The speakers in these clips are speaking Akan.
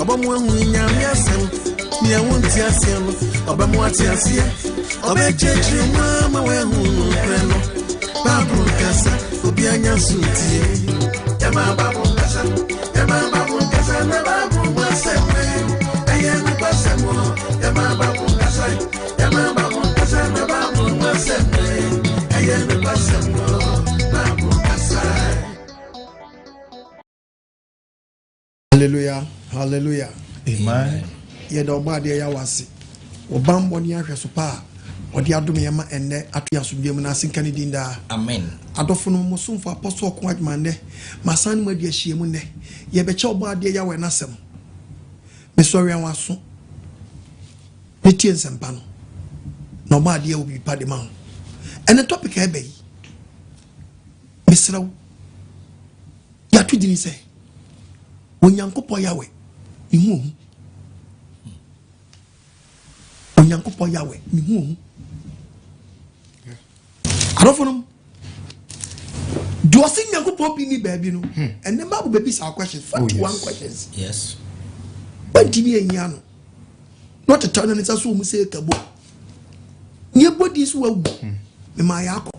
Obamu nyamiasem, nya wonti asem, obamu ati asie, obechechi mama we hunu preno. Babu kasa, obianya sutie. Yama babu kasa, na babu waseme. Ayana basemo, yama babu kasa na babu waseme. Ayana basemo, babu kasa. Hallelujah, hallelujah, amen. Yeda obade ya wasi. Obambo ni ahwe so pa. Odi adom yema enne atu asubiem na asinka ne dinda. Amen. Adofo no musumfo apostle ko adwumande. Masan mu adi ahiem ne. Ye beche obade ya we nasem. Mesori anwaso. Metie nsempa no. Na obade ya obi pa de ma ho. Ene topic ebe yi. Mesrawo. Ya tu dini se. Onyankopong Yahweh. Ihu. Onyankopong Yahweh. Ihu. Arofonum. Do you see Onyankopong bi ni baby no? And the Bible baby our questions. 41 questions. Yes. When TV enyano. Not a turn and it's a so mu say kabo. Nye body is wo. Me ma yako.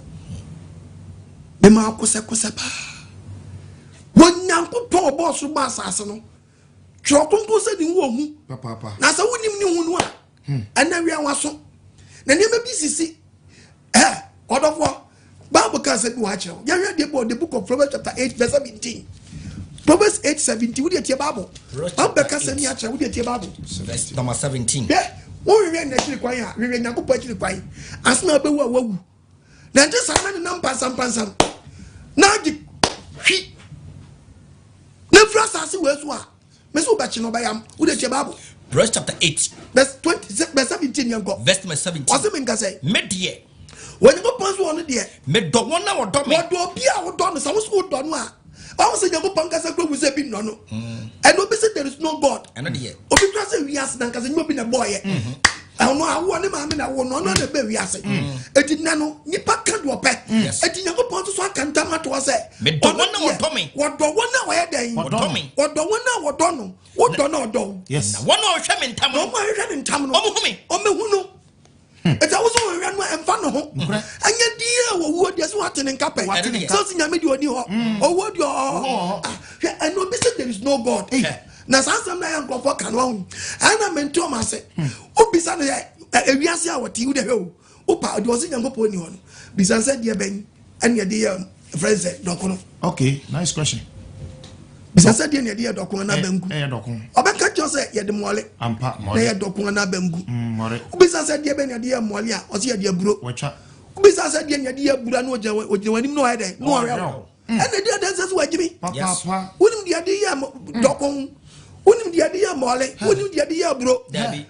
Me ma akose pa. Onyankopong boss so ba asase no. Twokonko se di wo hu. Papa. Na sa wonim ni hu no a. Ana wi anwaso. Na ne ma bi sisi. Odofo Bible can say do acho. Ya the book of Proverbs chapter 8 verse 17. Proverbs 8:17 we dey Bible. Bible can say ni acho we dey Bible. Verse number 17. Yeah. Wo we na chiri kwan ya, we Nyankopong chiri kwan. Asna be wo wawu. Na je sana ni nampasam. Na gi hwi. Na frasase we so a. Me so ba chi no ba yam. We dey Bible. Proverbs chapter 8 verse 17 yango. verse number 17. What's me nka say? Medie. When you go pass one there, me do one na wodo me. Wodo bia wodo no some school do no a. I was saying you go pankasa kro we say bi no no. And obi say there is no God. And there. Obi try say we as na nka say you be na boy. I know I want ma me na wo no na be we as. Eti na no nipa ka do pe. Eti Nyankopon so aka ntama to say. Me do one na wodo me. Wodo one na we den. Wodo me. Wodo one na wodo no. Wodo no do. Yes. Na one na hwe me ntam no. No ma hwe me ntam no. Omo hu me. Omo hu no. It's always on run and fan no. And yet, dear, what does what in carpet? Something I made you or what you are. And no business, there is no God. Now, some I am for can one. And I meant to myself, who beside we are saying what you do. Opa, it was in your pony on. Besides, said, dear Ben, and your dear friends said, Docono. Okay, nice question. Besides, said, dear Docona Bengu. Obeka just said, Yet the Molly. I'm part more. They are Docona Bengu. More. Said, dear Ben, dear Molia, or see a dear bro. Watch out. Ubisa said, dear Burano, or you want him no idea. No, and the dear dancers were Jimmy. Papa. Wouldn't the idea Docon? Wouldn't the idea Molly? Wouldn't the idea bro?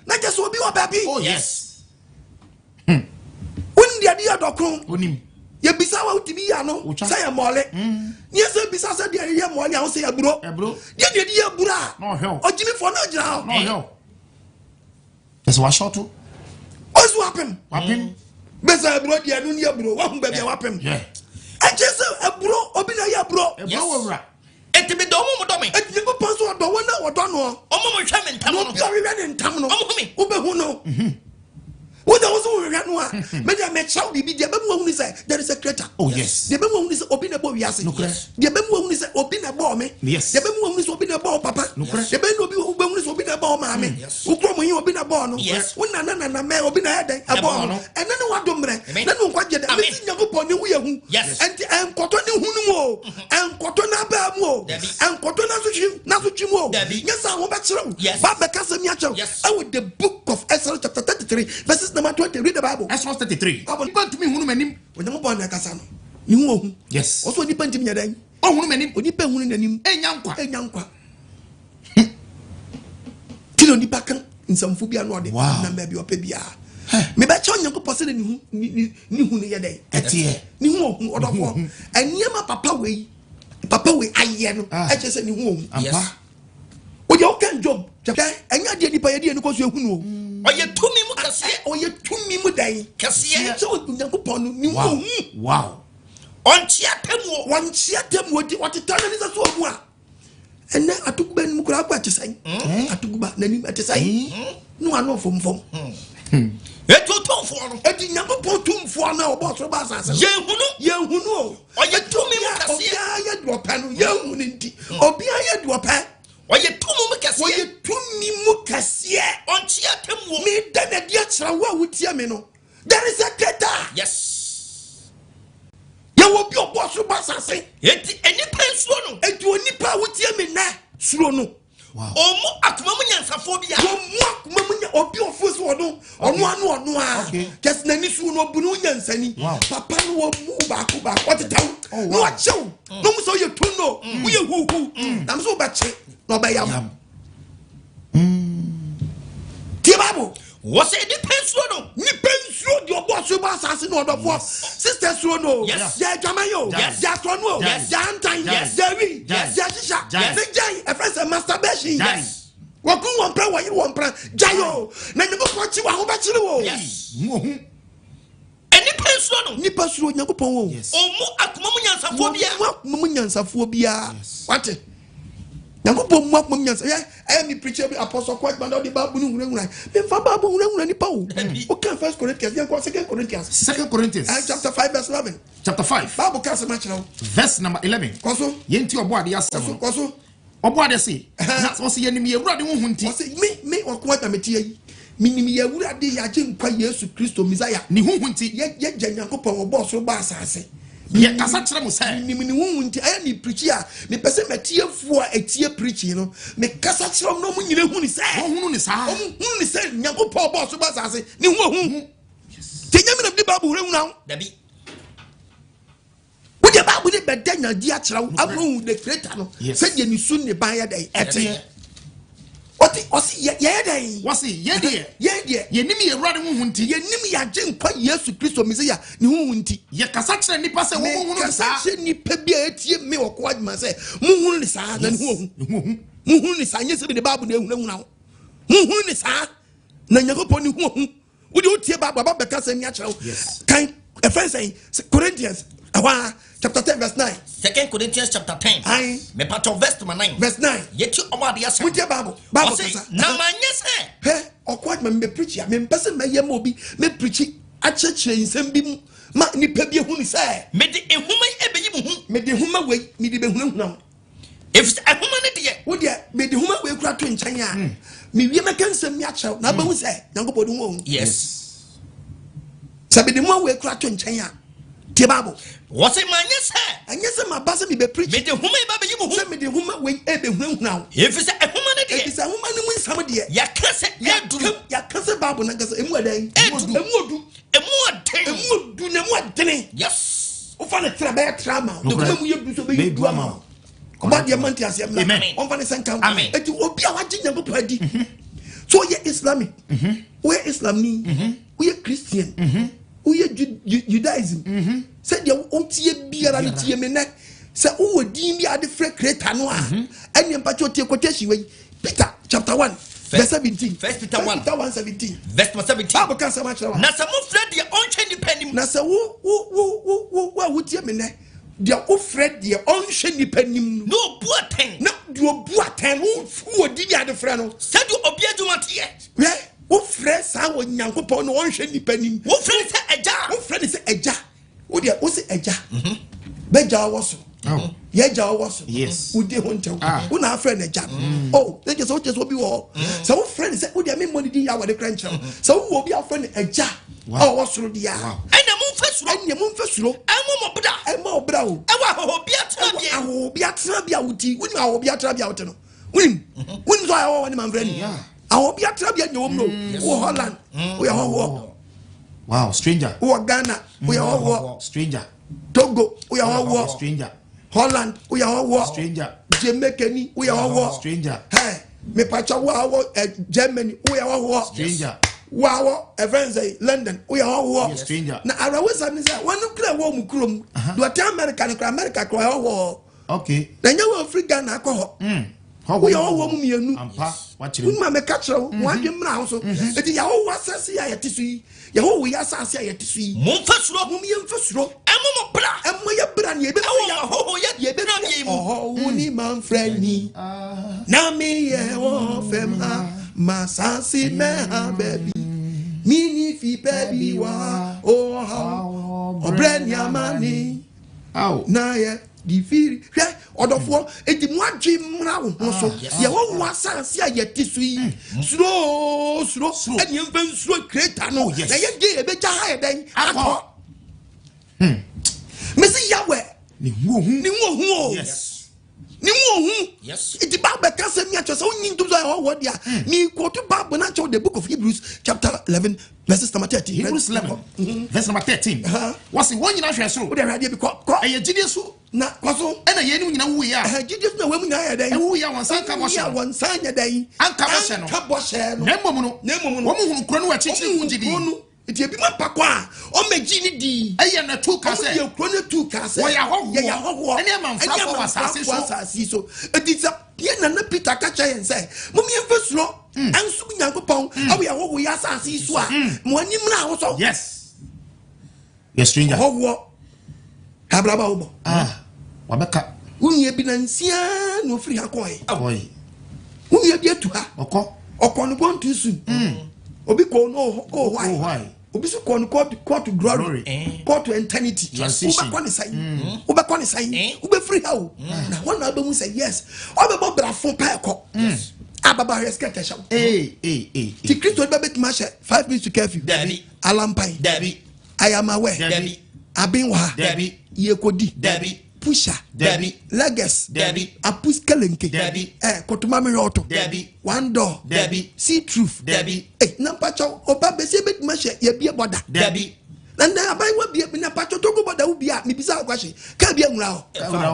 Not just will be your baby. Oh, yes. Wouldn't the idea Docon? Unim. You be sour to be no, say a Molly. Yes, besides the idea Molly, I'll say a bro. The idea Bura. No help. Or Jimmy for no job. No help. That's what shot to. What's weapon? Weapon? Besa bro, the Anunia bro, one baby weapon. Yeah. I just a bro, Obina bro. A bro. Et me do mo me. Et you go pass what the one or don't know. Omo mo hwe me ntam no. No, you ran in Tamno. Omo me. Ubehuno. What I was over Ranua, maybe I met Saudi be the Bemu say there is a creator. Oh, yes. The Bemu is Obina Bo Yasi. The Bemu is Obina Bo me. Yes. The Bemu is Obina Bo Papa. The Bemu is Obina Bo Mammy. Ukromo you Obina Bono. Yes. When Nana May Obina a Bono. And then what Domre. Then what you upon you. Yes. And Cotton Huno. And Cotona Bamo. And Cotona Nasuchimo. Yes, I want back through. Yes. Baba Casamiacho. Yes. I would the book of Exodus chapter 33 verses number 20. Read the Bible. Exodus 33. I will to me who when I'm born like a son. You know, yes. Also depend to me then. Oh, who many when you pay who in the name. Enyankwa. Till the back in some phobia no wow. Maybe your pebia. Maybe I tell you to pass it in who near day. Ni who or and Yama Papa way. Papa way I just said you won't. Yes. What you can job. And you did the idea because you know. Or you to me mukase. Or you to me muday. Kase. So Onyankopon you wow. Wow. On chiatem one chiatem what the tunnel is a so one. And then I took Ben Mukuraba to say, I took back the name at the say, no, I know from. It will talk for him. It never put 2 for now, boss of us. Young who know. Or you told me what I see. I do a pan, young Ninty, or be I do a pan. Or you told me Mucasia on Chiatum, me then a diatra, what would Yamino? There is a data. Yes. You will be a boss of us, I say. It any person, and you only power with Yamina, Slono. Wow. Oh, Akmamunyansaphobia. Or be of first one, or no, just Nanny soon or Bunyan Sani. Papa will move back. What a town. No, I show. No, so you don't know. We are who. I'm so bad. No, by Yam. Tiabu. Was it depends on Depends on your boss, your assassin or the boss. Sisters, no. Yes. Yeah, Jamayo. Yes. Jacono. Yes. Jantan. Yes. Jerry. Yes. Yasha. Yes. Jay, a friend of masturbation. Yes. Waku one prayer, why you one prayer? Jayo. Nanny go watch you. I hope that's you. Yes. Any person, Nippers, Onyankopong. Yes. oh, Akmamunyansaphobia. Mumunyansaphobia. What? Nyankopong mo akmom say I am the preacher apostle quite man the Bible nu nwura me fa Bible nwura ni pa o okay 1 Corinthians then 2 Corinthians 2 Corinthians chapter 5 verse 11 chapter 5 Bible ka se ma kire verse number 11 koso yenti oboade asem koso oboade say na so se yenim ye wurade wo hunti me okwa metie yi minim ye wurade ya je nkwa Yesu Kristo Messiah ni ho hunti ye gya Nyankopong obo so ba asase ye kasa kire mo say ni hunti aya ni preacher me pese metiefu a etie preaching no me kasa kire no mo nyine hu ni say hunu ni sa hunu ni say Nyankopong obo so ba asase ni hu hu tenya me na Bible wura hu Dabi. Wo de Bible de bedanya di a kire abu the creator no say ye ni sun ne ban ya dai ete Osi ye dey. Wasi ye dey. Ye nim ye wurade wo hunti. Ye nim ya je nkwa Yesu Kristo Messiah ni ho hunti. Ye kasa kire nipa se wo hunu ni sa. Kasa nipa bia etie me okwa adwuma se mu hunu ni sa na ni ho hu. Mu hunu ni sa nye se be the Bible na ehuna huna. Mu hunu ni sa na Nyankopon ni ho hu. Wo de otie Bible ba beka se ni a kire wo. Kan Ephesians Corinthians chapter 10 verse 9. 2 Corinthians chapter 10. Aye. Me part of verse 9. Verse 9. Yeti omade ya With your Bible kasa. Na manye se. He okwa me preach ya me pese me yem obi me preach achechire nsem bi ma nipa bi ehunu say Me de ehuma ebeyi mu hu. me de huma we me de behunu hunam. If ehuma ne de Wo de me de huma we kura to nchen ya me wie me kan nsem mi achew na ba hu say Nyankopon hu wo. Yes. Sabe de huma we kura to nchen ya. The Bible. Was it manye se? Anya se ma ba se me be preach. Me de huma ebeyi mu hu. Se me de huma we behunu hunam. If it's ehuma ne de. If it's a huma ni mu nsam de. Ya kase edu. Ya kase Bible na kase emu adan. Emu Emu na mu adene. Yes. O fa na tra ba tra ma. De kuma mu ye du so be ye du ama. Oba de man ti asem na. On fa ne senka. Eti obi a waji Nyankopon adi. So ye Islamic. We Islam ni. We Christian. We Judaism. Say de on tie biara ni tie me na. Say o wodi bi ade free creator no a. Eni mpa cho tie quotation we Peter chapter 1 verse 17. First Peter 1 17. verse 17. Bible can say much. Na sa mo fred de onhwe ni panim. Na say wo tie me na. De o fred de onhwe ni panim. No bu aten. Na de o bu aten wo wodi bi ade free no. Say do obi adwuma tie. We wo frɛ saa wo Nyankopɔn no wɔnhwɛ nipa nim Wo frɛ sɛ agya. wo frɛ ne sɛ agya wo deɛ wo sɛ agya bɛgya wɔ so yɛgya wɔ so yes wo de ho ntɛw wo na afrɛ ne agya oh ne sɛ wo kyɛ sɛ obi wɔ sɛ wo frɛ ne sɛ wo deɛ me mmɔ ne din ya wɔ de kra nkyerɛ sɛ wo wɔ obi afrɛ ne agya a wɔ soro deɛ ɛna mo mfa suro ɛna mo mfa suro ɛmo mo bra ɛma ɔbra o ɛwɔ ahoho bi atena bi ahoho bi atena bi a wuti wonim ahoho bi atena bi a wote no wonim sɛ ayɛ wɔ ne mamfrɛ ni ahoho bi atena bi a nyɛ wɔ mu no wo Holland wo yɛ hɔ wow stranger wo Ghana wo yɛ hɔ stranger Togo wo yɛ hɔ stranger Holland wo yɛ hɔ stranger Jamaica ni wo yɛ hɔ stranger hey me pacha wo hɔ Germany wo yɛ hɔ stranger wo friends London wo yɛ hɔ stranger na arawe sam ni sɛ wɔn kura wɔ mu kurom do ɔte America ne kura America kura hɔ okay na nyɛ wɔ Africa na akɔ hɔ we are all woman you ampa watching ma me catch one dem na so it ya wo asase ya yetisu yi ya wo we asase ya yetisu yi Mumfa suro. mum yemfa suro Emo bra. emma ya bra ne be Ya ho ya be na ye mu. oh woni man friend ni na me ye wo fem ha masasi me ha baby mini fi baby wa oh obrani amani na ye di firi hwe odofo edi mu adwe mra wo ho so ye wo wasanse a yetisu yi suro eni mfa suro creator no na ye de ebeja ha ye den akọ mesi Yahweh ni wo Yes. ni wo Yes. iti Bible can say me actually so nyin tum so ho word dia me quote Bible na the book of Hebrews chapter 11 verses number 13 Hebrews 11 verse number 13 what's the one you hwe so wo dey ready be ko eye gide so na kwaso ena ye ni nyina wo ya Jesus na wemu na ya dan wo ya won san ka bo she won san ya dan anka bo she no na mmom no wo mu hunu kro no wa chichiri ku gidi iti ebi ma pakwa o meji ni di eye na tu ka se ye kro na tu ka se wo ya ho ene amanfra ko asase so iti sa ye na Peter ka cha yen say mum ye mfesuro ansu Onyankopong awo ya ho ya asase so a mo anim na wo so yes stranger ho kabraba wo wabeka unye bi na nsia no free akoy boy unye bi atu ha okọ no go to soon obi ko no ko why obi so ko no court to glory court to eternity transition ube ko ni sai ube free ha o na one na be say yes obe bo brafo pa ekọ ababa rescue show ti Christo be bet ma 5 minutes to curfew Dabi alampai Dabi I am aware Dabi abinwa Dabi yekodi Dabi pusha Dabi legas Dabi apus kelenke Dabi kotuma mi roto Dabi one door Dabi see truth Dabi na pacho oba be se bet ma hye ye bie boda Dabi na abai wa bie na pacho to go boda wo bia me bisa kwahye ka bia nwura ho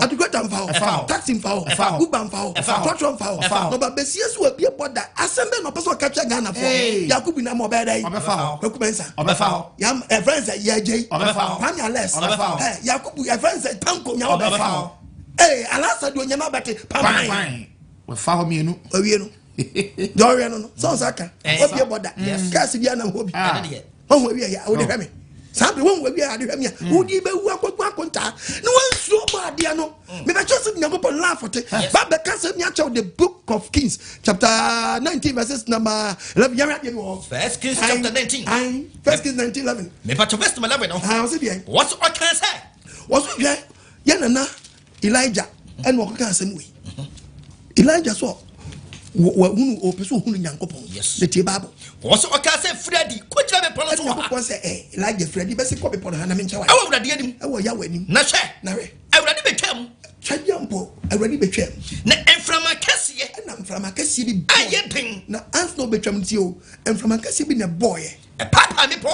atukota mfa ho taxi mfa ho uber mfa ho trotro mfa ho no ba be se so bie boda asembe no person capture Ghana for Yakubu na mo be dai obefa ho okubensa obefa ho yam friends ye jey obefa ho panya less Yakubu your friends tanko nya obefa ho alasa do nya ma bete pam we fa ho mienu owie no dore no so saka obie boda gas bia na ho bi ho wie ya wo de hweme sabe won wie ya de hweme ya wo di be wu akwaku akonta no wan suo ba de no me be chose Onyankopon lafote ba be ka se mi acha the book of Kings chapter 19 verses number 11 ya de wo First Kings chapter 19 First Kings 19:11 me pa verse 11 no ha o se bien what I can say was wie ya na Elijah and wo ka asem we Elijah so wa hunu opeso hunu Onyankopon the tie Bible was I can say Freddy ko jira me polo so Onyankopon say Elijah Freddy be se ko be polo na me nchawa awu Awurade anim Yahweh anim na hwe na we Awurade betwam Chadiampo Awurade betwam na enframa kasiye na mframa kasiye bi aye pin na ans no betwam ti o mframa kasiye bi na boy e papa me po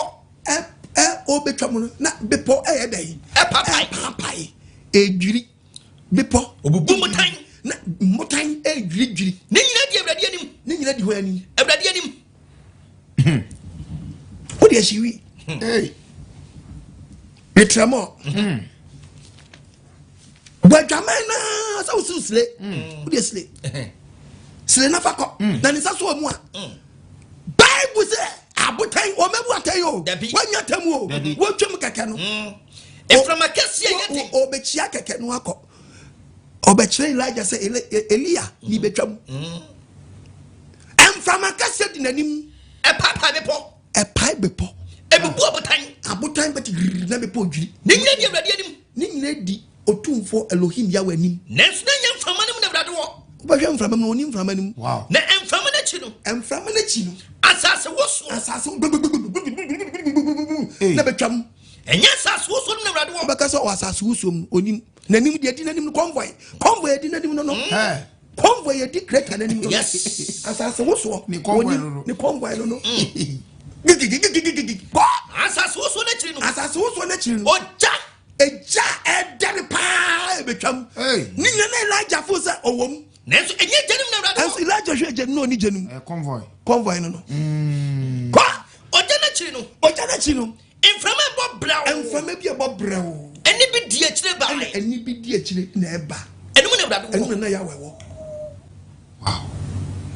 o betwam na bepo dai papa ejuri bepo obubu mutan na mutan ejuri ne nyina di Awurade anim ne nyina di ho ani Awurade anim o de shiwi betramo Bajamena so susle o de sle sle na fakọ na ni saso mu a Bible say abotan o mebu atan yo wanya tamu o wo twem keke no enframa kasiye yete o be chia keke no akọ o be kire Elijah say Elia ni betwam enframa kasiye di nanim e papa me po e pai bepo e bubu abotan beti na bepo dwiri ne nyina di Awurade anim ne nyina di otumfo Elohim Yahweh anim nenso na nya enframa nim na Awurade wo obahwe enframa no onim enframa nim na enframa na chi no enframa na chi no asase wo so na betwam enya asase wo so na Awurade wo obaka so asase wo so onim nanim de di nanim convoy di nanim no convoy di creator nanim no asase wo so ni convoy no asase wo so na chi no oja eja edere pa betwam ni na Elijah fo say owom nenso enye jenim na Awurade wo Elijah hwe jenim no ni jenim convoy no kwa oja na chi no enframa bo brawo eni bi di akire ba eni bi di akire na eba enum na Awurade wo na Yahweh wo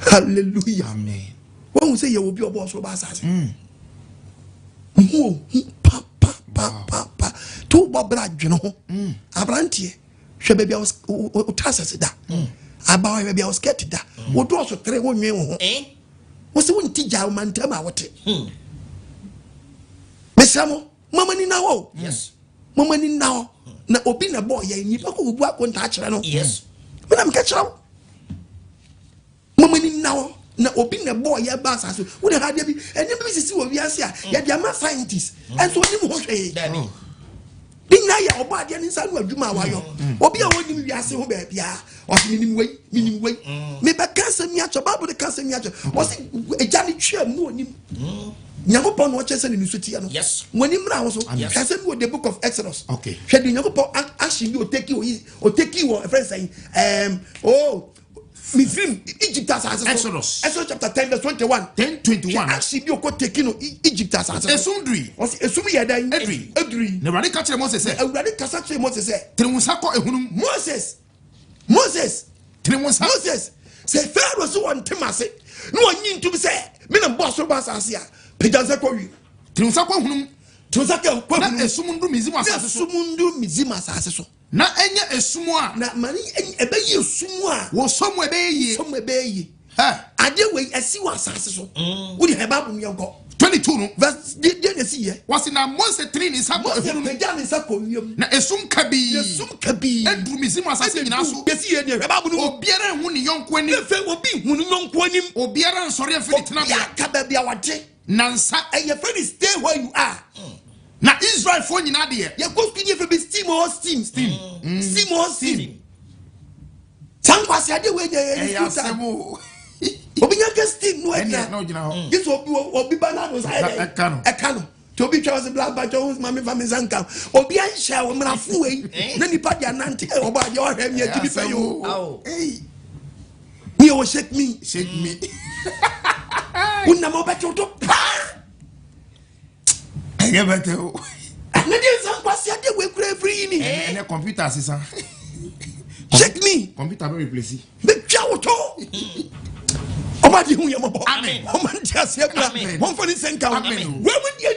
Hallelujah. Amen. When we say you will be a boss of us, pa. Two bobrad, you know. Abrantie. She baby was tasses that. About baby I was scared that. What also 3 1 year? What's the one teacher man tell me what it? Miss Samo, Mamma ni now. Yes. Mamma ni now. Na open a boy, you never work on touch. Yes. When I'm catch out. Mamma ni now. Na open a boy, ya bass as would have had and never see what we are here. Yet they are scientists. And so you want to Dinaya or body and inside of Juma Wayo. Or be a woman we are saying, baby, or meaning way. Maybe cancer miacha, Bible the cancer miacha. Was it a Johnny chair? No, Onyankopong watches in the city. Yes. When him now also, has with the book of Exodus. Okay. Shall Onyankopong actually you take you or a friend saying, Egypt as Exodus chapter 10 verse 21. 10:21. Actually, you could take Egypt as Esundri. Was assuming a day. Edri. The radical catch Moses said. A radical catch Moses said. Trimusako ehunum. Moses. Trimusako. Say Pharaoh so on Timase. No one need to be said. Men and boss of Basasia. Pejazako. Trimusako ehunum. Trimusako. Na esumundu mizima saso. Sumundu mizima saso. Na enya esumwa. Na mani ebe ye sumwa. Wo somo ebe ye. Ha. Ade we asiwa saso. Wo di heba bu yanko. 22 no. Verse dey see here. Was na Moses 3 ni sako ehunum. Pejani sako wiem. Na esum kabi. Edru mizima saso nyina so. Dey see here dey heba bu no. Obiara hu ni yonko ani. Efe obi hu ni yonko ani. Obiara nsori afiri tena bia. Ya ka bia wade. Nansa And your friend is stay where you are. Na Israel for nyina de. You go skin for be steam. Sankwasi ade we dey. Asemo. Obinya ke steam no Enya enya. no gina ho. This obi banana side. Ekano. To be Charles Black by Jones mama family zanka. Obi ansha wo mrafu we. Na nipa dia nante oba dia o hwem ya gibi pe yo. Hey. You will shake me. Una mo beto to. Ege beto. Na dey sankwasi ade we kura free ni. Ene computer sisa. Shake me. Computer be replace. Be twa to. Omadi hu yemo. Amen. Omadi asebra. Won for ni senka. Amen. We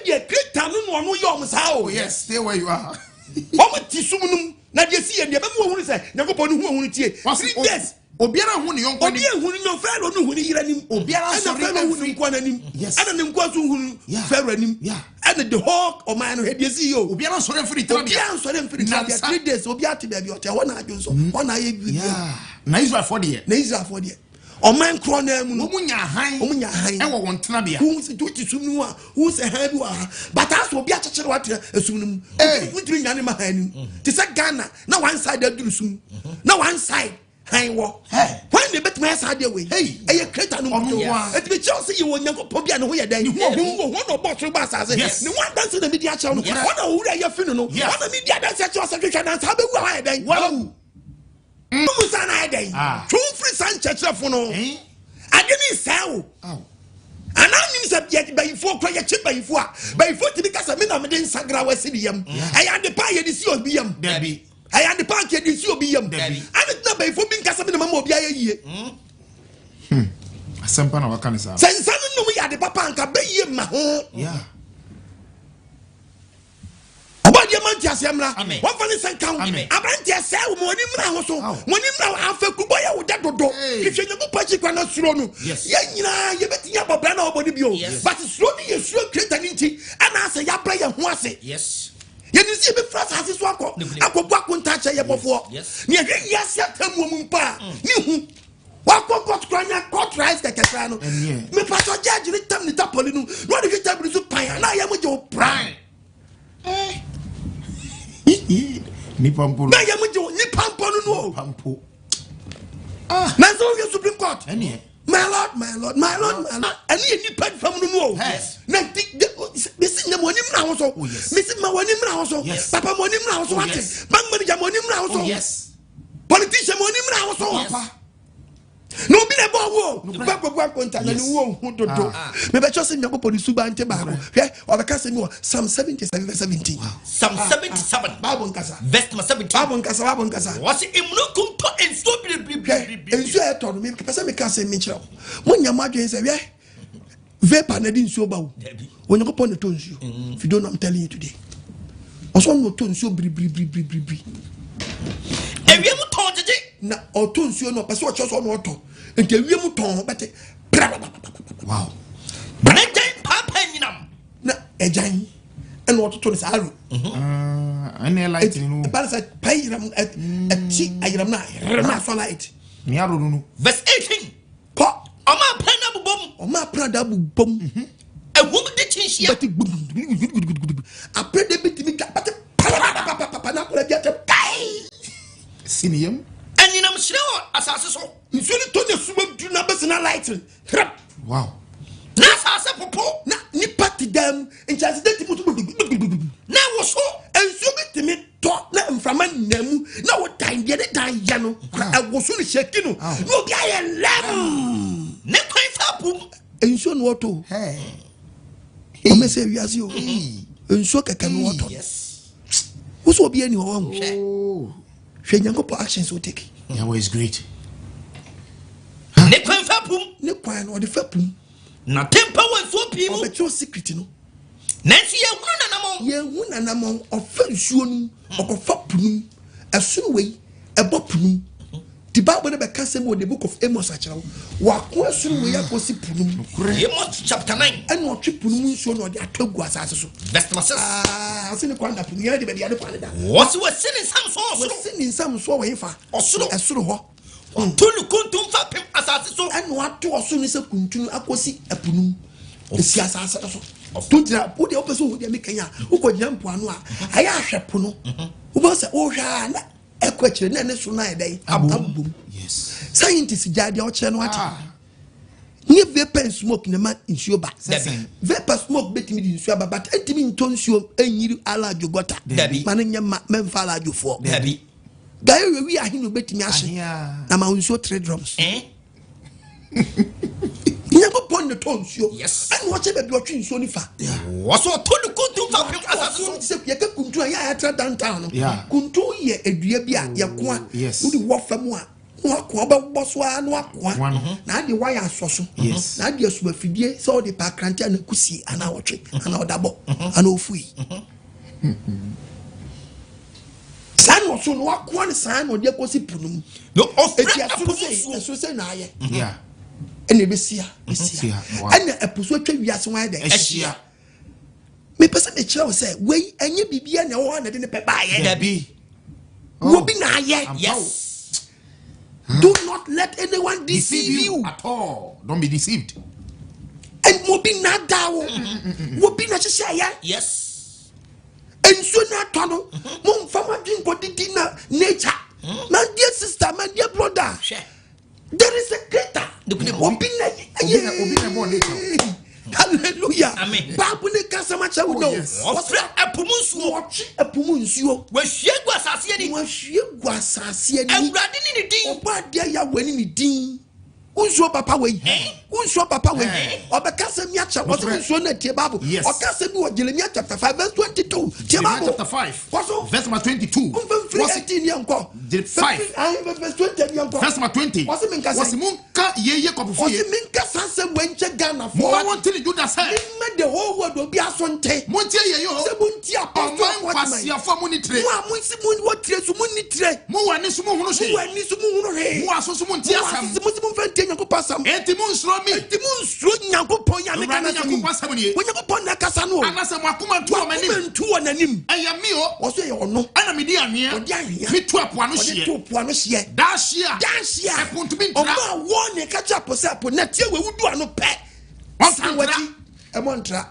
dey creator no no yom sa o. Yes, stay where you are. Omati sumunum na dey see dey be mo hu say Yakobon hu hu tie. 3 days. Obiara hu ni yonko ni. Obi hu ni no Pharaoh no hu ni yira nim. Obiara so Pharaoh hu ni nkwa nim. Yes. Ana ne nkwa so hu Pharaoh nim. And the hawk o man no he dey see yo. Obiara so refri trabia. Obiara so refri trabia 3 days. Obi ati bia bi o te wona adwo so. Wona ye bi. Na Israel for there. O man kro na mu no. Omunya han. E wo won tena bia. Who se to sum nu a, who se ha bi wa. But as obi a chekere wa asum nu. Wutiri nyane ma han nim. Te se Ghana na one side aduru sum. Na one side han wo. When they bet my side way. Hey, e creator no mo. Et be Chelsea you Onyankopong bia no ho ye dan. Who no boss so bass as. Ni one dance na media chaw no. One na wura ye finu no. One media dance chaw secretary dance ha be wu ha ye dan. Wow. Musa na day. Two free san chechefo no. Adeni sawo. Ananim se bia bayifo kwa ye che bayifo a. Bayifo tibi kasa me na me den sagra wasi bi yam. Ayande pa ye di si obi yam. Dabi. Ayande pa ke di si obi yam. Dabi. Ani na bayifo bi kasa me na mama obi ayeye. Asempa na wakani sa. Sensanu no ya de papa anka beye ma ho. Yeah. Obadi amanti asemra. One funny sen kan. Abanti ase wo mo ni mra ho so. Mo ni mra afa kubo ya wo da dodo. Hwehwe ne bupa chi kwa na suro no. Ya nyina ye betinya bobra na obodi bio. But suro ni ye suro creator ni nti ana ase ya bra ye ho ase. Yes. Ye ni si be frasa ase so akọbu akonta che ye bofo. Ni ehwe ya ase atamu mu mpa. Ni hu. Wakọ kwanya court rice kekekra no. Me pastor judge ni tam ni tapoli no. No de table so pan na ya mo je o prime. Ni pampo. Na ya muje ni pampo no. Pampo. Na so you Supreme Court. Eni. My lord. Ani ni pad fam no. Na bisi na mo ni mra ho so. Bisi ma woni mra ho so. Papa mo ni mra ho so ate. Bank manager mo ni mra ho so. Yes. Politician mo ni mra ho so. Papa. No be never wo. Ba konta na ni wo hu dodo. Me be chose Onyankopon suba nte ba ko. Hwe obeka se mi Psalm 77 verse 17. Psalm 77 Bible nkasa. verse 17. Bible nkasa. Was imnukum to enso bi. Enso e to no me pese me ka se me kire. Mo nyama adwen se hwe. Vapor na di nsuo ba wo. Onyankopon ne to nsuo. If you don't know, I'm telling you today. Also no to nsuo bri. Ewiem ton jeje na oto nsuo no pese o cheso no oto. Enti ewiem ton bete. Wow. Banajan papa nyinam. Na ejan and what to say aro. Any light in the balance pay ram at ayram na so light. Me aro no. Verse 18. Po Oma prana bubom. Oma prada bubom. Ehum de chinhia. Après de bitimi but na ko la biate kai. Siniem. Anyinam hrewo asase so. Nsuo ni to de suma du na besina light. Wow. Na asase popo. Na ni party dem in chance de timu. Na wo so ensuo bitimi to na mframa namu na wo dan de dan ya no. Wo so ni sheki no. No bi aye lem. Ne kwan fa pum. Ensuo no to. Hey. O me say wiase o. Ensuo keke no to. Yes. Wo so obi ani ho. Oh. Hwe Onyankopon actions will take. Yahweh is great. Ne kwan fa pum. Ne kwan no de fa pum. Na tempa wan so pimu. O be cho secret no. Nansi ye hunu nanamon. Ye hu nanamon ofa nsuo no, okofa punu. Esun wei, ebo punu. The Bible be ka say mo the book of Amos achirawo. Wa ko esun wei akosi punu. Amos chapter 9. And what trip punu nsuo no de atwagu asase so. Verse 6. Asini kwanda punu ye de be de kwanda da. What's what sin in some so? Sin in some so we fa. Osuro. Esuro ho. Tulu kuntum fa pem asase so. And what to osu ni se kuntunu akosi epunu. Esi asase so. To dira wo de opeso wo de mekanya. Wo ko nyampo anu a. Aya ahwepo no. Wo ba se wo hwa na ekwachire na ne so na edai. Abum. Yes. Scientists jade o kire no ati. Nye vapor smoke na man nsuo ba. Vapor smoke betimi di nsuo ba but entimi nto nsuo enyiri ala jogota. Man nya memfa ala jofo. Dabi. Gaye we ahinu betimi ahye. Na ma nsuo 3 drums. Onyankopon ne to nsuo. Yes. And what be do twi nsuo ni fa. Waso tulu kuntum fa pem asase so. Se ye ka kuntu ya tra downtown no. Kuntu ye adua bi a ye ko a. Yes. Wo di wo fa mu a. Wa ba boso a no akoa. Na de wire asoso. Yes. Na de asu afidie so de pa krante na kusi ana wotwe ana odabo ana ofui. San wo so no akoa ne san no de kosi punum. No Eti asu se na aye. Yeah. Ene besia. Ene epuso atwa wiase wan de. Ehia. Me pese me kire wo se we enye bibia na wo na de ne pe ba ye. Dabi. Wo bi na aye. Yes. Do not let anyone deceive you at all. Don't be deceived. And mo bi na dawo. Wo bi na hye ya. Yes. And so na tono. Mo mfama din ko didi na nature. My dear sister, my dear brother. There is a creator. Wo bi na born nature. Hallelujah. Amen. Babu ne kasa ma chawo no. Ofre apumunsuo. Watch apumunsuo. We hwiegu asase ani. Wo hwiegu asase ani. Awurade ni ne din. Oba dia ya wani ni din. Unsuo papa we. Unsuo papa we. Obeka se mi acha wo unsuo na tie Bible. Oka se mi wo Jeremiah chapter 5 verse 22. Tie Bible chapter 5. Verse 22. Was it in yanko? 5. Verse 20 yanko. Verse 20. Was munka yeye kopofie. Was minka sanse wenche Ghana for. Mo want to do that say. Me the whole world will be asonte. Montie ye yo. Se bunti apostle what my. Mo afo mo ni tre. Mo amunsi mo what tre so mo ni tre. Mo wani so mo hunu hwe. Mo wani so mo hunu hwe. Mo aso so mo ntia sam. Mo fente Onyankopon asam. Enti mo nsuro mi. Enti mo nsuro Onyankopon ya me kana Onyankopon asam ni. Onyankopon na kasa no. Anase mo akoma ntu o manim. Ntu o nanim. Eya mi o. Wo so ye ono. Ana me di anwea. Odi anwea. Me tu apo ano hye. Tu apo ano hye. Da hye. Da hye. Epontumi ntra. Oma wo ne ka cha pose apo na tie we wudu ano pe. Ontra. Emontra.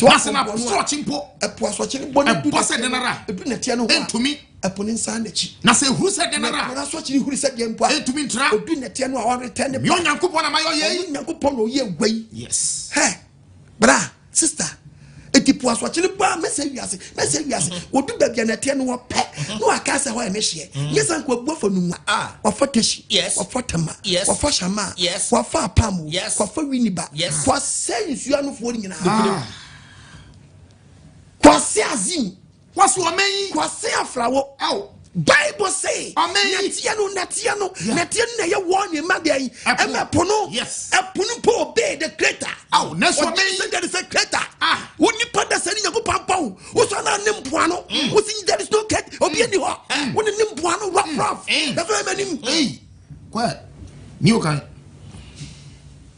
Wase na so chimpo. Epo aso chiri boni du. Epo se denara. Edu na tie no ho. Entumi. Epo ne nsa na chi. Na se huru se denara. Na so chiri huru se de mpo. Entumi ntra. Odu na tie no a wa return ne. Mi Onyankopon na mayo ye. Onyankopon no ye gwai. Yes. Hey. Bra, sister. etipu aswachile pa message wiase odu babia na tie no wo pe no aka se ho e mehye yes an ko buafo nu wa foteshi wa fotama wa foshama wa fa pamu wa fa winiba wa say nsuya no fo nyina kwa se azim kwa so omen kwa se afrawo Bible say netia no na ye won ye magay e me pono po obey the creator next one there is a creator woni pada sani nyago pampao wo so na nim poano wo sin there is no cat obi ani ho woni nim poano rough that's why manim kwa ni o kan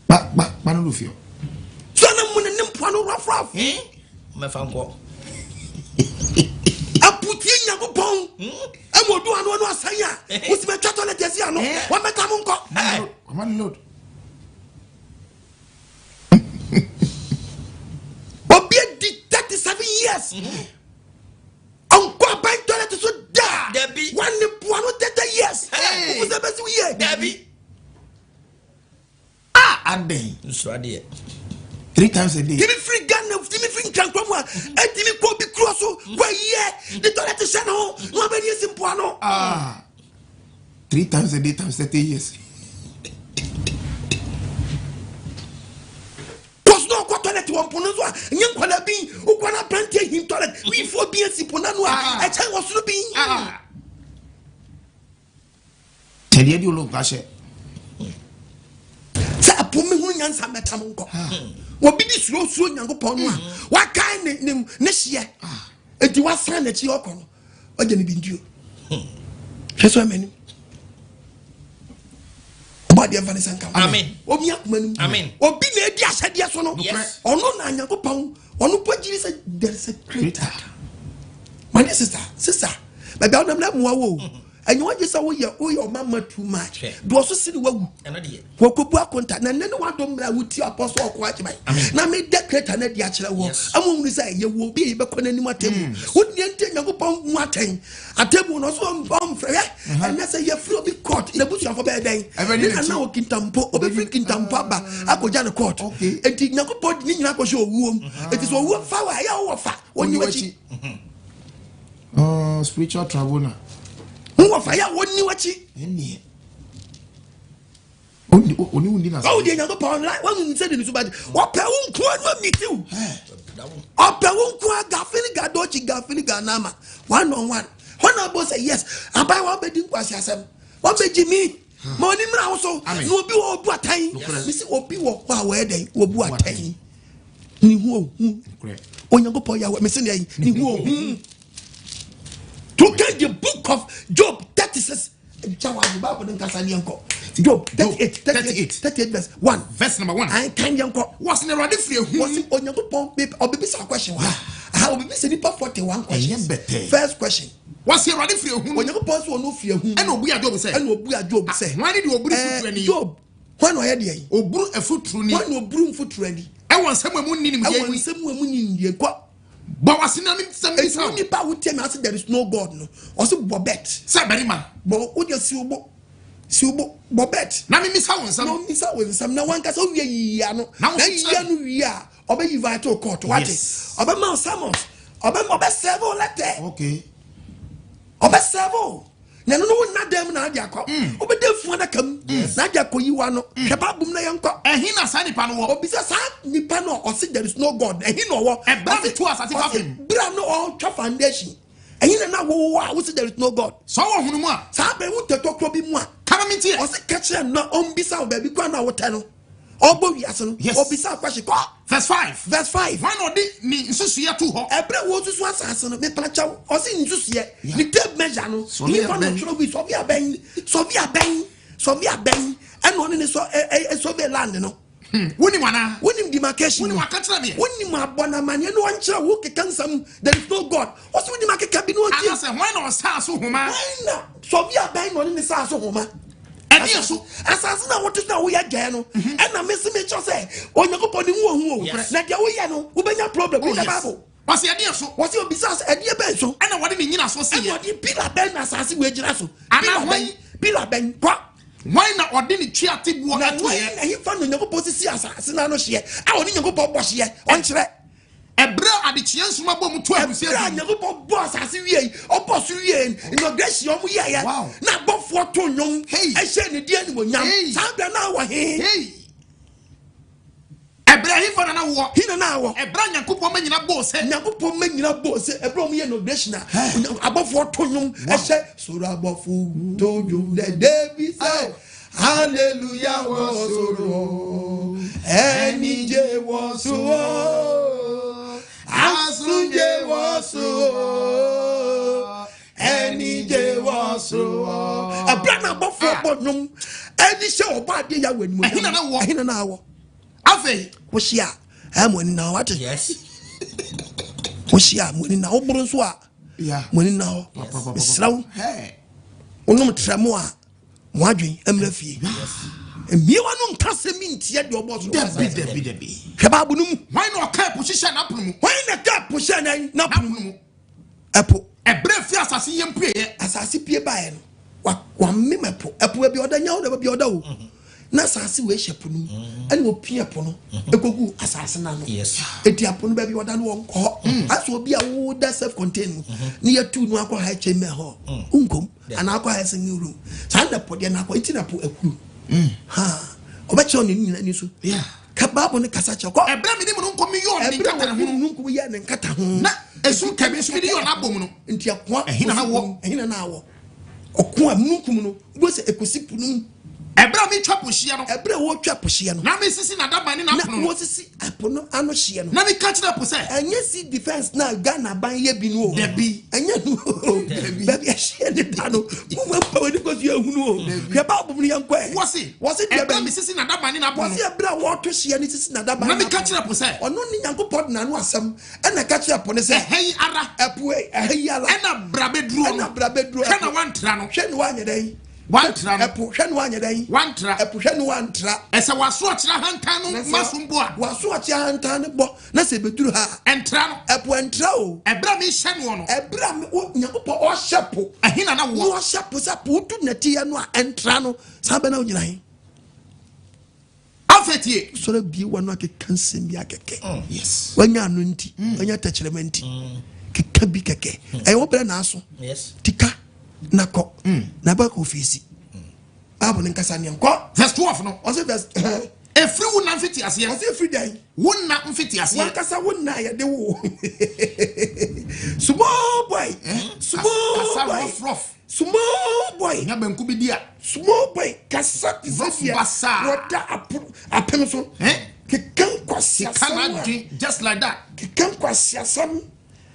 ba no lu fio so na mo nim poano rough me fanko aputie Onyankopon amodu anu anu asanya usime twato le tesi anu wa meka mo nko man load obi di 37 years onko ban toilet so da Debbie one puano 30 years who was best year Debbie and then Nsrade 3 times a day. Give me free gun, give me free transformer, and give me go be cross. Why, yeah, the toilet is channel. Nobody is in Puano. 3 times a day times 30 years. Cause no toilet to one Punozoa, and young Qualabi, who wanna plant him toilet. We for being Siponanoa, I tell what's to be. Tell you look, Gashe. Sapumi Hunyan Sametamunko. Obi di slow Onyankopon no wa kan ne hye enti wa san na chi okono oje ne binduo hweso amani obi de vanessa kan amen obi akumanu amen obi na edi asade so no ono na Onyankopon ono pagiri se there is a creator my sister baby onam na muwa wo and you want to say, oh, your mama too much. Do also see the world. Wokobu akonta na nene wa dom la wuti apostle okwaje bai na me decrete na dia kire wo amom ni say ye wo bi be kona ni matemu woni ente Onyankopon mu aten atemu no so frɛ and na say ye free bi court na busu afo be den na o kintampo obi free kintampo aba akoja ne court enti Onyankopon ni nyina akɔhye owuom enti so owuo fa wa ya wo fa woni wachi spiritual travel na who fire woni wachi eni oni na oh the Onyankopon like when say the so bad what pe unko anu mitiu ope unko gafili gadochi gafili ganama 1-on-1 when I boss say yes abai wa be din kwasi asem wa be jimi ma oni mra wo so no obi wo obu atan mi say obi wo kwa we den obu atan ni hu Onyankopon Yahweh me say ni hu to get the book of Job 36 Job 38 verse 1 verse number 1 I can yanko was never the free was Onyankopon or baby question how be say nipa 41 questions first question was he ready free Onyankopon so no fear hu and obu a Job say why did you oburu futru ni Job when o hear dey oburu efutru ni when oburu futru ni e won sam amu ni ni kwa but was in a nipa wo tell me say there is no God no also bobet say very man but wo just si ubo bobet na me misa won sam no misa won sam na wan ka so wie yia no na yia no wie a oba invite to court what oba man summons oba serve letter okay oba serve na no na dem na adia kwa oba defu na kam na adia koyiwa no heba bum na yanko ehin na sa nipa no wo obi say sa nipa no o say there is no God ehin no wo e bra me to asati kafim bra no all foundation ehin na wo say there is no God so wo hunu mu a sa be wu tetokro bi mu a kama mi tie o say catch na on bisa ba bi kwa na wo te no obo wiase no obisa question ko verse 5 why no di ni nsusuye to ho ebre wo susu asase no me placha o say nsusuye ni tape measure no ni fa no tro bi so bi aben and one ni so be land no woni demarcation woni wakatra me woni mabona manye no anchira wo kekansam there is no God o say woni makeka bi no oti ana say why no sa so homa na so bi aben no ni sa so homa adi so asase na what is na wo ya gye no and na mesi me cho say Onyankopon ni hu na dia wo ye no wo benya problem in the Bible was adi so was you bisas adi ben so and what ni nyina so say e odi pila ben na asase we gira so ana pila ben kwa why na odi ni twiate buo na to ye na hi fa no Onyankopon si asase na no hye a oni Onyankopon bo hye on kire Ebra adechia nsuma bom to abusia. Ebra Nyankopon boss aswie, oposo wie, inauguration mu ye ya. Na bofo to nwom. Ehye ne dia ni wonyam. Sabra na wo he. Ebra hifo na wo. Hina na wo. Ebra Nyankopon manyina boss. Nyankopon manyina boss. Ebra mu ye inauguration na. Abofo to nwom. Ehye soro abofo to nwom. The David say hallelujah wasoro. Eni je wasoro. Asunje wasoro. Eni je wasoro. Ebra na abofo bo nwom. Eni se oba de Yahweh ni mo. Hina na wo. Afe woshia amoni na what? Yes. Woshia amoni na oburu so a moni na ho israw onum tramo a mo adwen amra fie emiewa no nkase mintie de obo so debi hweba bu num why no ka position na promo why na ka position na promo epo ebra fi asase yempue asase pie bae no wa memepo epo bi odanya wo bi odawo na asase we hyepo no ene wo pie po no ekogu asase na no yes etiapo no ba bi oda no wonko aso obi a wo da self contained ni yatu no akọ ha cheme ho unkom ana akọ ha sen room sanda po de na akọ itina po akuru ha obache on ni so ka babo ne kasa che ko ebra mi ni mo nko mi yo ni nkata ho nko mi ya ne nkata ho na esu ka bi su di yo na bom no ntia kwa ehina na wo okun amunkum no bo se ekosi punu ebra mi twa pohia no ebra wo twa pohia no na me sisi na da ban ni na pono na wo sisi apono ano hie no na me catch na po say enye si defense na Ghana ban ye bi no debi enye no baby a hie de da no mo pa we ko you ehunu o hwe ba bom ni yankwa wose ebra mi sisi na da ban ni na pono wose ebra wo to hie ni sisi na da ban na me catch na po say ono ni Yankopon na no asem na catch na po ne say hey ara epoe hey ala na brabedru kana wantra no hwe ni wanye dai wantra no epo hwe ni wanye dai wantra epo hwe ni wantra ese waso akira hantan no masumbo a waso akira hantan bo na se beduru ha entra no epo entra o ebra mi hye no no ebra mi Nyankopon o hyepo ahina na wo o hyepo sa po tu nati ya no a entra no sabe na onyina hin afetie so bi wano akeka nsem bi akeke yes wanya no nti wanya tachirema nti keka bi keke ayo bra na aso yes tika nako na ba ko ofisi abo ne nkasa ne nko verse 12 no o se verse efri wo na mfiti ase o se every day wo na mfiti ase wa kasa wo na ya de wo small boy small boy nya banku bi dia small boy kasa tizafia wota apem so kekan kwasia kana just like that kekan kwasia sam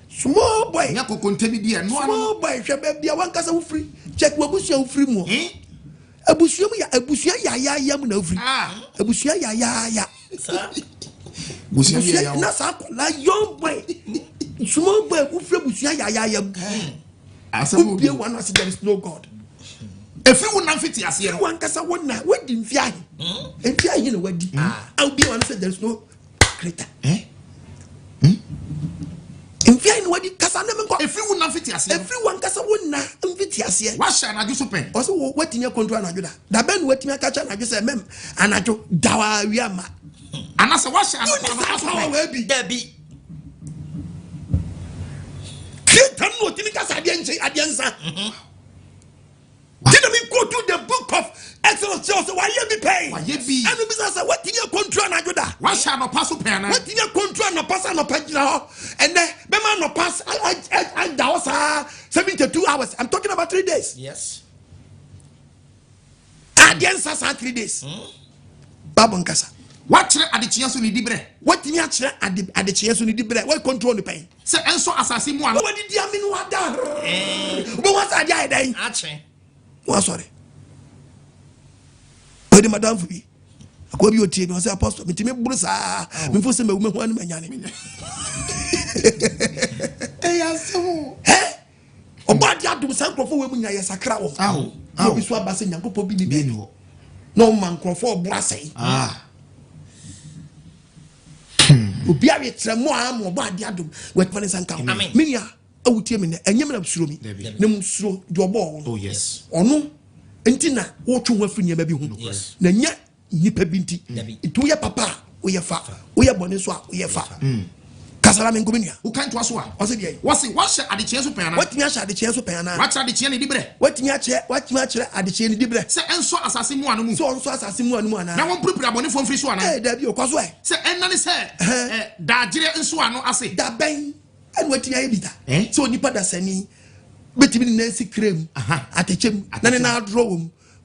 small boy nya kokonte bi dia no small boy hwe bia wan kasa wo free check wo busia wo free mu abusuam ya abusia ya mu na wo free abusia ya busia ya na sa la young boy small boy wo free busia ya asamu bi one as there is no God efri wo na mfiti ase no wan kasa wo na wadi mfiahi mfiahi na wadi au bi one say there is no creator mfiahi na wadi kasa na menko efri wo na mfiti ase efri wan kasa wo na mfiti ase wa sha na juso pen o so watimi control na juda da ben watimi akacha na ju say mem anajo dawa wiama anasa wa sha na wa bi debi creator no timi kasa adiansa did we go to the book of Exposition? Why you be paying? Why you be? And we say what did you control na juda? Why shall no pass pen na? What did you control na pass na pagina? And then be man no pass I that was 72 hours. I'm talking about 3 days. yes Adiansa 3 days. Babon kasa. What chere adechia so ni dibre? What did you chere adechia so ni dibre? What control the pain? Se enso asase mu an. What did you mean what da? But what's that guy then? ache What sorry. Where madam for me? Akwa bi otie me say apostle me timi buru sa me fo se me wo an manyane. Aso. Obadi adum san krofo we munya yesakra wo. Obi so abase Nyankopon bi ni bi no. No man krofo obrasai. Obi awe tremo am obadi adum wetmane sanka. Menia awutie me enyem na suro mi. Na musuro de obo. Oh yes. Ono enti na wo twu ho afri niam bi hu. Na nya nipa bi nti. Itu ye papa, wo ye fa. Wo ye bone so a wo ye fa. kasala men gominia who can't was one o se dey was at the chance of Pana what me acha ade chance pena what at the chance dibre what me acha ade chance dibre say enso asase mu anu so enso asase mu anu ana na won prepare abone fo mfiri so ana eh da bi o kwaso e say enani say da gire enso anu ase da ben and what me ayebita so nipa da sani betimi na si krem atechem na ne na draw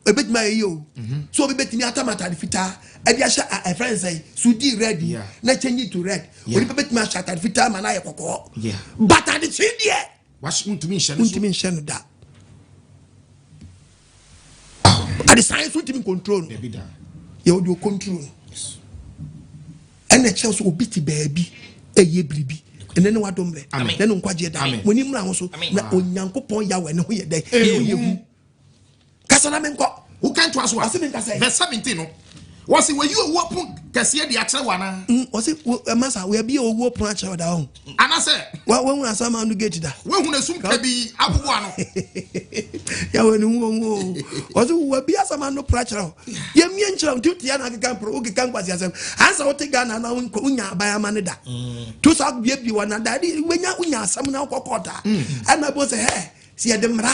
ebetimi ayo so be betimi atamata de fita e dia sha a friend say sudi red na change it to red we be betimi sha ta fita ma na ye kokko but at the chin there was untumi nhye no da at the science untumi control be da ye would control and the chelsea obiti baby eye bribi ene ne wadomre ne no nkwaje da woni mra ho so na Onyankopong Yahweh ne ho ye dai yehu kasana men ko who can't was what verse 17 no was it were you a wopun kase de akere wana was it masa we be a wopun akere da ho ana say we hu asama no gate da we hu na sum ka bi abubu ano Yahweh no was it we be asama no prachero ye mie nchira ntuti ya na keka pro oge kan kwasi asem ansa wote Ghana na unya abaya mane da to sa bi wana da wenya unya asam na kokota ana bo say he si ye demra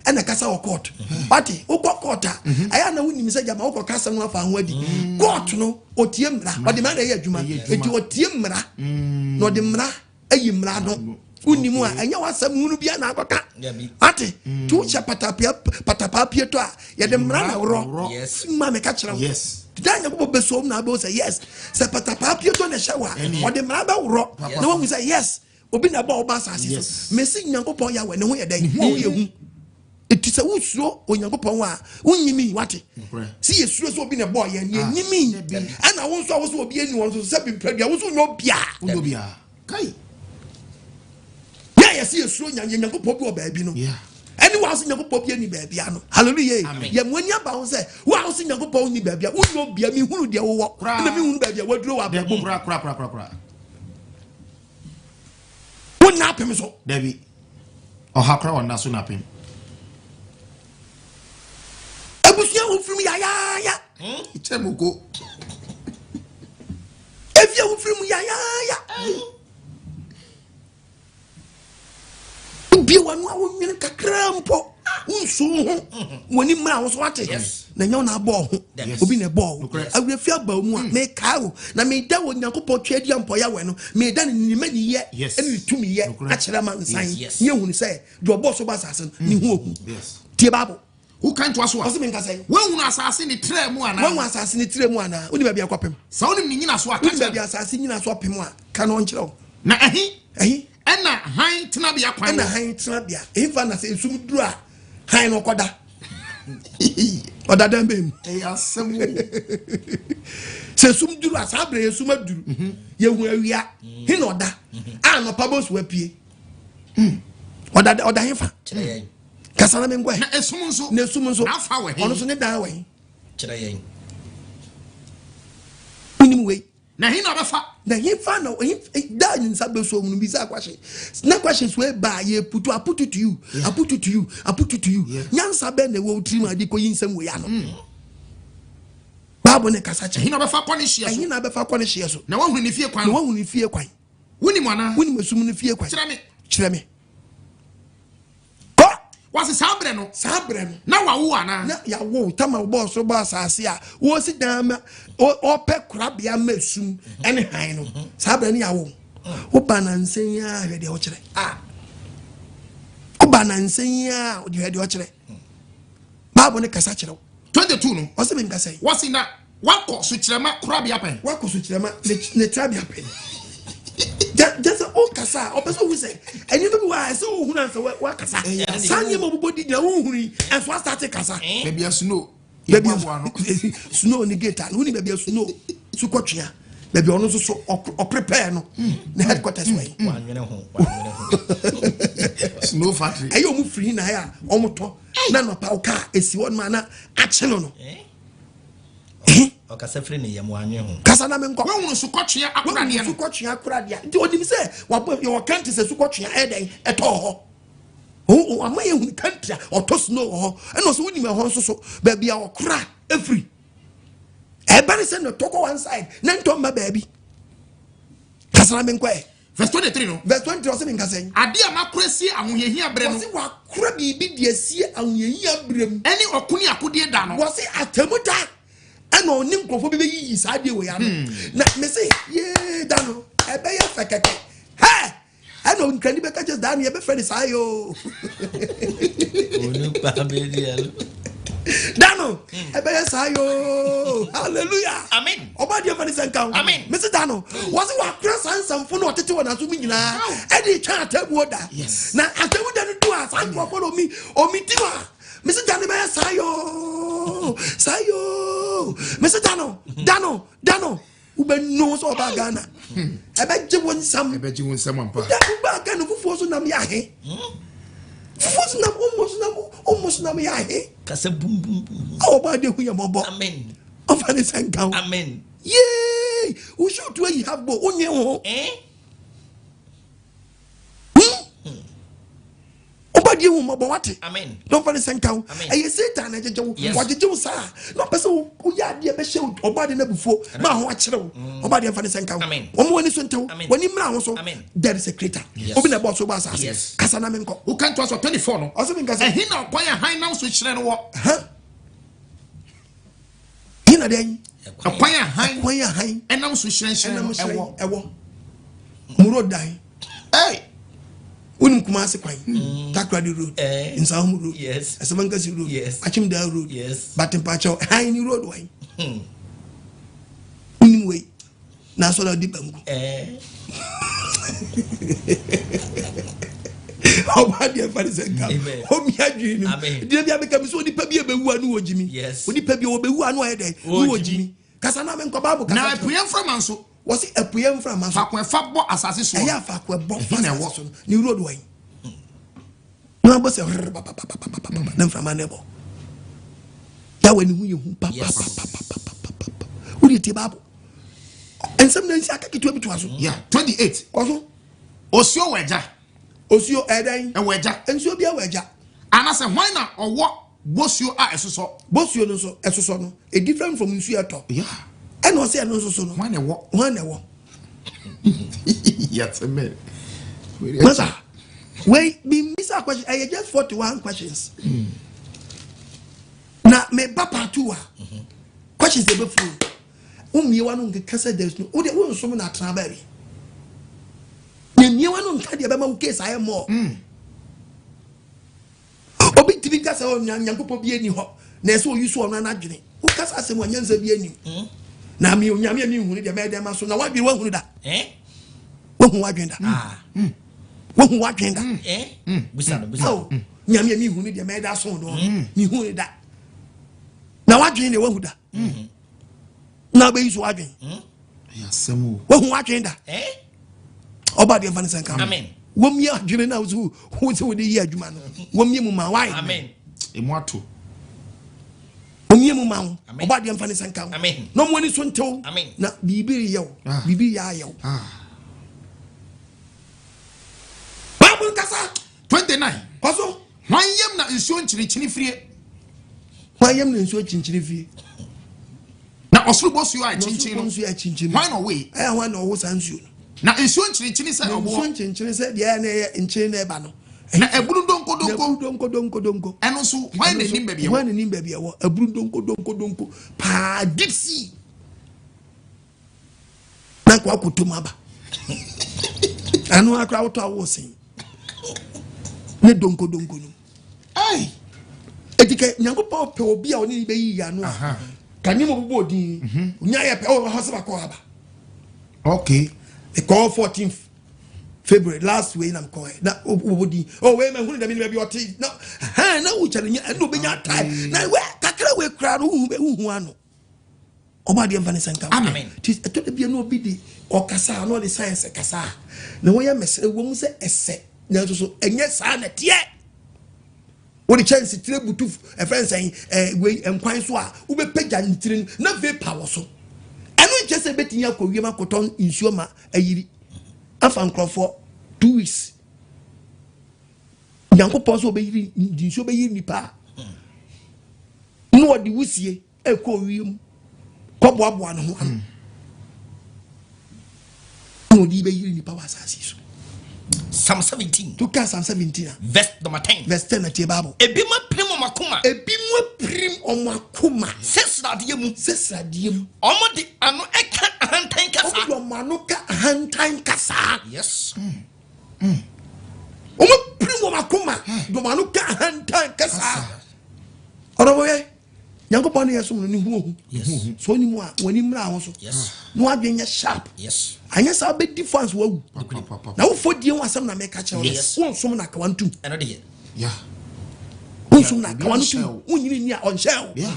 ana kasa wo court party wo court aya na wuni misa jama wo kasa no afa ho adi court no otie mra o de mara ye adwuma eti otie mra no de mra ayi mra no wuni mu a anya wasam hunu bia na akoka ate tu cha patapia to a ye de mra na woro ma me ka kira yes danya ko besom na be say yes se patapia to na shawa o de mra ba woro na wo say yes obi na ba o ba asase mesi Onyankopong Yahweh ne ho ye dai ho ye hu eti se wusuro Onyankopong a unyimi wate si yesuro so obi na boy ye nyimi ana won so wo so obi eni won so se bi pradua wo so nyo bia kai ya si yesuro Onyankopong bi o ba bi no any wa so Onyankopong bi eni ba bia no hallelujah ye mwani aba ho se wa so Onyankopong ni ba bia wo nyo bia mi hunu de wo na mi hunu ba bia waduro wa ba bom kura wo na pem so David o hakra wona so na pem abusia wo from ya ichemuko efia wo from ya bi wanu awo nyen kakra mpo unsu ho woni mra wo so ate na nyaw na abo ho obi na ebo awre fia ba mu a me kawo na me da Onyankopong twedi ampo ya we no me da ni mani ye eni tumi ye a kira man san nye hu ni say do obo so ba sase ni hu ohu tie babo who can't was what me nka say when una asase ni tre mu ana when asase ni tre mu ana oni ba bia kwapem sa oni ni nyina so aka oni ba bia asase nyina so apem a ka no nkyerɛ na ehi ena han tena bia kwan ena han tena bia efa na se sum duru a han no koda oda dan bem asemu se sum duru a sa bre sum aduru ye hu awia he no oda a no pa bo so apie oda hefa kasana men gwe na esum nso na afa we ono so ne dan we kire yen unim we na he na befa na he fa no da nsa be so mu bi sa kwahye na questions we ba ye I put it to you nyansa be na we utrim adi ko yinsam we ya no babo ne kasa che he na befa punish he na befa punish so na wahunu ni fie kwan wuni mwana wuni mesum ni fie kwan kire me wasi sabre no na wawo ana na ya wo tama bo so ba asase a wo si dan o pe kurabia mesum ene han no sabre ne ya wo wo banansen ya hwe de o kire wo banansen ya o de hwe de o kire babo ne kasa kire 22 no o se me nka sei wasi na wako so kirema kurabia pen wako so kirema ne trabia pen just o kasa o person who say eni no bi wa say o hunu ansa wa kasa sanye mo body na o hunu and so start kasa baby snow snow ni gate no ni baby snow su kwatwea baby ono so o prepare no na headquarters way wanwene ho snow factory ayo mu free na ya o mo to na no pa o ka esi won ma na ache no okasa free ne yam wanwe ho kasa na me nko wonu su kwatwea akorade su kwatwea akorade nti odim se wa your country se su kwatwea eden eto ho o amaye hu country oto snow ho eno so woni me ho so baby a okra every ebane se no toko one side na nto mba baby kasa na me nko verse 23 no. Verse 23 also mean kaseng. Ade amakuresi ahoyehia bre no. Was it wa kura bibi de sie ahoyehia brem. Eni okuni akudie da no. Was it atemuta? And on nim krofo bi yi sade we ya no. Na me say ye da no. E be ye fekeke. Hey! And on can be catches down here be friend is ayo. Onu pa be dia. Dano, Ebesayo, hallelujah, amen. Obadi of the count, amen. Mr. Dano, was it what press and some fun or to an assuming now? Eddie can't tell what that. Yes. Now, I tell you that do us, I'm going to follow me, or me, Tima, Mr. Dano, Sayo, Mr. Dano, who knows all about Ghana. I bet you want some, I bet you want someone. That kind of force on me, almost na me ahe kase boom boom boom oba de hu yamobo amen ofa ne sankan amen yay we should where you have bo onye ho oba de hu mobo wate amen don't for the sankan e Satan na jeje wo jeje sa no person wo ya de be hye oba de na bufo ma ho akere wo oba de for the sankan omo wani so ntew wani mra ho so there is a creator obi na boss oba sa kasa na menko who can to us 24 no also mean kasa e hina okwan ya han now so kyere no wo hina den okwan ya han e now so kyere no ewo muro dan hey unim kumase kwan takradi road insahum road yes asamankasi road yes achimda road yes batempacho haini road wan unim we na so da dibangu oba de farisenga omi adwini dia bia beka mi so onipa bia bewu anu wojimi onipa bia obewu anu ayede wojimi kasa na menko babu kasa na apuyen from anso was it apuyem from anso fakwe fabo asase so ya fakwe bo na wo so ni road wan na bo se na from anebo ya wani hu yehu papa uri ti babu ensem na nsi akaki to bitu aso yeah 28 koso osio weja osio edan e weja ensio bia weja anase hwan na owo bosio a esoso bosio no so esoso no a different from nsu eto yeah and no say no so no hwan na wo yes amen masa wait be misa question I just 41 questions na me papa too questions dey be full umiewa no nkeka there's no wo de wo nso na tra ba bi na miewa no nka de be ma wo case aye mo obi tibi kasa o Onyankopong bi eni ho na eso yusu ono na adwene wo kasa asem onyanza bi eni na mi onyame mi hunu de me de ma so na wadwe wa hunu da wo hu wadwe da wo hu wadwe da busa nyame mi hunu de me da so do mi hunu da na wadwe ne wo hu da na be yiso wadwe ya semu wo hu wadwe da oba de vanessa kan amen wo mi adwene na wo se wo de yi adwuma no wo mi mu ma why amen emu ato omie mu ma wo oba de vanessa kan amen no mo ni so ntew amen na bibi yew bibi ya yew Bible kasa 29 koso hwan yem na nsuo nkyirikyiri frie hwan yem na nsuo kyinkyiri fie na osuru bosio a kyinkyiri no nsuo kyinkyiri hwan no we hwan na wo san nsuo na nsuo nkyirikyiri se obo nsuo kyinkyiri se de na ye nkyiri na eba no na eburu donko eno so hwan na nim baabi hwan na nim baabi wo eburu donko pa deep sea na kwa kutumaba anu akra woto awo sin ne donko no ai etike Nyankopong pe obi a oni be yi anu kani mo bobo odin nya ye pe o hoseba ko aba okay the call 14th February last week I'm calling na obodi oh we me hunu da me be oti no na wo chale nya no be nya time na we kakra we kra no hu anu oba de Vanessa nka amen tis eto de bia no obi di okasa no the science kasa na wo ya mesere wo mu se ese na so enye sa na tie wo the chance tire butu e friend say we enkwan so a wo be pagya ntire na ve power so enu nche se betinya ko wiema koton insuo ma ayiri afa nkrofo 2 weeks Nyankopong so be yiri insuo be yiri nipa no odi wusie e ko wiem ko boaboa no ho ɛna ɔde bɛyiri nipa wɔ asase so. Psalm 17. To ka Psalm 17. Verse number 10. Verse 10 na tie Bible. Ebi ma prim omakuma. Ebi mo prim omakuma. Sesradeɛ mu. Sesradeɛ mu. Omo de ano eka ahantan kasa. Omo ano ka ahantan kasa. Yes. Omo prim omakuma. Do ano ka ahantan kasa. Ɔrɔbɔyɛ. Nyankopɔn ne yɛsom no ne hu. Yes. So ni mu a wani mra ho so. Yes. No adwen yɛ sharp. Yes. Anya sa be difference wawu. Na wo fodie ho asɛm na meka kyerɛ wo. Yes. Wo nsom na ka wantum. Ɛno de. Yeah. Wo nsom na ka wantum. Wo nyini ni a ɔnhyɛ wo. Yeah.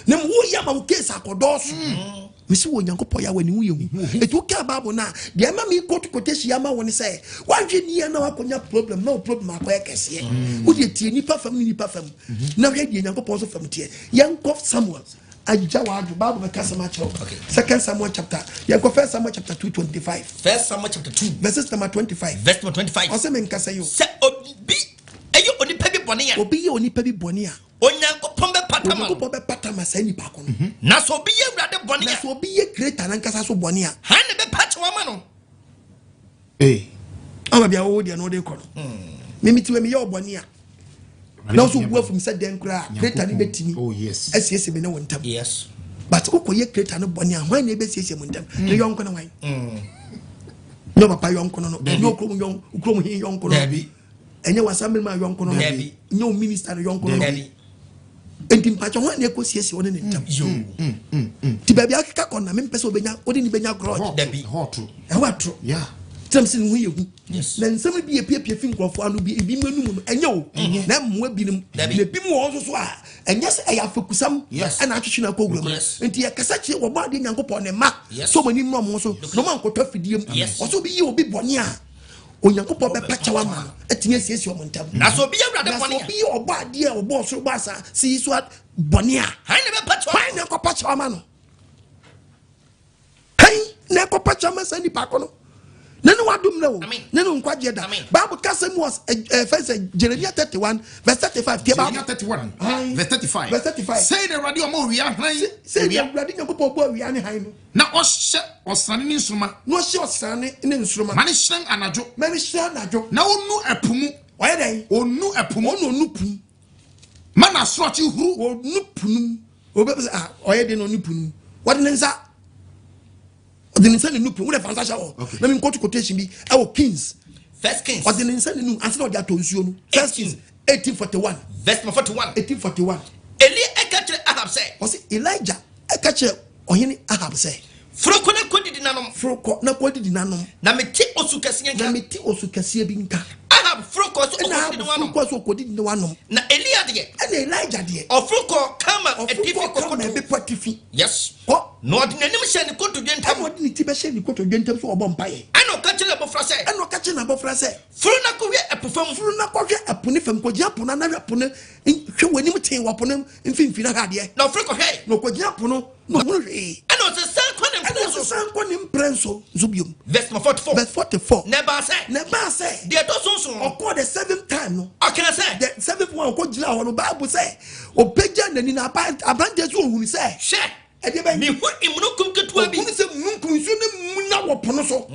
Na mo wo ya ma wo case akɔdɔɔso. Mesi wo Onyankopɔn Yahweh ni wo yehu. Etu ka Bible na de ma me quotation ama wo ne sɛ wadwe ni na wakonya problem na problem akɔyɛ kɛseɛ. Wo de tie nipa fam ni nipa fam. Na hwɛ de Onyankopɔn so fam tie. Yankov Samuel Aja wadu Bible make some match. Second Samuel chapter. First Samuel chapter 2:25. First Samuel chapter 2. Verses number 25. Verse number 25. Ose me nkasa yo. Se obi eyo onipa bi bɔne a. Obi ye onipa bi bɔne a. Onyankopɔn bɛ patama. Onyankopɔn bɛ patama sa nipa ko no. Na so obi ye wurade bɔne a. Na so obi ye creator na nkasa so bɔne a. Han ne bɛ patwa ma no. Ama bia wo de no de ko no. Me miti me ye obɔne a. Na so bu afum se den kura creator ni betimi. Oh yes. Asiese me ne wontam. Yes. But ukoye creator no bɔne a hwan na be siesie mo ntam. Ne yonko na wan. No papa yonko no. No ukrom hin yonko no. Dabi. Enye wasambe ma yonko no. Dabi. Nye minister no yonko no. Dabi. Enti mpacho hwan na ekosiesie one ne ntam. Ti baabi akeka kona me mpese obenya odi ni benya grudge. Dabi. Hot. E wa tro. Yeah. Tramsin hu yehu. Yes. Na nsem bi epiepie fin krofo anu bi ebi manu mu enye o. Na mmoa bi nim. Na bi mu wo so a enye se eya fakusam na atwetwe na kogura mu. Enti ye kasa kire wo ba de Nyankopɔn ne ma. So mani mu mo so. No man ko tafidie mu. Oso bi ye obi bɔne a Onyankopɔn be pachawa ma. Etinye siesie o mo ntam. Na so bi ye wurade bɔne a. Na so bi ye oba ade a obo so ba sa si so bɔne a. Han ne bɛ patwa. Han ne ko pachawa ma no. Han ne ko pachawa ma sa ni pa ko no. Nenu wadum na wo nenu nkwaje da Bible kasem was first Jeremiah 31 verse 35 Jeremiah 31 verse 35 say the radio mo wia han say the radio Nyankopɔn bo wia ne han no na ohye osane ni nsuma no ohye osane ne nsuma mane hyen anajo na onu apumu oye den onu apumu onu pum mana srochi huru onu punum obe oye den onu punum what nsa the insane new we fantasy let me quotation be our kings First Kings or the insane new answer of that to First Kings 1841 verse 41 1841 Eli ekatre Ahab say was Elijah ekatre ohene Ahab say froko na kodi dinanom froko na kodi dinanom na meti osukase nka na meti osukase bi nka Ahab froko so kodi dinanom na Elia de and Elijah de ofroko kama edifi kokoto be patifi yes no ordinanim hye ne koto dwentam ordinary ti be hye ne koto dwentam so obompaye ana okachele bofra say ana okachele bofra say furu na ko hwe epofam furu na ko hwe epone fam ko gia pona na hwe pone hwe wanim ten wo pone mfimfi na hade na ofroko hwe no ko gia pono no hunu hwe ana o se san ko nim prenso zubium verse 44 verse 44 neba say de do sonson okọ the seventh time no akena say the seventh one okọ gira ho no Bible say opeja nani na abante so ohunu say hwe ede ba mi hu imunukum ketua bi ohunu say munkum so ne muna wo pono so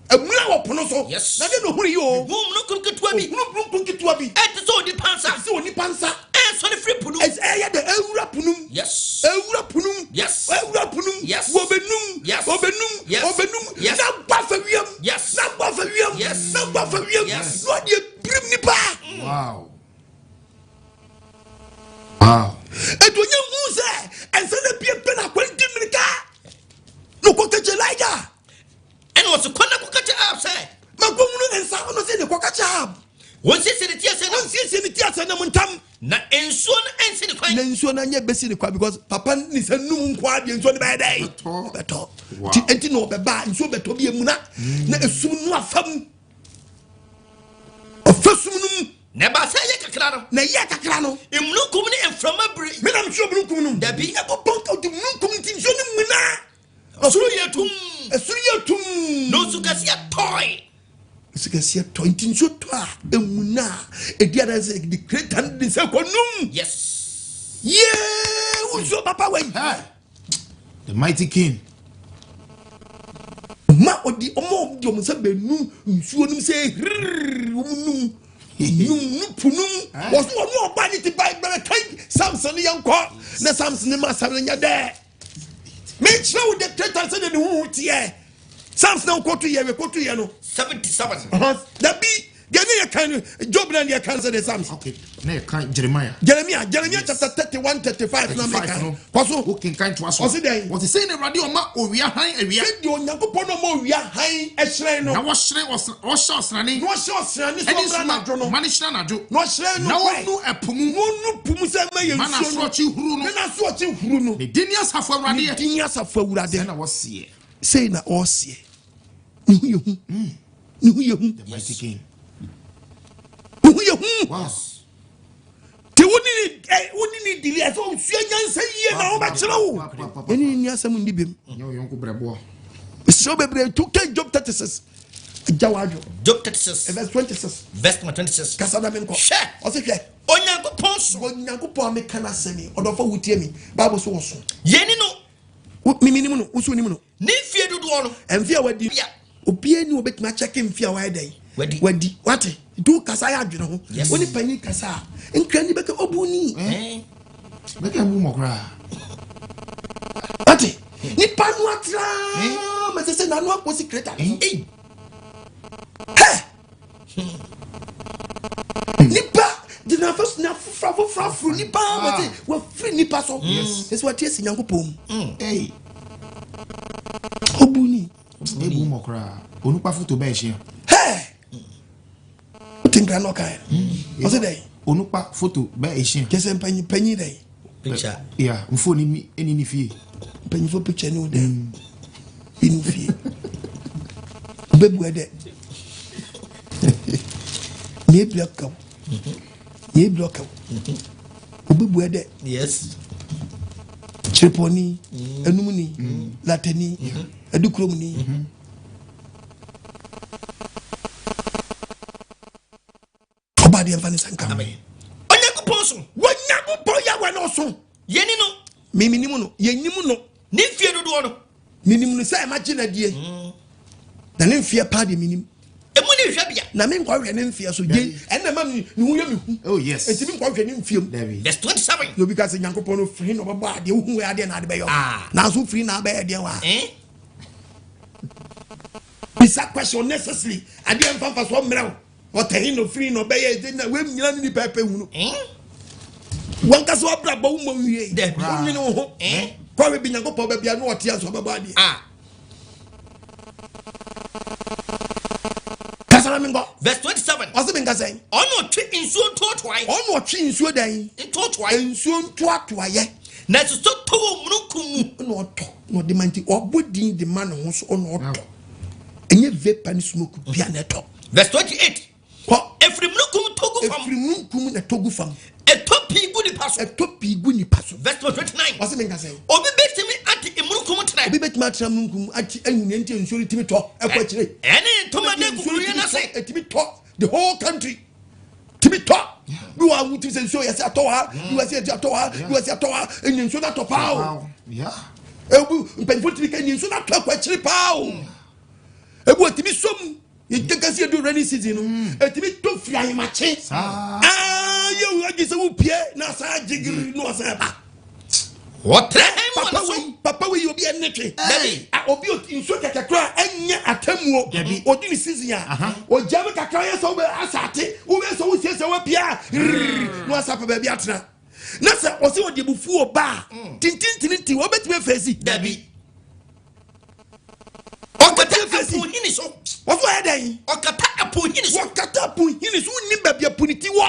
amuna wo pono so na de no hunu yi o imunukum ketua bi imunukum ketua bi et so di pansa so the free punum es eya de ewura punum yes ewura punum yes ewura punum yes obenum yes obenum yes na gba fa wiam yes na gba fa wiam yes na gba fa wiam yes no de brim ni pa wow edonya hu se ense na pie pe na kwenti mirika no ko keche Elijah and was kona ko kacha ab say makomunu ensa no se ne ko kacha ab won sisi ni tiase na muntam na ensuo no ensi ni kwan na ensuo na nya besi ni kwa because papa ni se num nko ade ensuo ni ba dai beto ti enti no be ba ensuo beto bi emuna na esum no afam ofasum num na ba say ye kakra no na ye kakra no emnukum ni emframa bri me na msho emnukum num da bi e ko bonka di emnukum ti ensuo ni muna esuru yetum no sukasia toy Sikasia tointin shotwa emuna ediara se the creator and se konum yes yeah uzo papa we the mighty king ma odi omo di omo se benu nsuo nim se num punum was no bani ti Bible kai Samson yanko na Samson ma sabnya de me chira wo the tretan se de hu tie Samson ko to ye no 77 that be Gani can Job and your cancer the Psalms. Okay. Jeremiah chapter 31, 35. Who can kind to us? What's the saying in radio ma o we are high and we are Onyankopong no we are high a shrine. Now what shrine was running? No shots running. Manishna Nadu. No shrine. No a pumu. No pumu say me. Man has watched you Bruno. That's what you Bruno. The Dinias have already. Dinias have already. And I was see. Say na osie. The mighty king. Was te woni delay so suanya nsa yie na wo ba kire wo eni ni asem ndi bem yonko brebo so bebre to Job 36 jawajo Job 36 verse 26 verse 26 kasada men ko she o se hwe Onyankopong me kana semi odofo wutie mi Bible so wo so yeni no minimu no usu nimu no ni fie dodo no emfia wadi obie ni obetuma check emfia wa dai wadi wate do kasa ya adwene ho woni panyi kasa nkra ni beka obuni beka mu mokra wate ni panu atra ma se na no akosi kreta nipa dina first na fufra nipa ma se wa free nipa so ese wate esi Nyankopong obuni mu mokra onupa foto ba ehia Tingra no kai. What's it? Onupa photo ba ehia. Kese penyi dey. Picture. Yeah, mfo ni eni ni fie. Penyi for picture ni o dey. In fie. Bebu ade. Ye block am. Obebu ade. Yes. Cheponi, enumuni, lateni, edukromuni. Obadi envanisa nka. Amen. Onyankopong Yahweh no so. Yeni no. Minimu no. Yenimu no. Ni fie dodo no. Minimu no say imagine adie. Na ne fie pa de minimu. Emu ni hwe bia. Na me nkwa hwe ne fie so je. Ena mam ni hu ye me hu. Oh yes. Enti me nkwa hwe ne fie mu. Verse 27. No because Onyankopong no free no baba ade hu ade na ade be yo. Na so free na be ade wa. Bisa question necessary. Ade emfa so mrew. What no free no be ye na we nyina ni pepe hu no. Wanka so abra ba wo wie. Onwini wo ho. Kwa we bi Nyankopong ba bia no otia so baba ade. Verse 27. What's the nka say? Ono twi nsuo ntotwai. Ono twi nsuo dan. Ntotwai. Nsuo ntoatoaye. Na so to mununkum no oto. No de manti obodin de man ho so ono oto. Enye vapor ni smoke bia na to. Verse 28. Ko Efrim nukum togu fam. Efrim nukum na togu fam. Etopi gu ni paso. Verse 29. What's the nka say? Obi betimi ati emunukum tena. Obi betimi ati emunukum ati enwune nti nsuo timi to ekwa Ene tomade kukuru na say timi to the whole country. Timi to. You are muti se nsuo yesi atowa, you are se atowa, you are se atowa enye nsuo na to pao. Yeah. Ebu mpenfo timi ka nsuo na to ekwa chire pao. Ebu timi som you can see do rainy season no etimi to fly mache you agi se wo pie na sa jigiri no sa ba what papa we obi enetwe obi nso kakakra anya atamuo odi ni season ya o jame kakra ya so be asate wo be so wo sie se wo pia no sa pa ba bi atena na se o se odi bufu oba tintintinti wo betime face dabi okata apu hini so what's why then okata apu hini so ni babia puniti wo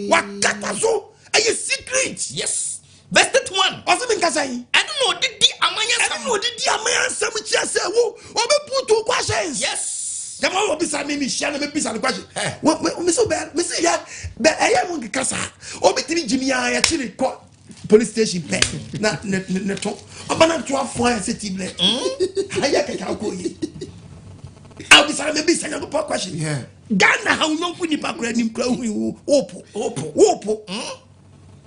wakata so aye secret yes best one what's the nka say I don't know did the amanya sam chia say wo obeputu questions yes jama wo bisa me share na me bisa the question me so bad me say ya be aye mo nkasa obetimi jimi ya chiri ko police station pe na ne to obana to afo ya setible aya kaka ko yi I'll be sorry, maybe send a question. Yeah. Ghana, how no good nipa kura nim kura hu opo.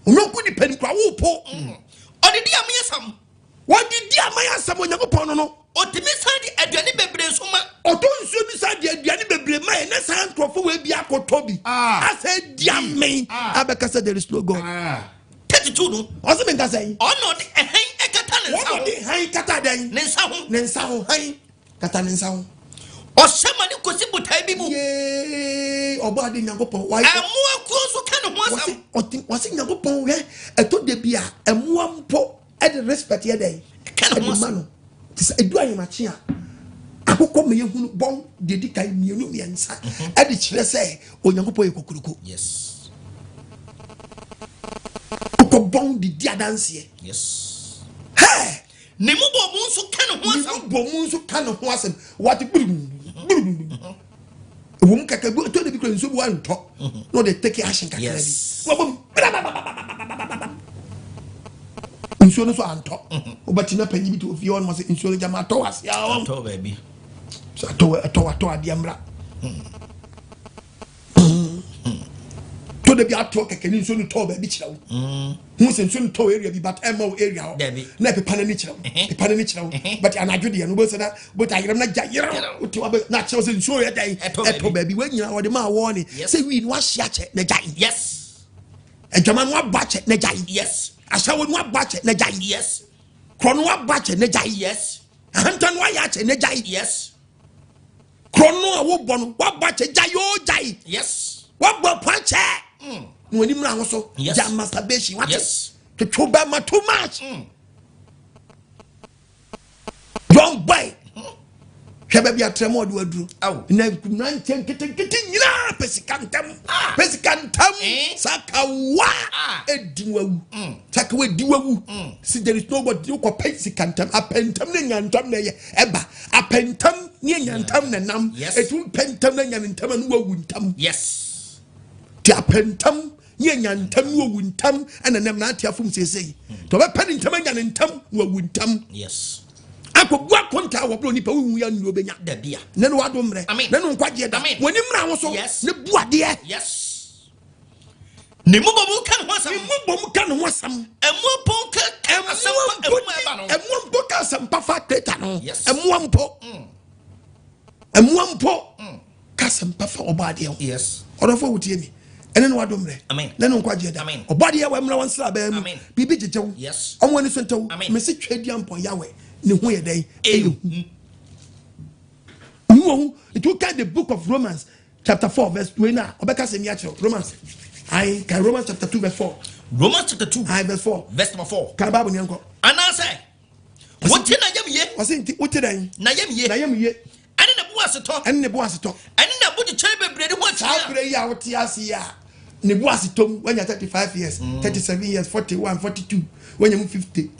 No good nipa nim kura opo. O di dia me sam. What did dia me sam Onyankopong no? Otimisadi aduani bebre soma. Otonso bi sa de aduani bebre ma e na san krofo we bi akotobi. Asa diame abekasa there is no God. 32 no. Oso me nkasa yi. Ono de ehan ekata ne nsa. Ono de han kata den. Ne nsa ho. Ne nsa ho han kata ne nsa ho. Oshema ni kosi butai bi mu. Ye oba de Nyankopon why? Emu akuo so ka ne ho asam. Wasi Nyankopon we eto de bia emu ampo e de respect ye dey. Ka ne ho asam. Tisa edu ayemachi a akoko me yehunu bon de di kai mienu miensa e de kire se Onyankopon ekokuruko. Yes. Ko bon di adanse. Yes. Hey! Ne mu bo mu so ka ne ho asam. Bo mu so ka ne ho asam. What wum kaka bu to de bi kro nso bu an to. No de take action kakra bi. Wabom. Nso no so anto. Obati na panyi bi to ofie on mo se nso jama to was ya on. To baby. So to adiamra. To de bi ato kaka ni nso no to ba bi kirawo. Hu se nso no to area bi but emo area ho. Na pepa na ni kirawo. Pepa na ni kirawo. But anadwo de no bo se na but ayiram na jayira. Uti wa na kirawo se nso ya dai. Eto ba bi wanyina wo de ma wo ni. Se wi no ahia che na jai. Yes. Ejama no abache na jai. Yes. Asawo no abache na jai. Yes. Krono abache na jai. Yes. Hantan wa ya che na jai. Yes. Krono a wo bono wa bache jai o jai. Yes. Wa bo panche. No ni mra ho so. Yes. Ja masturbation what? Yes. To choba ma too much. Young boy. Hebe bia tremo de waduru. Na nten kete nyina pesikantam. Pesikantam sakawa ediwawu. Sakawa ediwawu. See there is nobody who ko pesikantam apentam na nyantam na ye eba apentam ne nyantam na nam etu pentam na nyantam na wawu ntam. Yes. Ti apentam ye nyantam wawu ntam ana nam na atiafum sesei. To be pentam nyantam wawu ntam. Yes. Akobua konta wo bro nipa wu ya nu obenya da bia ne no wado mre ne no nkwaje da woni mra wo so ne buade. Yes. Ne mu bomu kan ho asam. Ne mu bomu kan ho asam. Emu ponka asam emu eba no. Emu ponka asam pa fa kreta no. Yes. Emu ampo kasam pa fa obade. Yes. Odofo wutie ni ene no wado mre ne no nkwaje da obade wa mra won sra ba mu bibi jejew. Yes. Omo ni so ntew me se twadi ampon Yahweh ne hu ye dai it will carry the book of Romans chapter 4 verse 20 na obeka se mi acho Romans chapter 2 verse 4 Romans chapter 2 verse 4 verse number 4 ka Bible nyanko anase wote na yam ye wasinti wote dan na yam ye ane na bu aseto ane na bu de chere bebre de ho atia bebre ya wote asia ne bu asetom when you 35 years 37 years 41 42 when you 50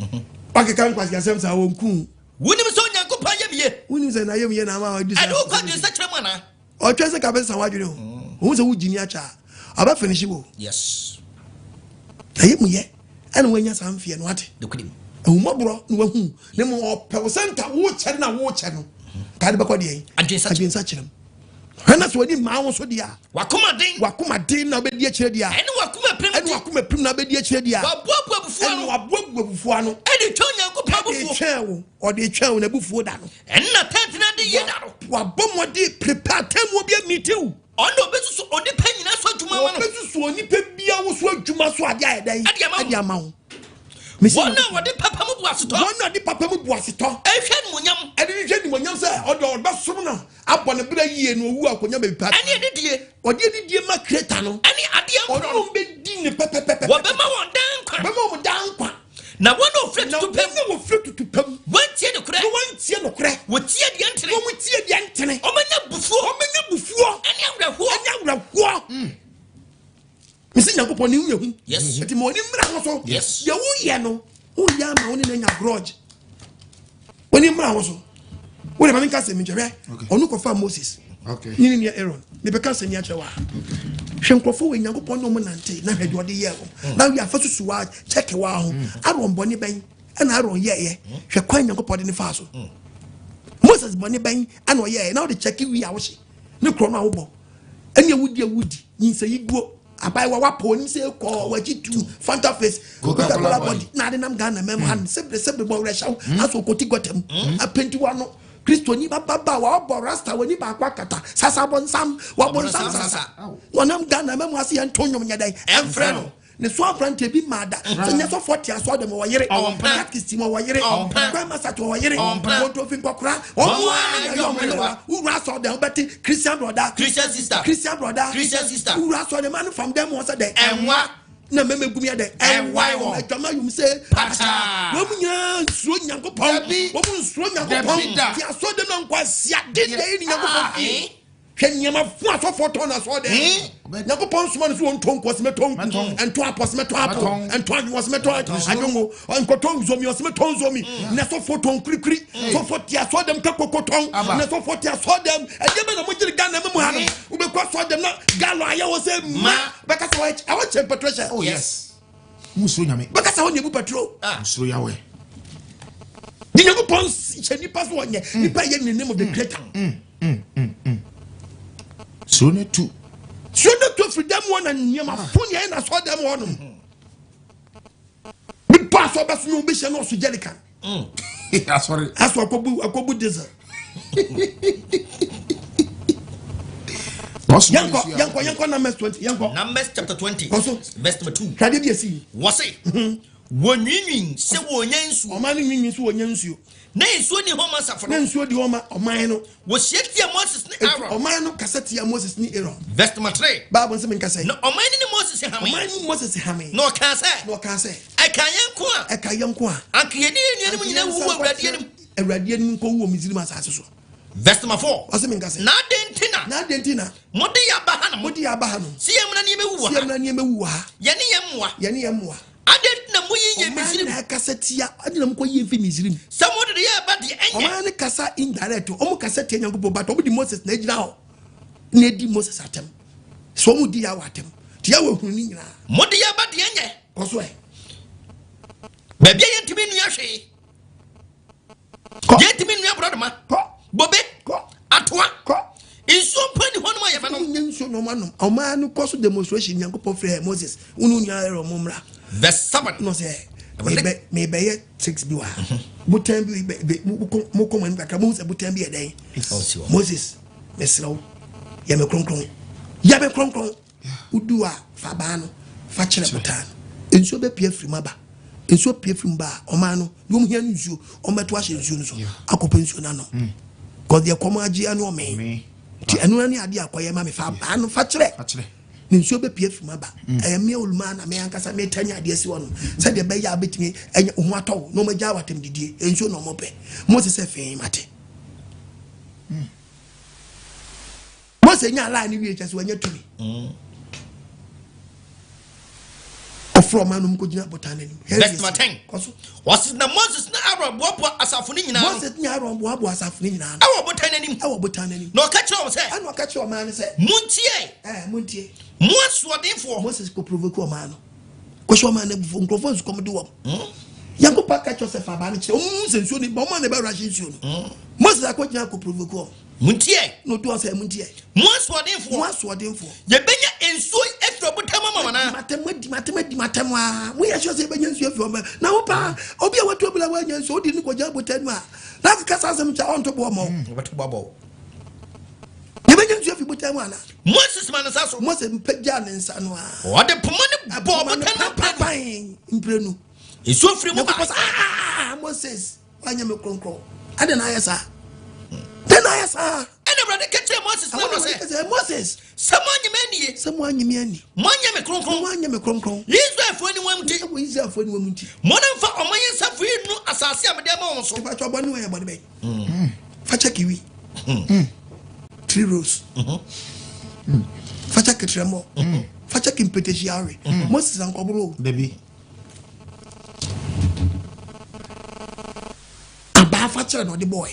okay kan kwasi asem sa wonku wonim so Onyankopon yam ye wonim se na yam ye na ma odi sa ade ko adi sa chere mo na o twese ka be sa wadwene o se wo jini acha aba finish wo. Yes. Ayem ye ana wanya sa mfie no ate de kudim ahumabro no wahu ne mo opewo senta wo kye na wo kye no ka de bakọ de adwensa kyerem hana so ni ma wo so dia wakoma den na obedi akire dia ene wakoma prim na obedi akire dia wabuabu abufuo ano ene twa Onyankopon abufuo twa o de twa na abufuo da no ene na tent na de ye da no wabomode prepare time obi meeting ono besusu onipa nyina so adwuma wa no besusu onipa bia wo so adwuma so ade ayedan ade ama wo wona wode papa mu buaseto ehwe ni monyam se odo besom no abone bra yie no owu akonya be papa ane edidie ode edidie ma creator no ane ade amro no be di ne pepepepe wo be ma won dan kwa na wona ofre tutu pam wantie no kure wotie de antene omanya bufuo ane awraho Misi Nyankopon ni hu. Yes. Eti mo ni mra ho so. Yes. Ya wo ye no. Wo ya ma woni na nya grudge. Woni mra ho so. Wo le ma nka se mi jere. Onu ko fa Moses. Okay. Ni Aaron. Me be ka se mi ache wa. Hwe nkrofo we Nyankopon no mo nante na hwe de ode ye ho. Na wi afa susu wa check wa ho. Aaron boni ben. Na Aaron ye. Hwe kwan Nyankopon de ne fa so. Moses boni ben ana o ye. Na o de check wi a wo hye. Ne kro no a wo bo. Ene awudi yin se yiguo abai wa poni se ko waji tu Fanta face Coca-Cola body na de nam Ghana mem han sebre bo reshaw aso koti gotem apenti wa no Kristo ni baba wa obo rasta woni ba kwakata sasa bonsam wa bonsam sasa wonam Ghana mem ase entonwom nyadai emfre no ne so afrante bi mada so nya so 40 aso dem wo yere practice mo wo yere kwa masa to wo yere wonto fin kokora omo yo melewa ura so dem beti Christian brother Christian sister ura so dem man from them was the enwa na meme gumi ade enwa wo atama yum say pata wo munya nsuo Onyankopon wo mu nsuo Onyankopon ti aso dem no nkwasia de ni Onyankopon Kenyama fu asofo na so de Onyankopon suma no so wonton kwosmeton ento aposmeton apo ento anwosmeton adwongo onkoton zomi osmeton zomi na so foton krikri so foti aso dem kakokoton na so foti aso dem ejebe na mojiri Ghana memu ha no ubekwa so dem na galo aye wo se ma beka so I want check Patricia. Oh yes musuro nyame beka so woni bu patro musuro Yahweh di Onyankopon cheni pass wonye nipa ye in the name of the creator so ne tu freedom one and nyama fun ye na so dem wonum bi pass obeso no be no so jelican sorry aso akobu diesel yanko Numbers 20 yanko Numbers chapter 20 verse number 2 kade bi esi wose wonwinwin se wonyansu omani nwinwin se wonyansu na nsuo ni homa safo na nsuo di homa oman no wo hyetia Moses ni Aaron oman no kasetia Moses ni Aaron verse number 3 Bible se men kase no oman ni Moses hame oman ni Moses hame no ka se ekayanko a ankiyedi enuanim nyina wu awurade anim ko wu Misrim asase so verse number 4 ose men kase na dentina mode ya bahano siyemna ni mewu ha yene yemwa adet na moyi Misrim na kasetia adina mko yi fi Misrim somebody dey ba de enye oman kasa indirect omo kasetia Onyankopon but omo di Moses na ejina ho na di Moses atem so omo di ya watem ti ya we hunu ni nyina mode ya ba de enye koso e ba bia yentimi nua hwe yentimi nua brother ma bobe atwa inso pani hono ma ye fa no nyenso no ma no oman koso demonstration Onyankopon frɛ Moses unu nua ero momra verse 7 no say me be 6 bi wa butan bi mo ko man kakra mo se butan bi e den Moses mesrawo ya me kronkron udu a fa ba no fa kire butan enso be pia firi maba enso pia firi mba oman no yo mo hia nsuo o meto ahye nsuo no so akopa nsuo na no god ye komo agi anu o me ti anu ani ade akoye ma me fa ba no fa kire nsuo be pia firi maba me oluma na me ankasa me tanya ade asi wono se de be ya betimi enya ho atọ no ma ja watem didie nsuo no mo pe Moses se fe mate Moses nya ala ni wie chese wanya tumi ofro manum ko gina botanani verse 10 was na Moses na Aaron boabo asafo ni nyina Moses nya Aaron boabo asafo ni nyina awo botanani no ka kire o se anu ka kire o man se muntie mo asodenfo Moses ko provoke o man no ko so man na bufo nkrofo su komdo wo Onyankopon ka kire se fa ba ni kire o mu sensuo ni bo man na ba rahye nsuo no Moses akogina ko provoke o muntie no do say muntie mo asodenfo ye benya ensuo efro botama mama na matem a mo ye sure say benya ensuo efro na wo pa obi a watu obila wanya ensuo odi ni ko ja botanu a na ka kasa asem cha on to bo mo watu babo ye benya ensuo efro botanu ana Moses man saso Moses mpagya ne nsa no a o de pomane bo botanu papan imprenu ensuo firi mo ba Moses wanya me kronkron ade na ayesa then ayesa ene brother ketche Moses na say Moses Someone anyimani mwanya me kronkron Israel fo ni wamuti mona mfa omaye safu nu asase amede ma won so fa chobo ni we body be fa chekiwi 3 rows fa chekitremo fa chekimpetejiare Moses ankobro baby aba fa chere no the boy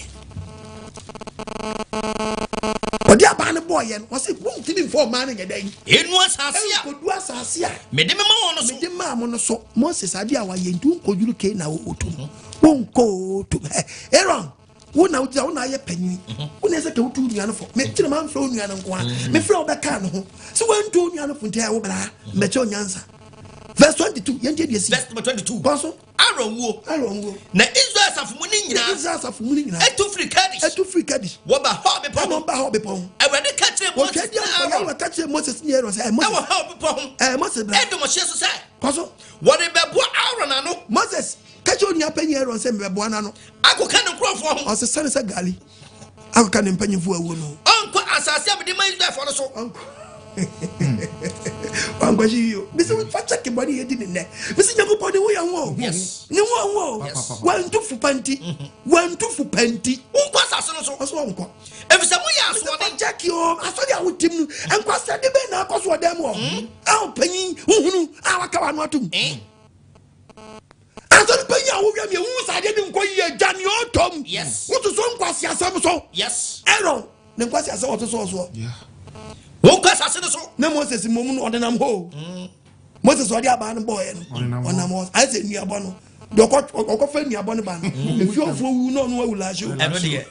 odi abane boy yen wose won timi for man nya dan enu asase ko du asase a mede me ma won so mede ma mo no so Moses ade a wa yen tu ko juru ke na otum won ko to Aaron wona uti wona ye panyin wona se ka wutu nua no fo me kire man fro nua no nko a me fro be ka no ho so wantu nua no fo ntia wo bra me che onyansa verse 22 yende de si verse 22 boso Aaron wo na Israel safumu ni nyina etu free Kadesh wo ba ho be pon awade ka kire Moses na wa ka kire Moses ni Aaron say Moses wo ho be pon Moses bra edo mo hye so say boso wo de be bo Aaron ano Moses kacho ni apanyi Aaron say me bo anano akoka ne krofo ho o se sane sa gali akoka ne mpanyifo awu no onko asase am de man Israel for no so Angwaji yo bisi facha ke body yedi ne bisi Nyankopon de wo ya wo yes ni wo wantu fu panti unko asase no so oso unko efisa mo ya aso de check yo aso de awotim nu enko asa de be na akoso dem wo panyin uhunu awaka wa no atum aso de panyin awo wi am hu sa de nko ye jani otom yes wo to so nko asia sam so yes ero ne nko asia sam wo to so yeah unko asase no so na Moses mom no odinam ho Moses odi aba no boy no onam ho I say nuabo no de okofa nuabo no ba no efi ofo wu no no awula hye eno de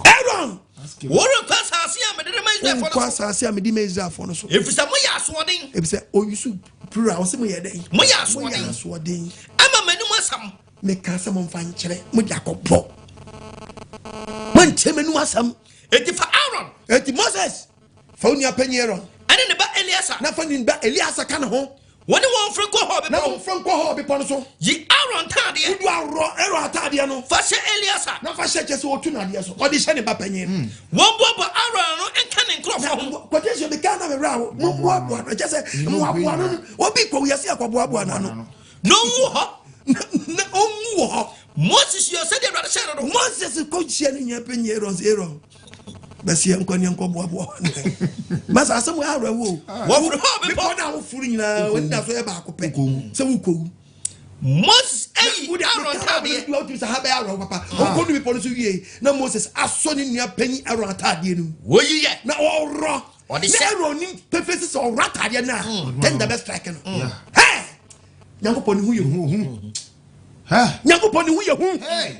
Aaron wo request asase am de man Israel for no kwa asase am de man Israel for no so efisa mo ya aso den ebise o yusu plural o se mo ye den mo ya aso den ama manu asam me ka se mo mfa nkere mo de akopọ man chemenu asam eti fa Aaron eti Moses fa uni apanyi Aaron ane ne ba Eliasa na fa ni ba Eliasa ka ne ho woni won franco ho be na won franco ho be pon so yi Aaron tade udu aro Aaron tade no fa she Eliasa na fa she chese otu na de so odi she ne ba panyi won bo Aaron no enka ne nkrofo ho quotation be kana me rawo mo bo no chese mo abo no obi ko yesi akobo abo na no no wu ho na omu ho Moses yo said the share no Moses ko chia ni nya panyi Aaron basi yankoni yankobo abo masa asemu Aaron wo wo furu ho be ko na wo furu nyina woni na so e ba akopɛ se wo ko Moses Aaron tade wo tu sa ha be Aaron papa ko no bi pon so wie na Moses aso ni nua panyi Aaron tade no wo yi ye na oro odi se Aaron ni pefesi so ratade na then the best strike no hey Nyankopon hu ye hu ha Nyankopon hu ye hu hey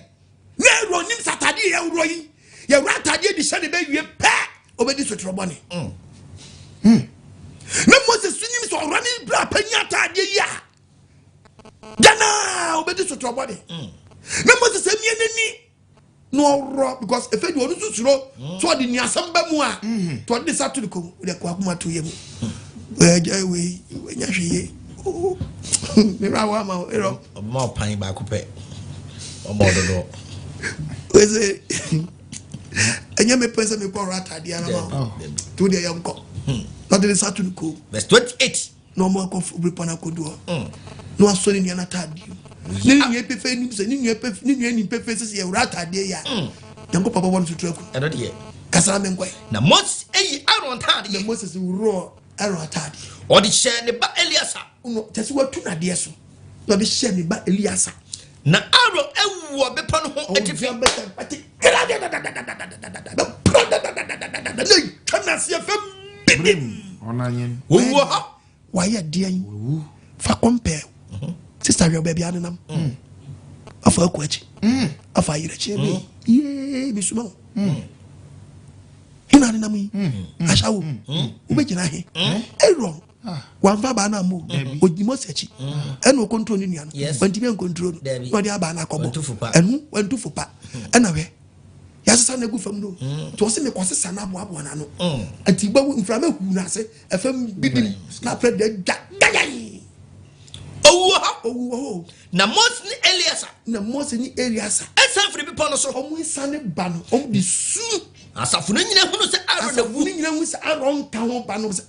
na Aaron ni satade ye woro yi ye ratade di shane be wie pa obedi so trobone na Moses sunim so rani bra panya tade ya jana obedi so trobone na Moses emie nani no ro because if you want to suro so the niasam ba mu a to the satu ko de kwa kuma to yemu we nya hweye me ra wa ma ero ma pan ba ko pe o mo do we say enya me pesa me ko rata dia na ma to de yanko not the satu ko verse 28 no mo ko bripana ko do no asori ni na tadi ni ni epefe ni se ni ni epefe ni pefe se ye rata dia ya yanko papa won to traku eno de kasara me nkwa na Moses Aaron tade na Moses ro Aaron tadi odi share ne ba Eliasa no tese watu na de so no de share ne ba Eliasa na Aaron ewu be pa no ho etifi kana se fam bibim onanyen wo ha wa ye de an fa compare sister yo baby anam afa akwachi afa yire chebe ye bisuma hina ni namu ashawo ubegina he ero wan fa ba na mo ojimo sechi eno control ni nuano wantimi control no de aba na kobo enu wantu fupa ena we yasesa na gu fam no to se me kwasesa na abo na no atiba mframa hu na se afam bidim na pred da oh na Moses ni Eliasa esan free people no so omu insane ba no omu di su asafo nyina hunu se Aaron na wu nyina hu se Aaron ka ho ba no se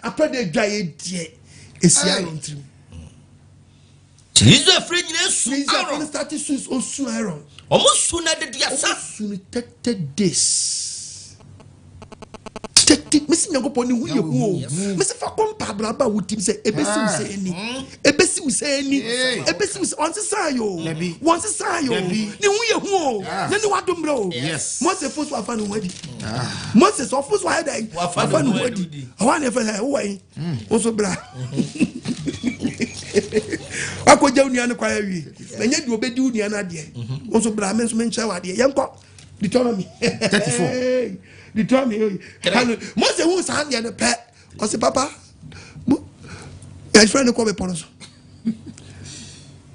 apede dwa ye die esi Aaron trim Jesus free nyina su Aaron start su su Aaron omu su na de dia sa su 30 days mesi Nyankopon ni hu ye hu mesi fa kompa braba wutim se ebesi u se ni onse sa yo ni hu ye hu na ni wadom bro Moses fosu afa no wadi Moses ofosu ha dai afa no wadi awa ne fa ho wai onso bra akoja unia no kwa wi menye di obedi unia na de Also, Brahmins mention what the young cock. Deuteronomy 34. Deuteronomy. Most of who's hand the pet. I say, Papa, my friend call me Ponos.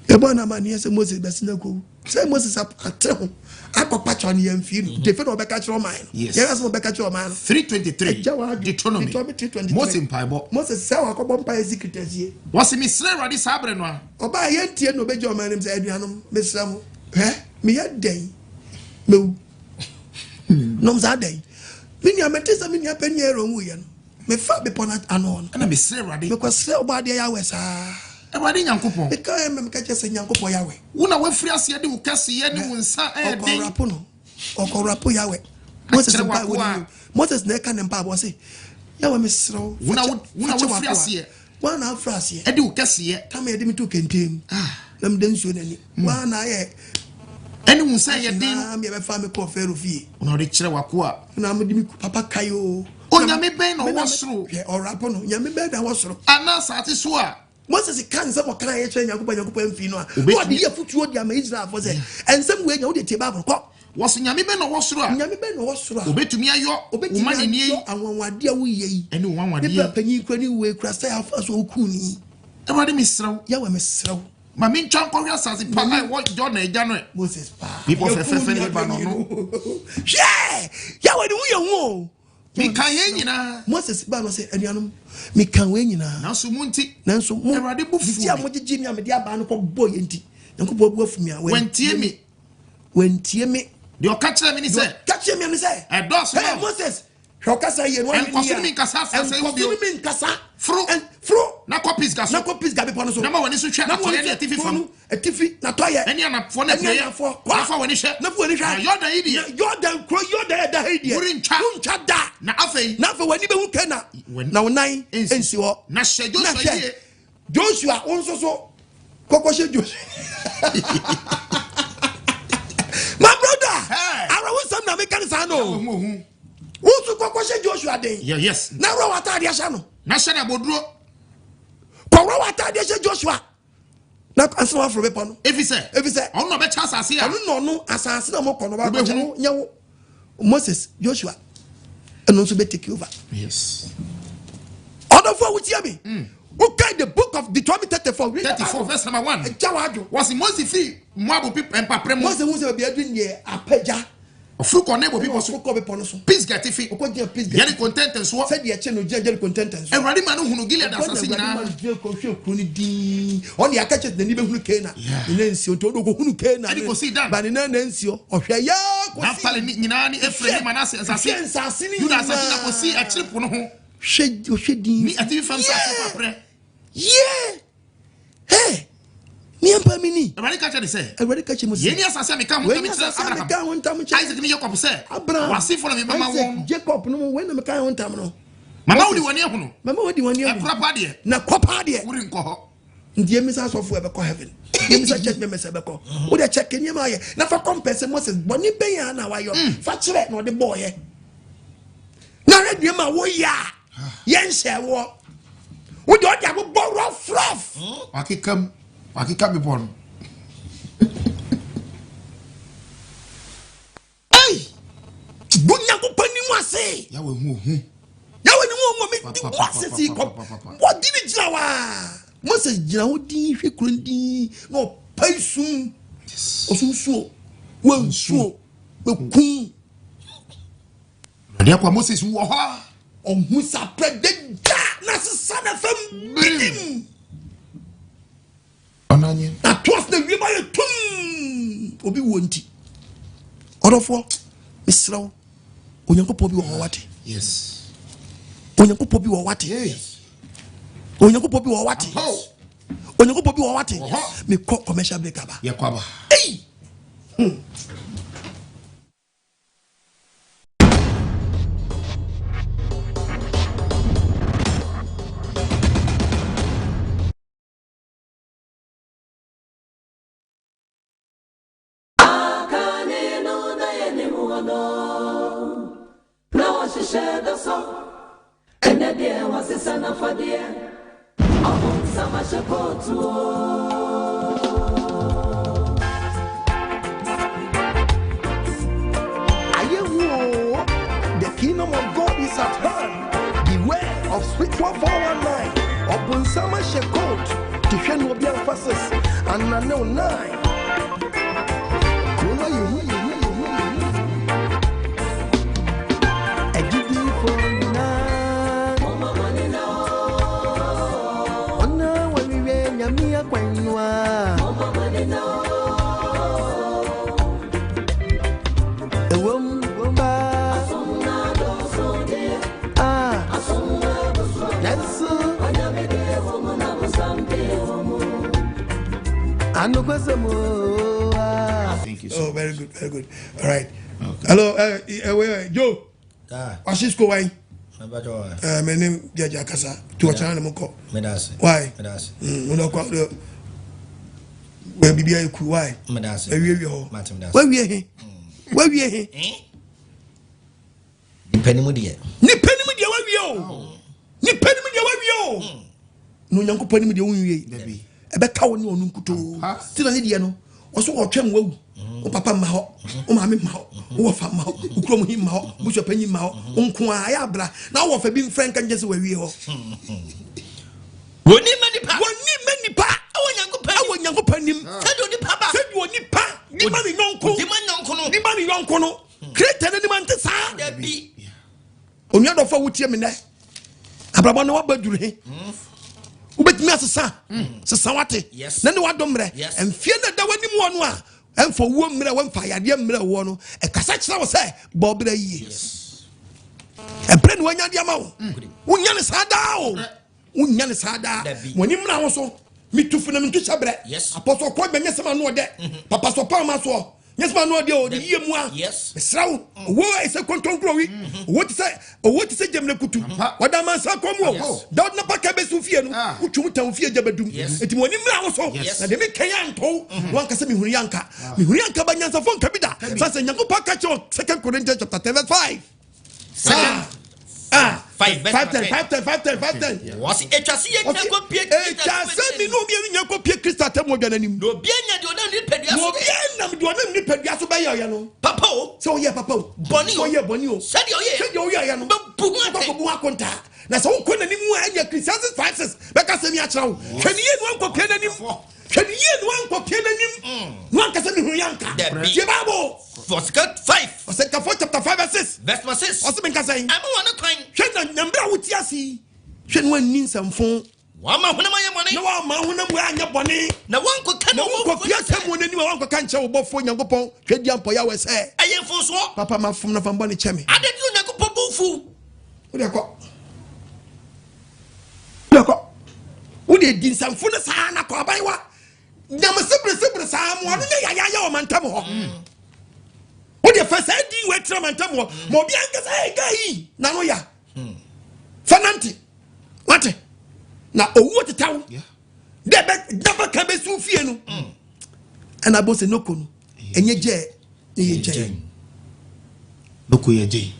The boy, man, yes, Moses, best in the go. Say Moses up at town. I got patch on the field. Defend or back at your mind. Yes, yes, no back at your man. 323. Deuteronomy. 323. Most in Bible. Moses saw a couple of secretaries. Was Miss Sarah this Abrenwa? Or by a yen no bed your man name's Adriano, Miss Samu. Eh? Me a day. No. No, that day. Minya metisa minya penyero muyen. Me fa be ponat anon. And Miss Sarah because sell by the Yahweh. Everybody Onyankopong. The can't catch us in Onyankopong Yahweh. Una we free as yedi ukasi yedi unsa eh ding. Rapo Yahweh. Moses and Bible. Moses neck and Bible say. Yahweh misro. Una we free as ye. One half phrase ye. Edi ukasi ye. Come here me to contain. Them den so any. One I any unsa ye ding. Me be fa me ko feru fie. Una de kire wakoa. Na me di papa kayo. Onyame ben no wasoro. Ye orapo no. Nyame ben na wasoro. Ana sate so a Moses can some of can ye Onyankopong mfi no a what dey futuo dia ma Israel for say ensem we nya wo dey te Bible ko was nyame ben no wasoro a nyame ben no wasoro a obetumi ayo umani ni yi anwanwade a wo yi ene wanwade yi panyin kura ni we kura say afa so okuni everybody misraw ya we misraw ma min twan ko hwa sase pa ai wo jo na eja no Moses pa people fe Lebanon no yeah ya we ni wo ye hu mi kan ye nyina Moses ba no say anuanom mi kan we nyina nanso munti nanso mu everybody bu fu ti a mo gigi mi amede aba no ko bo ye nti Onyankopong bu afu mi a wentie mi de o ka kire mi ni say ka kire mi ni say e dos hey Moses hokasa ye no en koso mi nkasa sase wo bio mi nkasa fro na copies gaso gabe pono so na ma woni so hwe na toye na tifi fam atifi na toye eni anafo na tiye na fa woni hwe na fa woni hwe yoda idi yoda da idi uncha da na afei wani be hu kana na wonan ensi ho na hye Joshua onso so kokoshe Joshua my brother ara won sam na me kan sa no Usu kokoshe Joshua den. Yes. Na ro wata de ahya no. Na hye na boduro. Ko ro wata de ahya Joshua. Na anso wa frobe pa no. Efi se. Ono no be cha asase ya. Ono no asase na mo kono ba ko nyawo. Moses, Joshua. Eno so be take over. Yes. Other for which yami. Okay, the book of Deuteronomy 34 verse number 1. Jawajo. Was Moses free Moab people and papremo. Moses who be adwin ye apeja. Fruit on neighbor people so ko be pono so. Peace get ifi. Yari content and so. Said ye che no jeri content and so. Everybody man hunu Gilead asase nyina. On ya catch the ni be hunu Cana. Ni nsi to do ko hunu Cana. Ani ko see dan. Ba ni na nsi o. Ohwe ya ko see. After nyina ni Ephraim Manasseh asase. You na asase na ko see a trip no ho. Hwe din. Ni ati fam sa so papre. Yeah. Hey. Niampa mini. Everybody catch it say. Everybody catch him. Yeni asase me kan Abraham. Isaac ni Jacob say. Wasi for me mama won. Jacob no when me kan won tam no. Mama wodi wani ehunu. Mama wodi wani ehunu. Proper de. Na kopa de. Wuri nko ho. Ndie mi sa sofo e be ko heaven. Ndie mi sa church members e be ko. Wo de check ni ma ye. Na fa compensate Moses boni ben ya na wa yo. Fa kire na de boy ye. Na ready ma wo ya. Ye nse wo. Wo de o ja go rough. Wakika me born. Hey! Bunya ko pani mu ase. Yahweh hu. Yahweh ni wo me di wase si ko. What did it jawa? Moses jira ho din hwe krondi no paisum. Osunsuo. Wansuo. Bekun. Ade akwa Moses wo ho. Ohun sa prededa na sesa na fam bidim. Na trust the river you tum obi wonti odofo misrawo Onyankopong bi wo wate yes Onyankopong bi wo wate yes Onyankopong bi wo wate Onyankopong bi wo wate me commercial break aba ye kwaba hey kingdom of God is at hand. Beware of spiritual 419. Upon summer shekot, Tifan will be emphasis, and I know 9. Thank you so much. Very good, very good. All right. Okay. Hello, Joe. Ashisko, why? My name is Jaja Kasa. To a channel, why? Where be I cool? Why? Where we are here? Where we are here? Pennymudia. Pennymudia, where we are? Pennymudia, where we are? No, young Pennymudia, baby. A better one on Kuto. Still an idiot. Also, or Chem Woe, or Papa Maho, or Mammy Maho, or Famo, who come him out, which a penny mouth, Unquayabra. Now, of a being frank and just where we are. One many pa, our young penny, said only Papa, said you only pa, the money non cool, the money non cono, create any man to sign. There be on your offer with Yemina. Abrabano, what do you? Ubet me asesa sesawate na ne wadomre emfie na da wani mu ono a emfo wo mre wo mfa yade mre wo no e kasa kira wo se bobra yi e bre ne wanya dia ma wo wonya ne sada o wonya ne sada woni mra wo so mitufu na mintu chabre apostle ko be nyesema no de papa so pa ma so nyesema no de o de yemu a esrawo wo e se kontronkro wi wo ti se jemle kutu wada man sa komu o da na pa ka be su fie no utwum tan fie jabadum enti woni mra wo so na de me kanya nto wan ka se mi hunu yanka ba nyansa fon ka bi da sa se nyanko pa ka cho 2 Corinthians chapter 5 5:10 was it just here go pie just me no be nyanko pie Christ atemo dwa nanim no bia nya de ona ni pedua so no bia na de ona ni pedua so ba ya no papa o so ye papa o boni o said o ye ya no bu akonta na so ko nanim a anya Christians 5:6 be ka se mi a kira wo hwani ye no anko pie nanim no anka se mi hu yanka ye babo Second 5 chapter 5:6 verse 6 also been saying I'm one kwan hwe na mbra wuti asi hwe no anni nsamfo wa ma huna ma yemone na wa ma huna mu anya bone na wanko ka na wanko pia semu nani wa wanko ka nche wo bofo Onyankopong hwe diampo Yahweh se ayemfo so papa ma fom na fa mbone cheme adedi Onyankopong bofu wo de di nsamfo na sa na ko abaywa nyam sebre sa mo no ya o mantam ho what the first ID we tramantam ho mo bi anka say gai na no ya fananti what na owo tetaw de be dafa ka be su fie no ana bo se noko no enye je noko ye je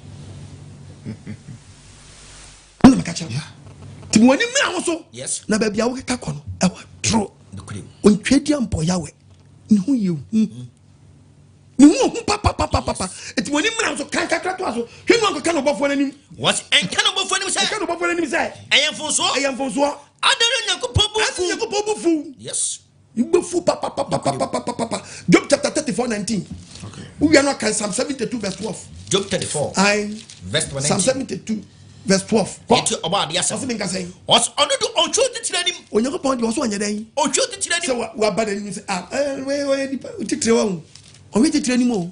ona makacha ti mo ni me awoso na ba bia wo keka kono e wa tro on twedi ampo Yahweh ni hu ye ni hu papa eti woni mra so kan kakra to aso hwe no anka no bofo nanim what en kan no bofo nanim say kan no bofo nanim say ayemfo so adere Onyankopong bufu yes you bufu papa Job chapter 34:19 okay we are not can Psalm 72 verse 12 Job 34 verse 19 Psalm 72 verse 12 eti oba de asa what's been saying what's under the oncho titiranim Onyankopong de so anya dan oncho titiranim so wa ba dan say we titire wa o we titiranim o mu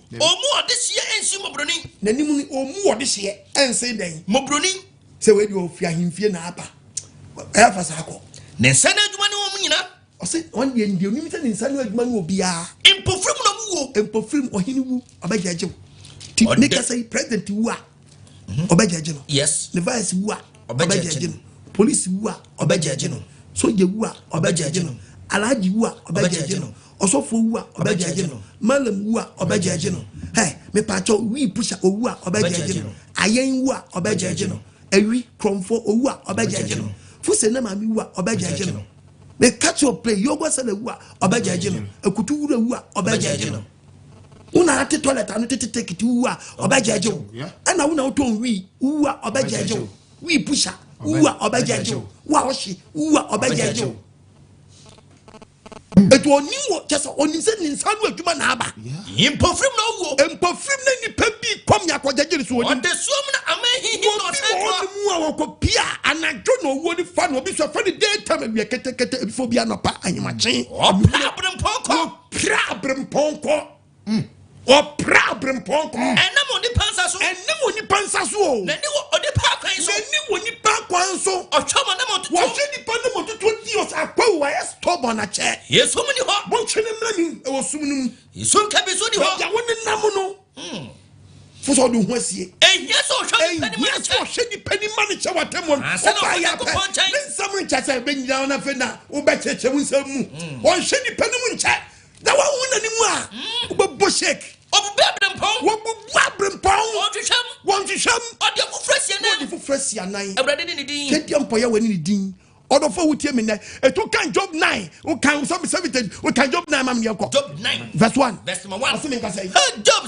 odehye ensi mobroni nanim ni o mu odehye ensi dan mobroni se we de ofia himfie na aba e fa sa akọ ne nsa na adwuma ne wo nyina o se on ye ndi onim se ne nsa na adwuma ne obia empofrim na mu wo empofrim ohini wu obajaje ti ne ka say president wu a obajaje no yes the vice wu a obajaje no police wu a obajaje no soldier wu a obajaje no alaji wu a obajaje no osofo wu a obajaje no malam wu a obajaje no hey me pacho wi pusha owu a obajaje no ayen wu a obajaje no ewi kromfo owu a obajaje no fuse na mami wu a obajaje no me catch up play yogo se na wu a obajaje no akutu wu a obajaje no una ate toilet anu tete take it uwa obajejo ana una uton wi uwa obajejo wi pusha uwa obajejo wa oshi uwa obajejo eto oniwo kesa onise ni nsanu adwuma na aba impofrim na wo empofrim na nipa bi kom yakojeje so oni on the suom na amahi no tete mu awoko pia anajo no wo ni fa no obi so fa ni daytime wi kete before bi anopa anyimachen problem ponko o problem ponko enna mo ni pansa so na ni odi pa kwan so otwoma na mo tutu wo hwe ni pa na mo tutu dios akwa wa stubborn na che yesu mu ni ho bo chene mlani e wo sum num yesu ka bi so ni ho ya woni nam no fo so do ho asie yesu hwe ni pani mani che watemo o ba ya pa nsam ncha se be nyina na fe na wo be cheche wo nsam mu wo hwe ni pani mu ncha da wa wona ni mu a wo be bo shake Job 9 who can some 70 who can Job 9 Job 9 verse 1 verse 1 Job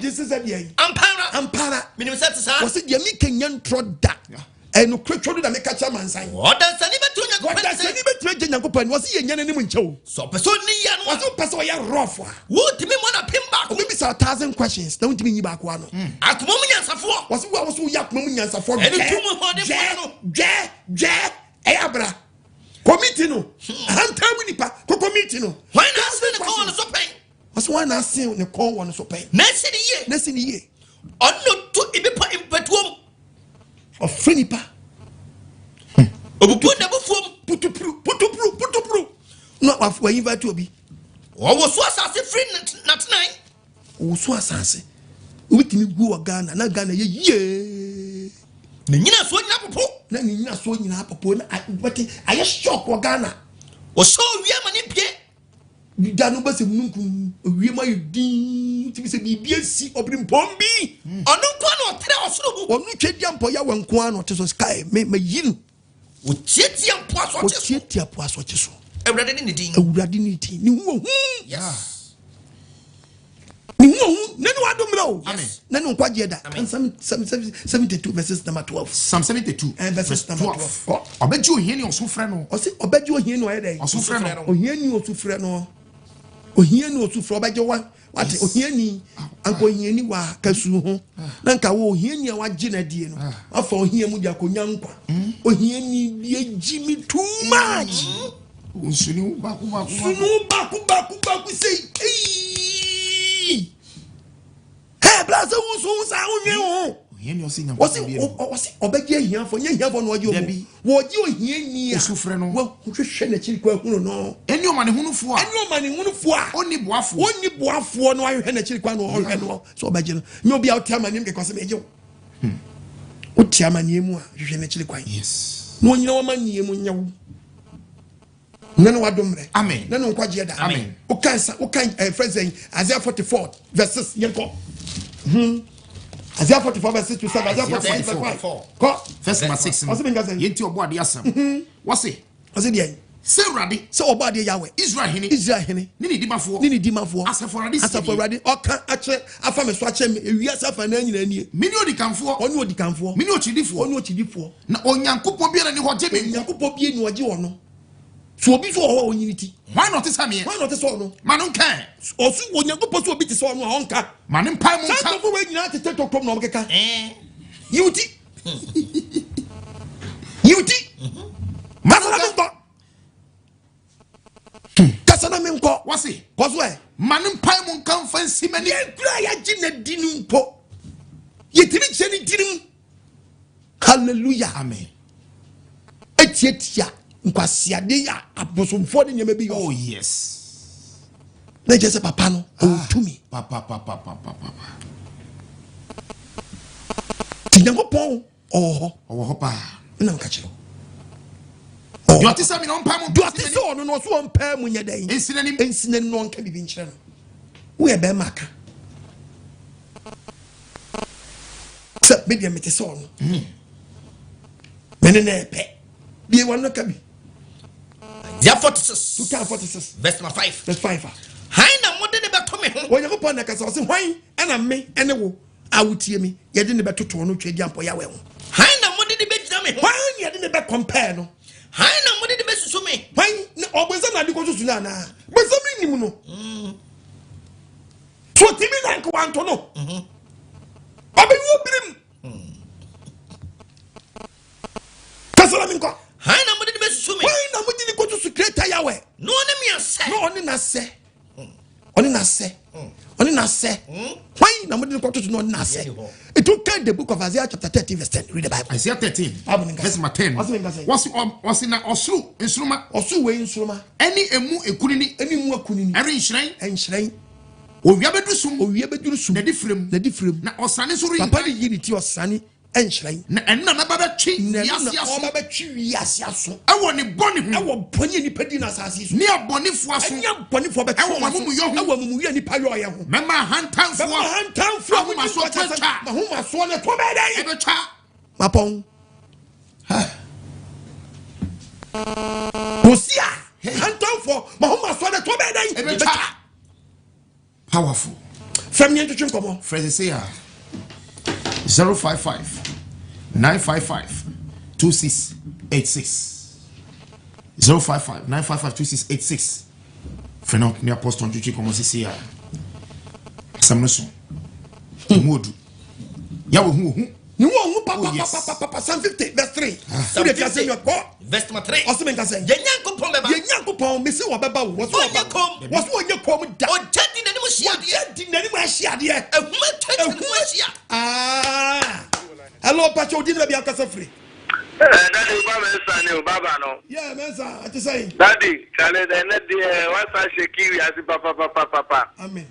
Jesus said ampara minimum set sa was it yemi kenyan troda enu kwetwodo da meka cha mansan odansani betu Onyankopong was ye nyane nim nchew so person ni ya no was person ya rough wo timi mo na pimba maybe say 1,000 questions na untimi nyi ba ko ano akoma mu nyansafo was wo ya akoma mu nyansafo enu tumu hode fo je abra committee no hantam nipa ko committee no why na se ne ko no so pen was one na se ne ko won so pen na se ni ye onno to ibepa impetuom of nipa obubu na bufuom putupru no afwa invite obi wo so asase free natnai wo so asase witimi gu Ghana na Ghana ye ne nyina so nyina popo na ne nyina so nyina popo na but aye shock wo Ghana wo so wi amane pie da no base munku wi ma yedin ti se bibia si obrim pombi ono ko na otre osoro bu onu twedi ampo ya wanko ano te so sky me yinu wo tietia po aso so ewrade ni din ni hu yes ni hu nenu adomro nenu kwaje da Psalm 72 verses number 12 Psalm 72 verses number 12 obeji ohieni osufre no o se obeji ohieni o yede osufre no ohieni osufre no ohieni osufre obeji wa wate ohieni anko ohieni wa kasu ho na nka wo ohieni a waje na die no afa ohien mu dia konya nkwa ohieni die jimi too much sunu baku say hey blaza wo so sa onwe ho ohieni osinya osi obeji ahiafo nya hiafo no waje omo woji ohieni a osufre no wo hwehwe na chiri kwa hunu no eni omane hunufo a oni boafo no ahwehwe na chiri kwa no ohwe no so obeji no me obi a otiamani mke kwase meje otiamani mu a hwehwe na chiri kwa yes no nyina wamani mu nyawo nanu wadomre amen nanu nkwaje da amen ukan friends Isaiah 44 verses yenko Isaiah 44 verses 2 Isaiah 44 ko verse number 6 yenti obo ade asam wase dey se urade se obo ade Yahweh Israel hene ni dimafo asafo urade oka ache afa me so ache me ewia safa na nyina nie mini odikanfo oni odikanfo mini ochidifo na Onyankopong bi na ni hoje me Onyankopong bi ni hoje wono so obi so ho onyiniti why not this me why not so no manon kan osu Onyankopong so obi ti so no a onka manin pai mun ka so we nyina tete to krom no mkeka yuti masala mko kasana mko wase koso e manin pai mun kan fansi mani kura ya jina dinu mpo yetimi cheni dinu hallelujah amen etietia nkwasiade ya abosomfo de nyeme bi oh yes na je se papa no to me papa Onyankopong oho pa na nka chiro do atisa mi no mpa mu do atisa ono no so mpa mu nya dan ensinani no nka bibi nkyere no wo e be maka se be de metese ono mene na epe bi wano ka bi Isaiah 46 46 verse number 5 verse 5 haina mode ne beto Onyankopɔn na kasa ɔse hwan ɛna me ɛne wo awutie me yɛde ne bɛtoto no twɛ di ampo Yahweh ho han na mode de bɛgyina me ho hwan yɛde ne bɛ compare no han na mode de bɛsusu me hwan ɔbɛnsɛm na ade kɔ susu no anaa bɛnsɛm ne nim no so timi na nka wanto no ɔbɛyi obirim kasala mi nkɔ han na mode de bɛsusu me hwan na mode ne kɔ susu creator Yahweh no ne me asɛ no ɔne na sɛ why na mode ko to no na sɛ it will the book of Isaiah chapter 30 verse 10 read the Bible Isaiah 13 verse 10 what's na osuru instruma osu we instruma any emu ekunini any mu akunini every enhyran owia beduru sum na differem na osane so ri papa di unity osane enhyran na enna na baba twi wiase aso ewo ne boni ho ewo boni ni pedi na asase so ne abonefo aso enya bonefo be ewo mamumu yo ho ewo mamumu ya ni pa yo ye ho mema hantanfo ma so twa ma ho ma so na to be dai e be twa mapon Hosia hantanfo ma ho ma so na to be dai e be twa powerful from yen to twin komo phrase say 055 955 2686 055 955 2686 Frenant ni apostle Njuchi comme c'est ça samnoso modu ya wo hu ni wo papa 150 verse 3 so de fiase yo ko verse 3 o se men ka se Onyankopong beba Onyankopong me se wo beba wo so Onyankopong da o jadi na ni mo hia de ehuma twati ni mo hia hello pacho di na bia kasa free Daddy, Baba no. Yeah, Mensa, what you saying? Daddy, Charlie, the net what's a shakiri as papa. Amen.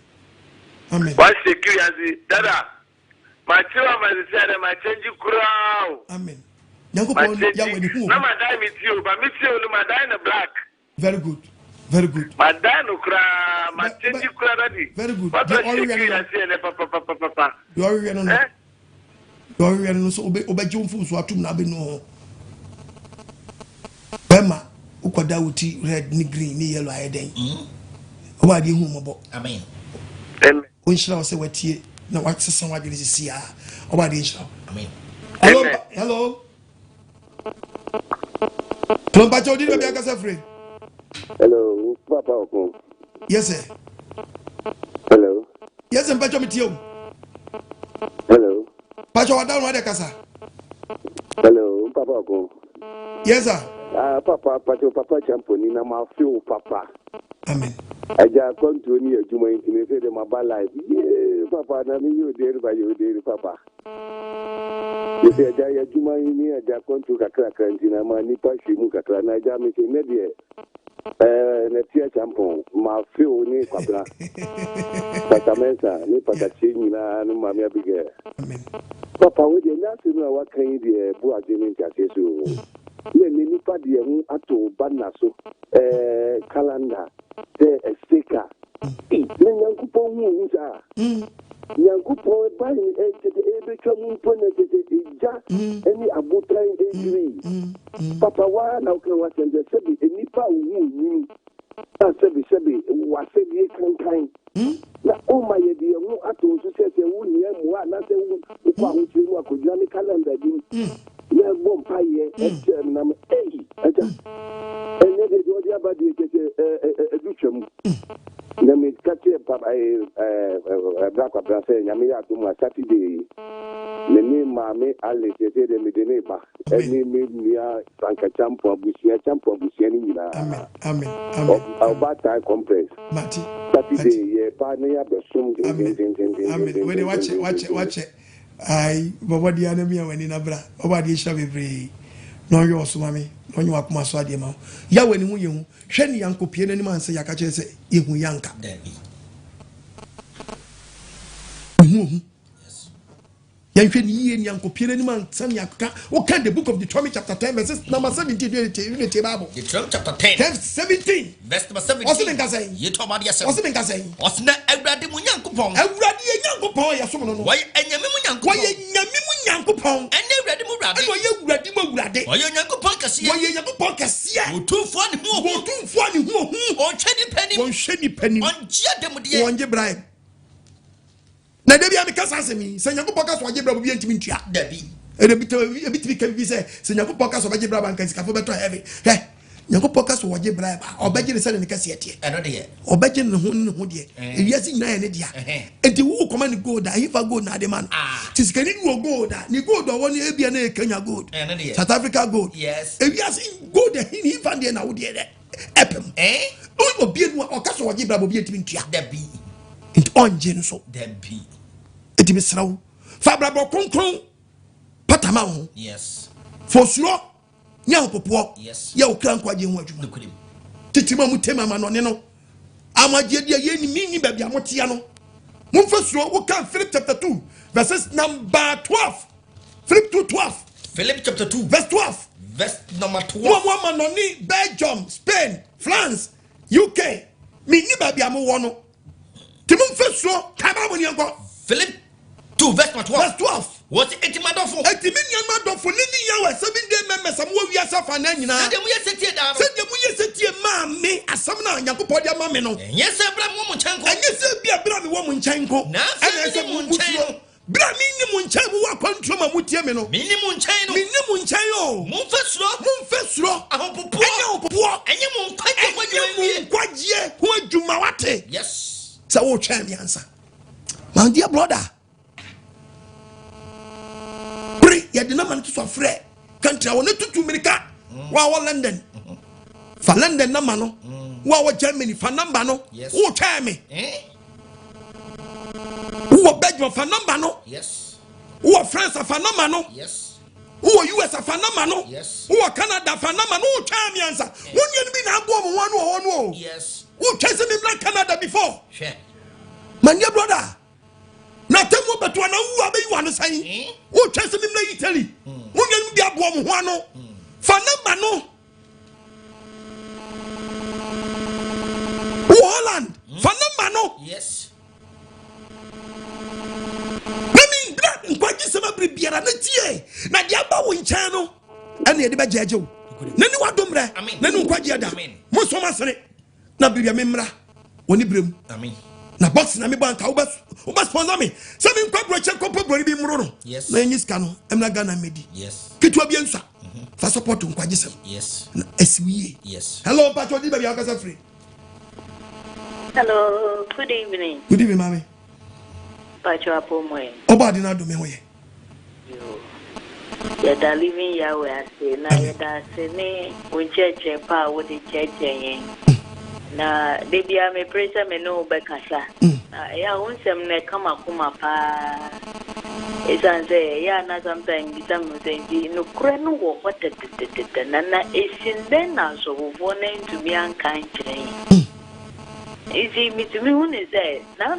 What's shakiri as Dada? My children, my change you crow. Amen. Onyankopong Yahweh ni hu. No, my dime with you, but me too, my dime black. Very good. My dime no cry, my change you cry, Daddy. Very good. What's a shakiri as papa? You are ready no. You are ready no so obeje mfu so atum na be no. Bema ukoda wuti red ni green ni yellow ayeden oba de hu mobo amen onhira wose watie na watsesa wadwene sisia oba de nhira amen hello Plumba Jodi be akasa free hello papa okon yes sir hello yes sir pacho mitio hello pacho wada no de kasa hello papa okon yes sir papa champoni na ma feel papa amen aja kontoni ejuma intime say dem about life papa na me you there by you there papa you say aja ejuma ni aja kontu kakra kantina ma ni pa shimu kakra na aja me say ne de na tia champon ma feel ni kwabra papa mensa ni papa chinyi na no ma me abige amen papa we dey na say no wa kan de bu ajeni ntiase so ye ni nipa de hu ato banna so calendar the sticker na Onyankopong hu sa Onyankopong ba ni ebe twamu pona de ja eni abotran egri papa wa na o wa sende sebi nipa hu ni ta sebi wa sebi kankan na o ma ye de hu ato so se wu ni emu na se wu kwa hu ti mu akodwa ni calendar din na bom paye etem na aja ene de do dia ba de educham na me kate papa black brase nyame ya to mu Saturday ne mame ale tete de me de ne ba eni me mia sanka champo busia ni nyina amen oba time complex mati Saturday ye pa ne ya be sum amen when watch ai baba dia na mi awani na bra baba dia hira bebre no yo so mame no nyi wakoma so ade ma ya wani hu ye hu hwe ni yankopie nani man se ya ka che se yehu yanka hu Yanhwe ni yie ni ankopire ni man san yakka. What can the book of Deuteronomy chapter 10 verses number 17 in the Bible? Deuteronomy chapter 10 verse 17 verse number 17. What's the name saying? Ye to ma dia say. What's the name saying? What's na Awurade mu Nyankopon. Awurade Nyankopon ya so no. Why enyame mu Nyankopon. Why enyame mu Nyankopon. Ene Awurade mu Awurade. Why Awurade mu Awurade. Why Nyankopon kase. Why Nyankopon kase. Otumfo ne hu. Otumfo ne hu. Onhwe ni pani. Onhwe ni pani. Onje ademde. Onje bribe. Na debi amika sasemi, se Nyankopon ka so onje bribe bi ntimi ntua. Dabi. Ebitimi ka bi se Nyankopon ka so onje bribe anka sika fo beto heavy. Nyankopon ka so onje bribe obaje ne sele ne kase ete. Eno de. Obaje ne ho de. Ewiase nyina ye ne dia. Enti wo koma ne gold, ahifa gold na de man. Tisikani wo gold, ni gold wo ne ebia na Kenya gold. South Africa gold. Yes. Ewiase gold he fa de na wo de epem. Obi no o ka so onje bribe obi ntimi ntua. Dabi. Enti onje nso. Dabi. Eti misrawo fa brabo konkron patama ho. Yes. Fosuro Nyankopon. Yes. Ya okran kwaje ho adwuma. Titima mu tema ma no ne no. Amaje dia ye ni minni ba bia motia no. Mumfasuro wo kan Philip chapter 2 verses number 12. Philip 2:12. Philip chapter 2 verse 12. Verse number 12. Mo ma no ni Belgium, Spain, France, UK. Minni ba bia mo wo no. Timumfasuro kaba mo ni anko. Philip 2 verse 12. Verse 12. What etimadofo? Etimadofo nini yawe 7-day members am wo wiasa fa na nyina. Sede mu yesetie da. Sede mu yesetie ma me asam na Nyankopon dia ma me no. Nyese bra mu nchenko. Anyese bia bra me wo mu nchenko. Na ese mu nchenko. Bra mi ni mu nchenko wo kwantro ma mutie me no. Mi ni mu nchenko. Mi ni mu nchenko. Mumfesuro. Ahopopo. Enye mu kwaje ho adwuma wate. Yes. Sa wo twa me ansa. My dear brother. Ya de na man to so frɛ country wona tutu America wa London fa London na ma no wa Germany fa number no wo twa me wo Belgium fa number no yes wo France fa number no yes wo US fa number no yes wo Canada fa number no wo twa me ansa wo nyɛ bi na agbo mo ho no yes wo twa se me bla Canada before hwɛ my dear brother na temu beto na wu abeyi wa no san wo twese mi na Italy wo nyam bi abo mo ho ano fa number no wo Holland fa number no yes na mi bra nkwaji se ma bre biara na tie na dia ba wo nchan no ene ye de ba jaje wo na ni wadomre na ni nkwaji ada mo so ma sere na bibia me mra woni brem amen na box na me banka wo sponsor me se me nkwa broche kopo broni bi mro no yes na enyi ska no emna Ghana medi yes kitwa bi ensa fa support nkwaje sem yes na asiwiye yes hello pacho di baby akasa free hello good evening mami pacho apomoe oba di na do me hoye yo ya da living Yahweh ase na ya da se ne uncheche pa wo de cheche yen na debia me pressure me no be kasa ya unsem ne kama kuma pa esanze ya na sometimes bitam senji no kure no wo hotetete na esinde na so wo na ntumi anka nkyerɛ ezi mitumi hu ne sɛ na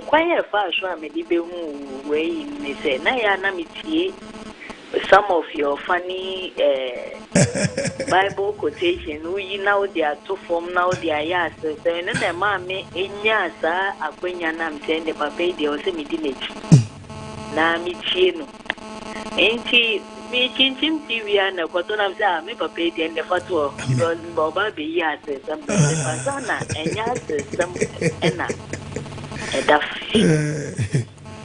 kwaye fa so a me di be hu wei ne sɛ na ya na mitie some of your funny Bible quotation we now they are to form now they are yes so no na ma me enya sa akwenya na mte ne papa de o se mi di nechi na mi tie no enti mi chinchin TV na kwato na mse me papa de ne fato because baba be yes some persona enya some ena edaf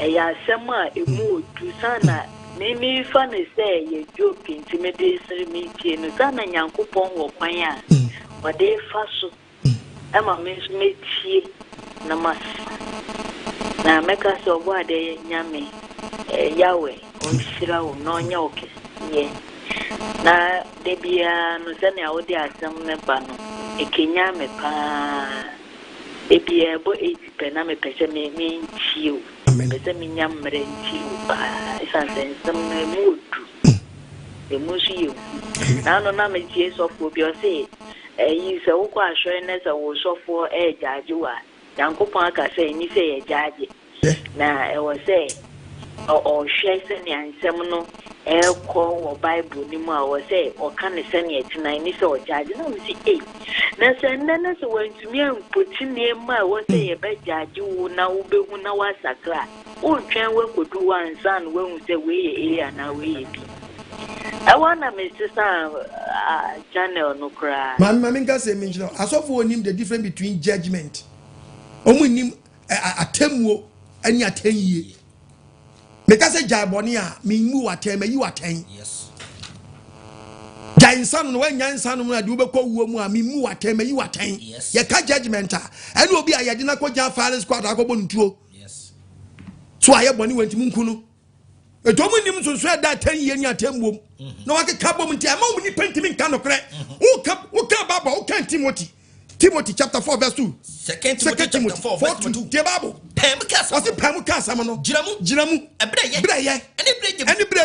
eya sema emu tu sana Mimi fane say ye joke intimidation me tie no sana Nyankopon wo kwan a wode fa so ama me so me tie na mas na meka so bo ade nyame Yahweh on shira wo no nya oke ye na de bia no sana wo de asem ne ba no ekenya me pa e bia bo 80 na me pese me nchiu pese me nyamre nchiu ba isanse sem na mudu e musu na no na me tie sofo bi o se yi se wo kwa hwe na se wo sofo jaji wa Nyankopon aka se ni se ye jaji na e wo se or share any and seminal air call or Bible Nima or say or can send it to 9 or judge. No, see, 8. Now, send us went to me and put in near my was say a bed judge you now be when I was a class. Oh, can work with one son when we say we and now we be. I want to Mr. Sam channel no cry. Mamma say, I saw for him the difference between judgment. Only him a temu and ya 10 years. Because a jabonia, me mu attend, you attend. Yes. Jain son, when young son, when I do call woman, me mu attend, you attend. Yes. Ye can't judgment. And will be a dinner called Jan Father's quad. I go on to. Yes. So I have when he went to Munkuno. A dominum to swear that 10 years in your temple. No, I can come home and tell me painting can of crack. Who come, Baba, who can't Timothy? Timothy chapter 4, verse 2. Second Timothy 4, verse 2. Debabo. Pemcas Was it Pamukas, Amano? Jiramu, a Bray, any Bray,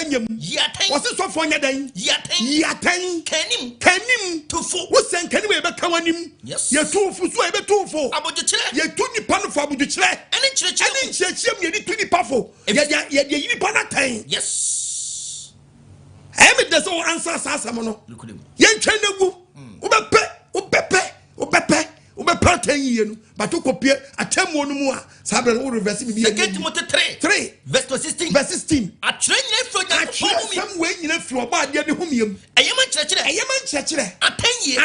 Yatain, was it so for your day? Yatain, Canim, to four, what's saying, can we ever come on him? Yes, you're too full, so ever too full. About the chair, you're 20 pounds for the chair, and in church, you need 20 powerful. You're time. Yes, I mean, there's all answers, Samano. Look at him. Young China, Ubepe 10 years, but to copy a 10 more. Sabra will reverse it. Second Timothy 3, verse 16. Verse 16. A train from some way in a floor by the Humium. A Yaman church, a 10 years,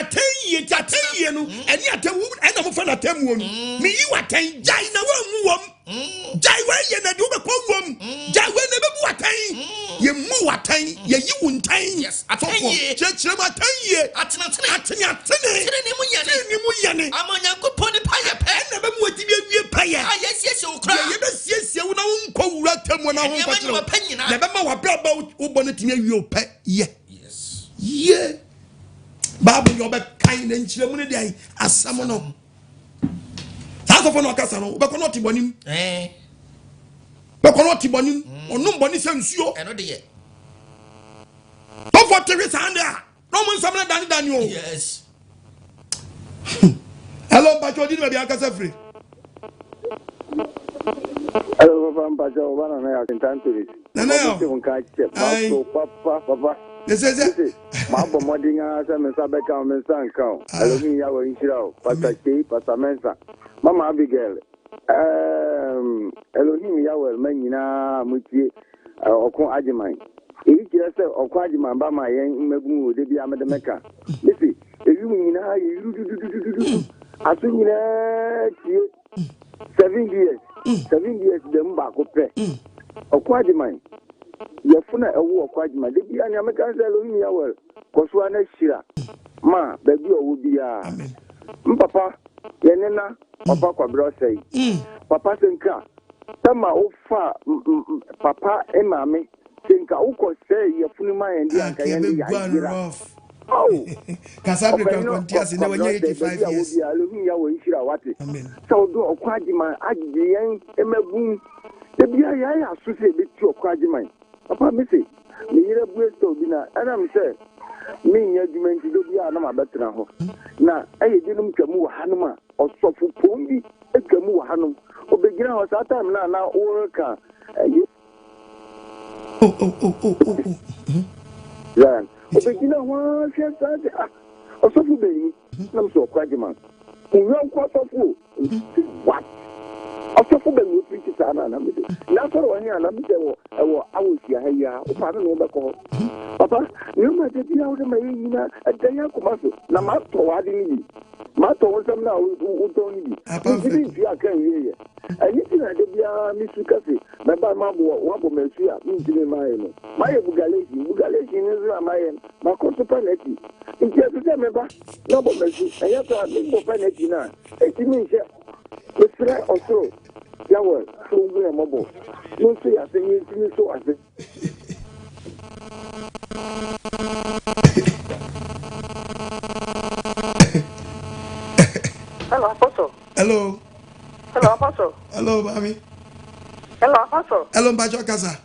and yet a woman and I'm for a 10 woman. Me, you attain Jaina one. Jai and I do the poem. Jai never attain. You move attain, you won't attain. Yes, a 10 years. Church, I'm a 10 years. I'm Onyankopong Yahweh. Never would be a payer. Yes, you cry. Yes, you know, call Ratam when I want opinion. Never know about Ubonnet you pay. Yes. Yeah. Babu, you're back kind and children day as someone of Casano, but not Tibonim. But not Tibonim, or no bonny sense you. I know the year. But what there is under no one summoned than you. Yes. Hello, but you didn't be a free. Hello, Papa, one and I can turn to it. No, Papa. This is it. Mabo Modinga, Sabeka, and San Count. Elohim Yahweh in Shiro, Pastor K, Pastor Mensa, Mama Abigail. Elohim Yahweh, Menina, Muti, Okon Ajimai. Each year, Okwajiman, Bama, Yang, Mebu, Debi Amadameka. Listen, if you mean, I think 7 years. 7 years, them back up there. Okwajiman. Yafuna ewu Okwajiman. They be an American Elohim Yahweh. Koswana Shira. Ma, baby, will be Papa, Yanena, Papa Quabra say. Papa Senka. Tama Ofa, Papa, and Mammy. Senka Oko say, Yafunima and Diana. Oh, Casabi can contest in the 85 years. Amen. So do Okwajiman, Adjian, Emabun. The BIA associate to Okwajiman. Papa Missy, me a Bristol dinner, and I'm saying, me, you do be another better now. I didn't come Hanuma or Sofu Pombi, a Kamu Hanum, or begin us at time now, worker. Then, begin a one, or Sofu baby, I'm so Okwajiman. You don't quite of fool. What? Also, for the preachers, now for 1 year, I will see a year, pardon over call. Papa, you might be out of my at the Yakumasu. Namato, I didn't. Mato was some now who don't need. I didn't see a can hear. And you think I did Mr. Cassie, my Bama, Wabo Messia, into my Bugalesi is my consupanity. In case of them, Noble Messi, I have to have been penalty now. It means it's right or so. Yahweh, so we are mobile. Don't say I think it's so I think. Hello, Apostle. Hello. Hello, Apostle. Hello, Mami. Hello, Apostle. Hello, Bajo Casa.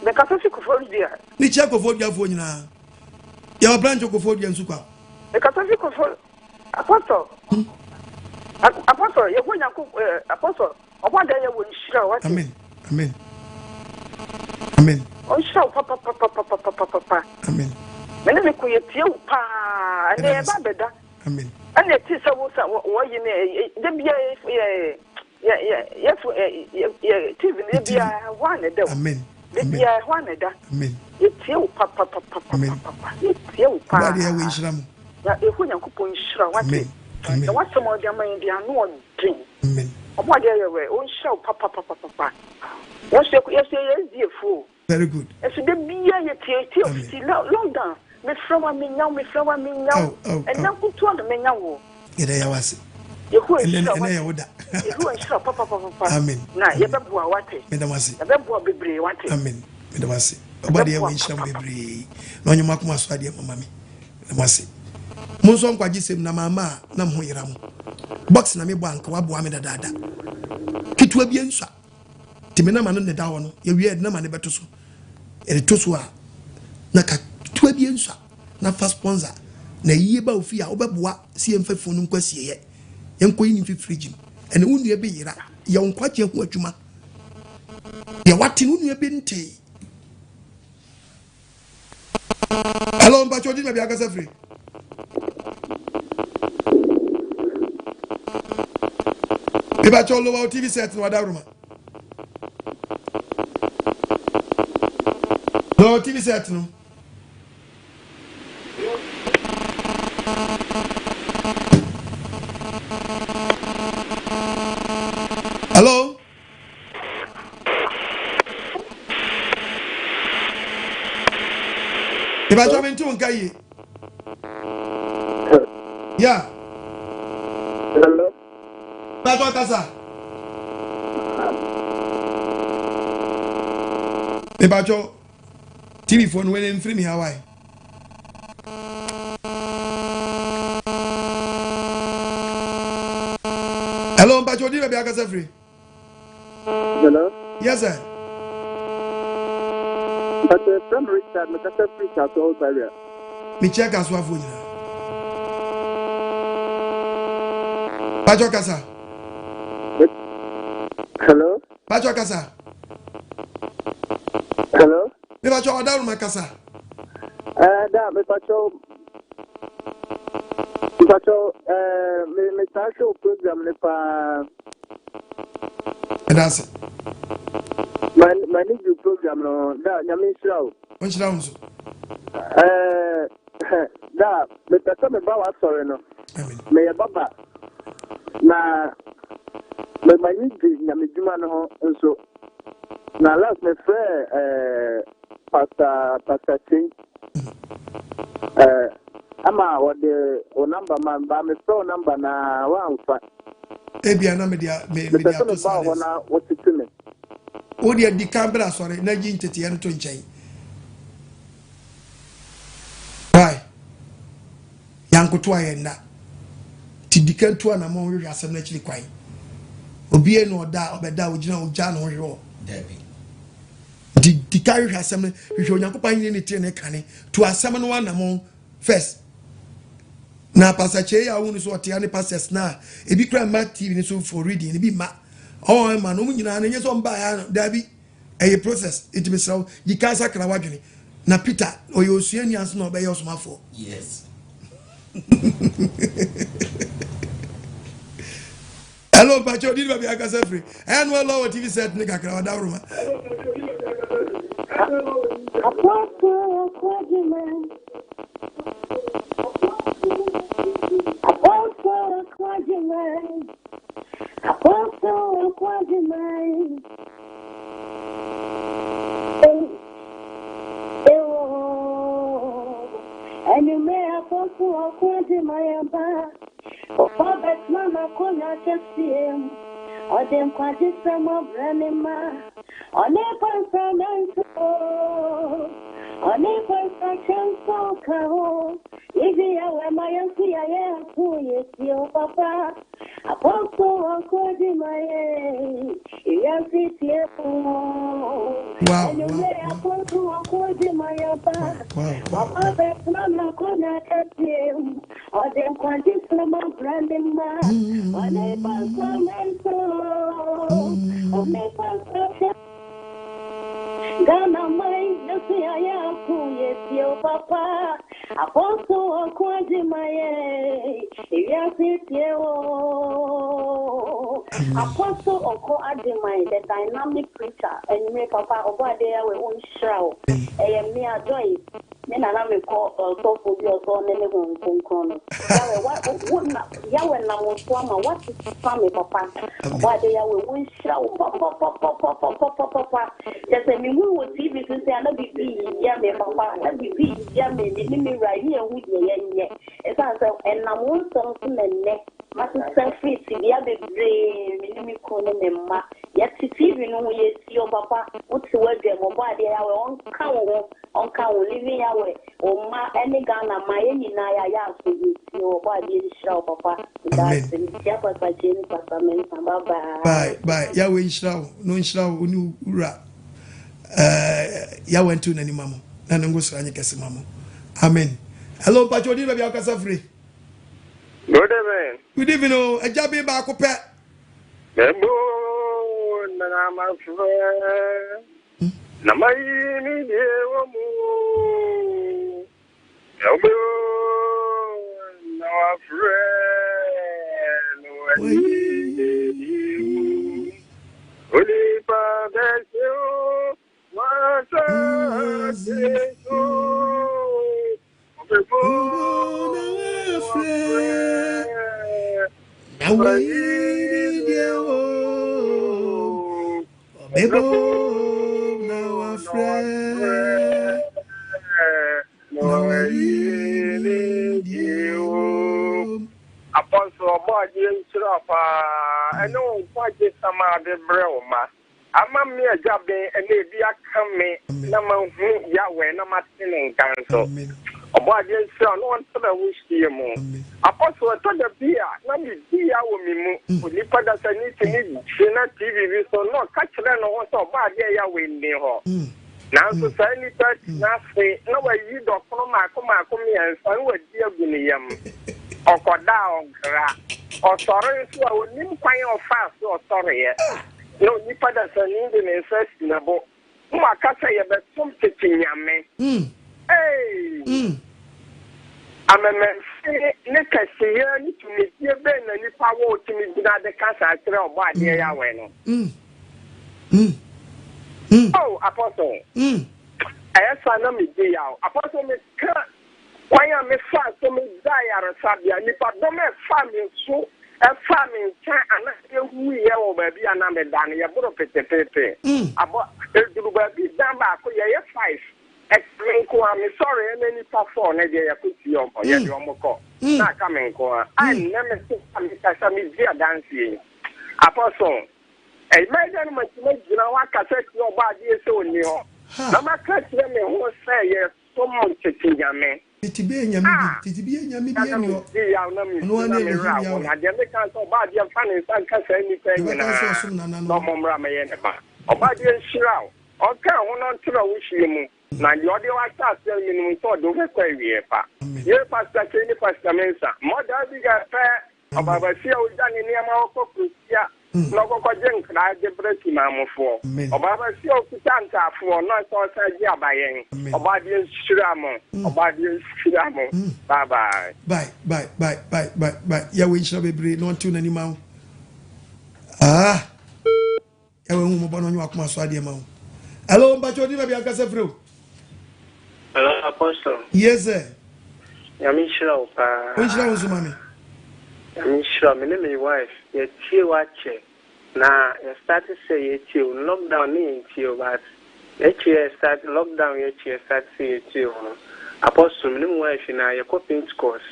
The Catholic phone there. Ni check of what you have for you now. Your branch of Kofodia and Suka. The Catholic phone. Apostle. Apostle, you're going to Apostle. I want to hear what you show. Amen. Amen. Amen. On show papa. Amen. Mene me ko yetie wo pa na e ba beda. Amen. Ana ti sa wo yi ne de bia TV ne bia wa ne da. Amen. De bia wa ne da. Amen. Yetie wo papa. Yetie wo pa. Ba de we nhira mo. Ya Onyankopong nhira wa te. Amen. Na wa somo de aman de anu on din. Amen. Omo de ye we on show papa. Yes, fu. Very good. It's the beer you take long down. Me flower me now. And now put on the menawo. Ida was. You who is papa. Amen. Now, you better what it. Medamasi. A better be what it. Amen. Medamasi. Obadi we sham bebre. No nyuma kuma so ade mama me. Medamasi. Munso nkwaji sem na mama na mho yira mo. Box na me bank wa boa me dada. Kitwa bi ensa. Timena ma no ne da wo no. Ye wie na ma ne beto so. E to so a na ka kitwa bi ensa. Na fa sponsor. Na yie ba ofi a obeboa si emfefo no nkwasi ye. Yenko yi ni fi fridge. Ene unu be yira. Ye nkwaje ho adwuma. Ye wate unu be nte. Hello, Mbacho di me bia kasa free. Mbacho lo TV set no da room. No TV set no. Hello? Mbacho me ntu nkai. Yeah. Hello. Mbacho kasa. Mbacho TV phone when in free me Hawaii. Hello, Mbacho di me bia kasa free. Hello. Yes sir. But from Richard, me kasa free ka so area. Me check as well for you. Mbacho kasa. Hello. Mbacho kasa. Hello. Mbacho odaru makasa. Da me pacho me show program ne pa That's my new program no da nyame israel What's down so? da me pesa me ba wa sorry no Amen. me ya baba na me mani di nyame djuma no nso na last me frère pastor Ting ama o number man ba me phone number na wa amfa Ebia na me dia me pesa to me ba ho na what to me o dia di camera sorry na gi ntete en to nchen. Why? Yankoto ayenda. Ti dikantu na mo hwe asem na chiri kwan. Obi e no oda obeda ogina ogja no hwe. David. Di carry asem hwe Onyankopon yin ne tie ne kane to asem no na mo first. Na pastor che ya wonu so otia ne pastors na ebi kra ma TV ni so for reading ebi ma oh man no nyina na nyeso mba ya no da bi eye process it be so di kansa kra wadwene na Peter oyosua nianso na obey osomafo. Yes. Hello Pacho di ba bi akasa free and well low TV set ni kakra wada roma. And you may have also acquainted my empire. Oh, Father, Mama, could not just see him. Or them quite some of Ranima. On a person, on a person, so cold. Easy, I am my auntie, I am who is your papa. Apostle, according my yes, Wow. And you may have also according my papa. Papa, that's Mama, could not touch him. Or them quite some of Ranima. On a person, on a person. Ghana mine, the say I am yes, your papa. Apostle Kwaji Maye, yes, Apostle Kwaji Maye, the dynamic preacher, and me papa over there we won't shroud. A mere joy. Men and I call so for your son and everyone from Yahweh now former what is family papa. Why they are we shout papa. Just a me who would see me to say I'll be yammy papa, I'll be yammy, me right here with ye. It's answer and I want something and neck. Master free to the other brain, me calling them ma. Yet to see you know yes, your papa, what's the word them or body our own cow living away. Oh, ma, any Ghana, my any Naya, your body is show, papa. That's in Japa, Jane, Papa, bye. Yahweh Shroud, no Shroud, Unu Ura. Yahweh to Nani Mamma, and I'm going to Anyaka Mamma. Amen. Hello, Patroni, maybe I'll free. Good evening. Good evening, a jabby back up. I'm a friend. Namaini dewa mu, yabu na friend. Ulipa desho, masa desho. Na friend. Namaini dewa. Apostle body intrapa and no quite some other broma. Among me a job and they be a coming, no Yahweh, no Martin Council. A body son, one for the wish to you. Apostle, I told the beer, not the beer woman, with the father need to need, she not TV, so no catch them or so bad Yahweh in the now, society, nothing, no way you don't come and son with dear William or Koda or sorry, so I would name quite or fast or sorry. No, you put us an Indian first in a book. I can't say about some teaching yammy. Hey, I'm a man, Nick, I see you to meet your Ben and you power to me without the cancer. By the Yahweh. Oh, Apostle. I saw me day out. Apostle, me why am I fast to me die or Sabia? If I don't have farming, so a farming and we are baby and I'm a Danny, a bit of pepe. About it will be done back. Yeah, 5. Explain, I'm sorry, and then you perform a day. I put you on your moko. Not coming, I never see some dear dancing. Apostle. Hey, my gentleman, you know what I said your body is so new. No matter them who say yes, so much to Yame. It be a yammy, no one ever around. I never can't so bad your funny son can say anything. No more Ramayana. Or body and shroud. Okay, one on to the wish you. Now, the audio I start telling me for the Vequaria. Yes, Pastor Kenny Pastor Mensa. More than bigger fair. About a few done in Yamaha. No go jink na de break imam for oba si o kutanta for no so say dia bayen oba de shiramo bye ya we shall be bre no tune animal ya we hu mo bono nwa akoma so ade ma hello mbacho di na bia kasa freo hello apostle yes sir ya mi shira opa o shira o so mami I'm sure my name is wife. You see what now you start to say you lockdown in you, but you start lockdown you start say you. Apostle, my name wife now you coping course.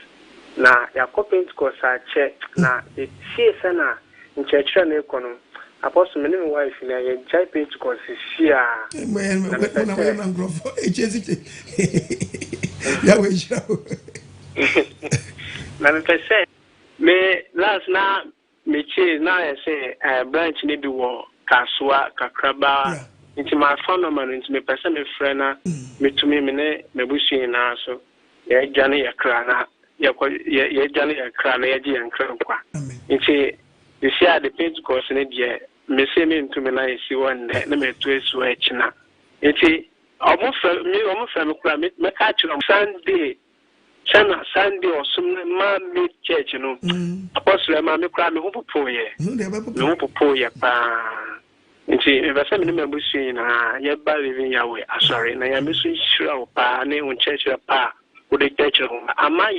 Now you coping course I check. Now you see sana in church na ekono. Apostle, my name wife now you coping course here. Man, when grow for yeah, we show. Now I say. Me last na me che na I say branch ni bi wo Kaswa Kakraba into my phenomenon into me person me friend na me to me ne me bushi na so ye jane ye kra na ye jane ye kra na ye ji ye kra kwa into you see the page course ne die me say me into me na isi one na me to esu e china Iti almost me catch on Sunday. Sunday or some man made church, Apostle Mammy Cram, who poor no poor pa. If I send me machine, yet by living Yahweh, sorry, and I am missing sure pa, name on church pa, would a church home. Am I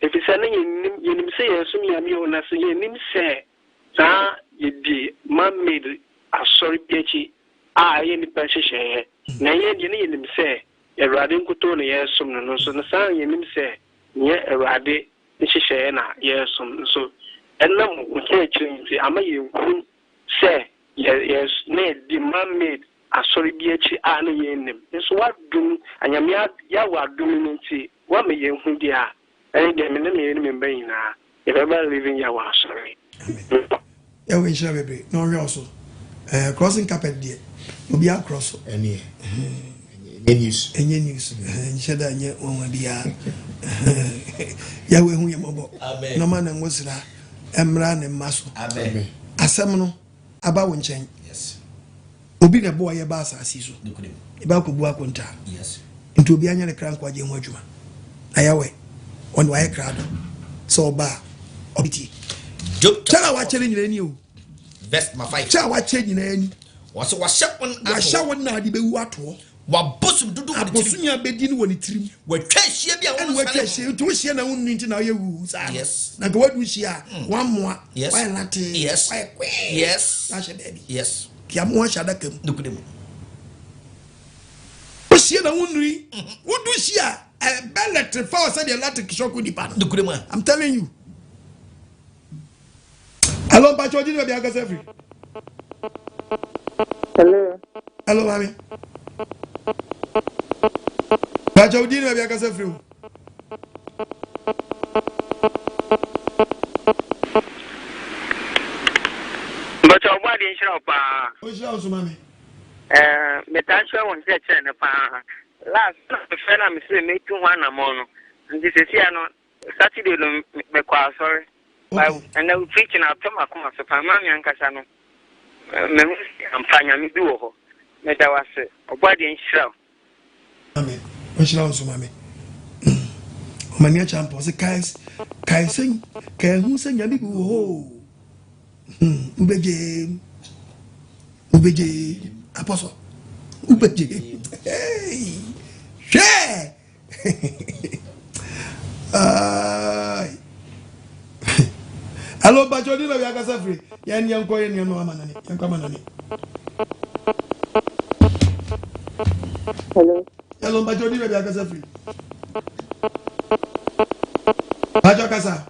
if it's sending you say, assuming I'm your Nasa, you say, you be man made a sorry pitchy, any pension. Now, you need him say. A radin kutone yes some no so na san yenim se nye erade nhihye na yes some so enam wo kyechi ama ye hu se yes na di man made asori bi echi a na yenim so wadum anyame ya wadum nti wa me ye hu dia en de me na me ni me ban na e be living ya wa sorry ya we shall be no we also crossing carpet there obi across any news nshada nye onwa bia Yahweh hu yemobo no man ngosira emra ne maso amen asem no aba wo nchen yes obi ne bo ye ba asasi so e ba ko bu akonta yes nti obi anya ne kra nkwa je hu adwuma na Yahweh on wa ye kra do so ba obiti tell wa chere nyina ni o verse ma 5 tell wa chere nyina ni was won na de be wu ato wabosum dudu abosunya bedi ni woni tirim watwa hie bia won watwa hie to hie na won nti na ye wu sa yes na go wadu hie wan moa why lati yes yes na she baby yes kia mo shada kam dukudem o hie na won nri wodu hie a bellet for say the electric shock di pan dukudem I'm telling you hello Pacho Jini be aka sefri hello mami Pacho Jini be aka sefri But what is your pa? What's your mami? Metasha won't get a pa. Last friend, I'm saying, make 2 1 a month. And this is here, no Saturday, me qua, sorry. And I will preach in our Tomaco, so Pamani and Casano. I'm finding me do. That was a body in shell. Amen. What's your mami? Mania champo, the Kai sing, Kai who sing a big ho. Ubeje, Apostle, Ubeje, hey, share. Hello, Bajodi, we are Casafri. Yan young coin, young woman, young common. Hello, Bajodi, we are Casafri. Bajo Casa.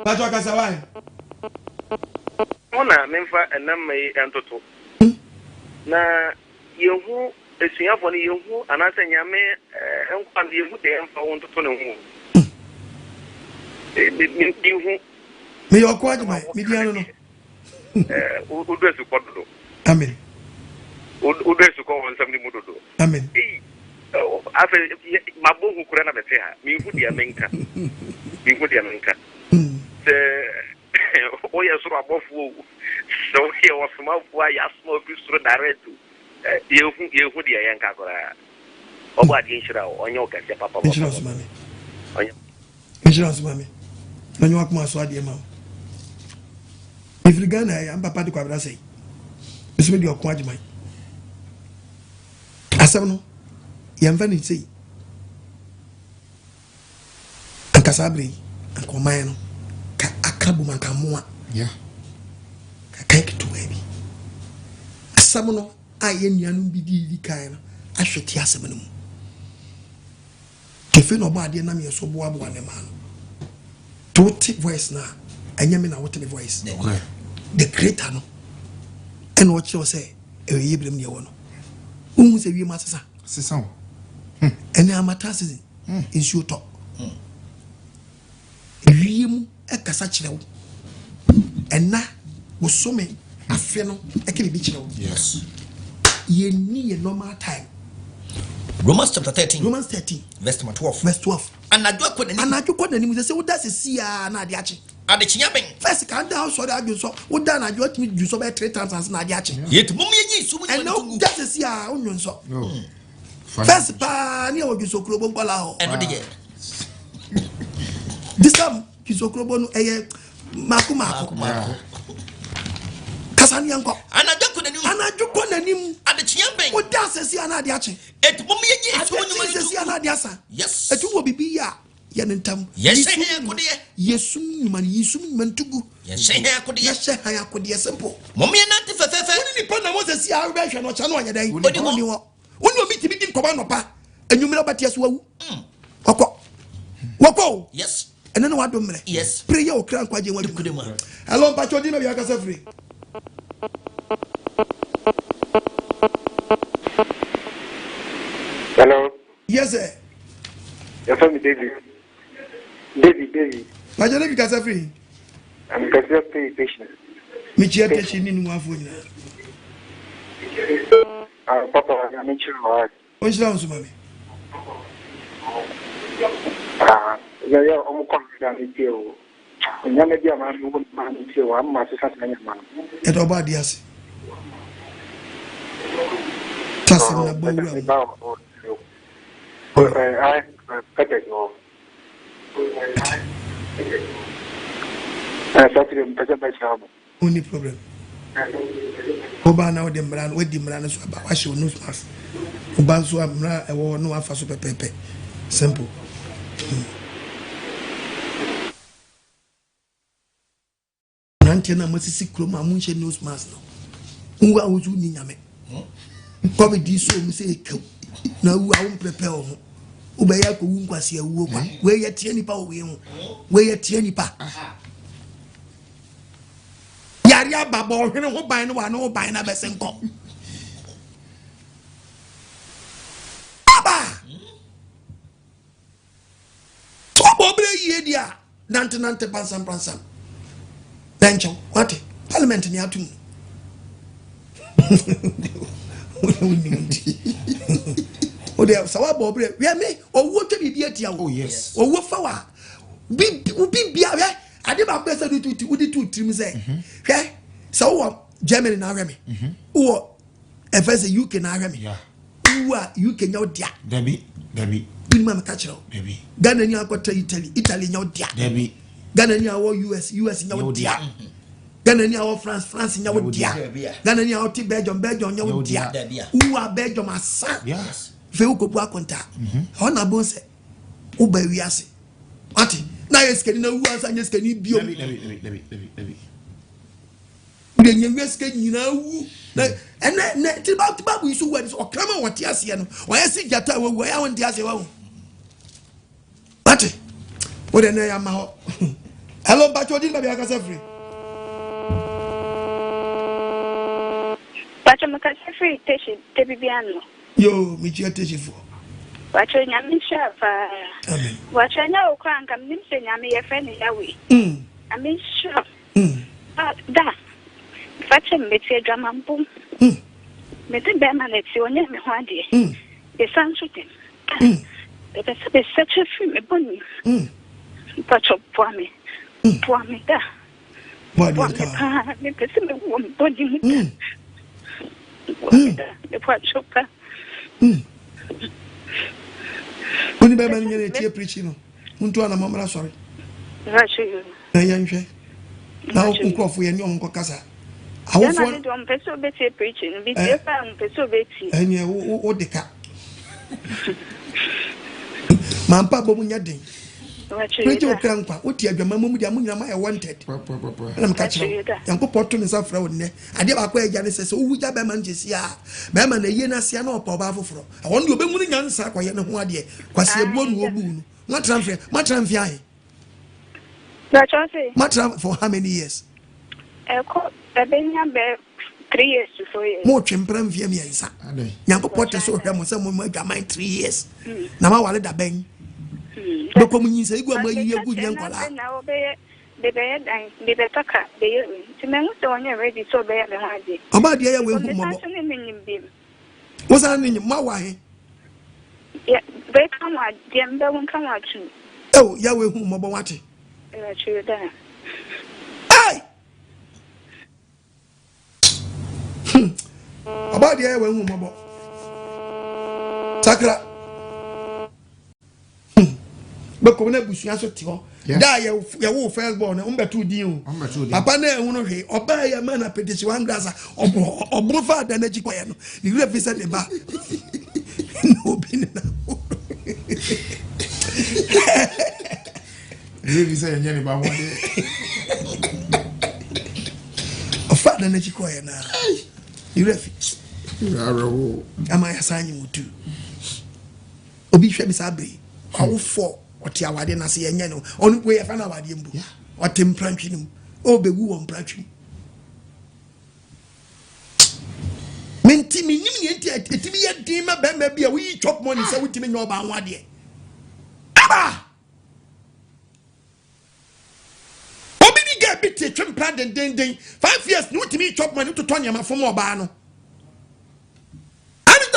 Bajo Casa, why? Ona memfa enam mai entoto na yehu esuafo ne yehu anase nyame enkwa de yehu de emfa wontoto ne hu yehu me yokwa de mai me diano no udu esu kododo amen udu esu ko wonsam ni mudodo amen afa mabohu kura na bete ha mi hu dia menka oh yes, Robofu. So here was some of why I small bistro direct to you who the young Kakora. Oh, what you should on your cat, Papa. Insurance money. When you walk my swadi amount. If you Ghana, I'm Papa to Quabra say. It's with your quadriment. Asano, Yamvani say. And Casabri and Comayano. Akabu mankamua yeah kakeke to baby asamono ayennuanu bidi kan ahweti asemanu kefe no ba de na me so boa boa ne ma no to tip voice na anyame na what the voice the creator no and what you say e yebrem ne wono unhu se wi ma sesa ene amata season is you talk wiemu ekasa kirewo ena wosome afe no ekele bi kirewo yes ye ni ye normal time Romans chapter 13 verse 12 anadwo ko nani mu say woda sesi ya na ade ache adechiaben first can down so that you so wo da na you want me do so by 3 times as na dia che yet mum ye sumu and no just see ah onyo so first pa ni o ju so krobo nkola ho eno de this time ju so krobo no eye mako kasani yanko anajoko nanim adechiaben wo da sesi ana dia che et mum ye sumu nyuma sesi ana dia sa yes etu wo bibi ya yenentam yeshe akode yesum nyman yisum mantugu yeshe akode simple mom ye nante fefefe woni ni pa na Moses ya we hwe no cha no onyedai odi ho ni wo woni obi ti bi din koba no pa enwumira batia so awu wako yes ene no wado mre yes prayer o kran kwaje wadu hello pa chodi na bi akasa free hello yes sir your family David Pajana bi kasa free I'm kasa pay patient mi chia patient ni nwa afo nyina papa I'm sure o jira on so mami ya omo confident ni o nyame bia ma no ma ni o amma se sa nyame ma e do ba dia se tasi na bawo Prophetic no. Only problem. Oba na ode mra no wadi mra no so aba wa show no mask. Oba so amra e wo no afa so pepepe. Simple. Nante na masisi kroma mu nche nose mask no. Nwa wozu ni nyame. Ko be di so mi se ekam. Na wu a wo prepare ho. Ubeya ko wu nkwase awuo kwa we ye tie nipa wo we hu we ye tie nipa yari ababa ohwene ho ban no wa no ban na besenko baba to bobre yie dia nante pansam bencho what parliament ni atum Ode sawa bobre we me owo twa bibia tia wo yes owo fa wa bibia we ade ba pesa do tuti udi tutim se hwe sawo Germany na hwe me wo efese UK na hwe me wo UK nya odia dabi bin ma ka kiro dabi Ghana ni akota Italy nya odia dabi Ghana ni awo US nya odia Ghana ni awo France nya odia Ghana ni awo ti Belgium nya odia wo Belgium asa yes fe ukobu akonta ona bonse uba wiase ati na yeskeni na uwansa nyeskeni bio dabi de nyeskeni nyina wu na ene ti ba bu isu wadi o krama wati ase no o yesi jata wo ya won ti ase wa ati o de na ya ma ho hello ba chodi na bi akasa free Pacha makasa free teshi tebibiano yo mi chia teshi fo wacho nyame shafa amen wacho nya okranka mnimse nyame ye friend yawe amen sure da fache mbeti drama mpu mete be ma leti onye me ho ade e sanso tem e be se such a free me boni pacho poame da body ka me pese me wo bodi mu e pacho pa Oni be man nyene tie preaching no. Muntu ana mamra sorry. Rachi. Na yanhwe. Na nkofo ye ni onko kasa. Awofo na do mpeso be tie preaching bi tie fa mpeso be tie. Anye wo deka. Mampa bo munya den. Rachi. Preaching okranpa, wo tie adwama mu dia munyina ma e wanted. Na mka kire. Yanko poto ne safra wo ne. Ade ba kwa eja ne sese wo wuja be man jesi a. Be man na ye na sia na opa ba foforo. Awon de obemunu nyansa kwa ye ne ho ade. Kwase ebuo no obu no. Matramfia ahe. Rachi. Matram for how many years? Eko ebenya be 3 years to 4 years. Mo twempram via mi ensa. Yanko poto so hwe mo se mo adwaman 3 years. Na ma wale da ben. Beko munyisa igwa ma yiye gu nyankola. Na obeye bebe dan bebe taka beye ti mengu se onye ready so beye me haje. Oba de ya we hu mo. Wosa ni ma wa he. Ya be kan wa de mbe won kan wa tu. Oh ya we hu mo bo wate. True that. Aye. About the air when we Sakra. But come on, bush answer to you. Die your first born, number 2 deal. Papa, no, he or buy a man a petition one glass or Bofa than a chicken. You have visited the bar. No, you say, Jenny, about 1 day. A fat than a chicken now. You refuse. Am I assigning you to? Obisha Misabi, how for what you are didn't see any on way of an hour, or tempranching, or be woo on branching. Menti me, it be a demon, maybe a wee chop money, so we to me no about 1 year. Ah! Obini get bit a trim plant and ding 5 years, no to me chop money to Tonya for more bano.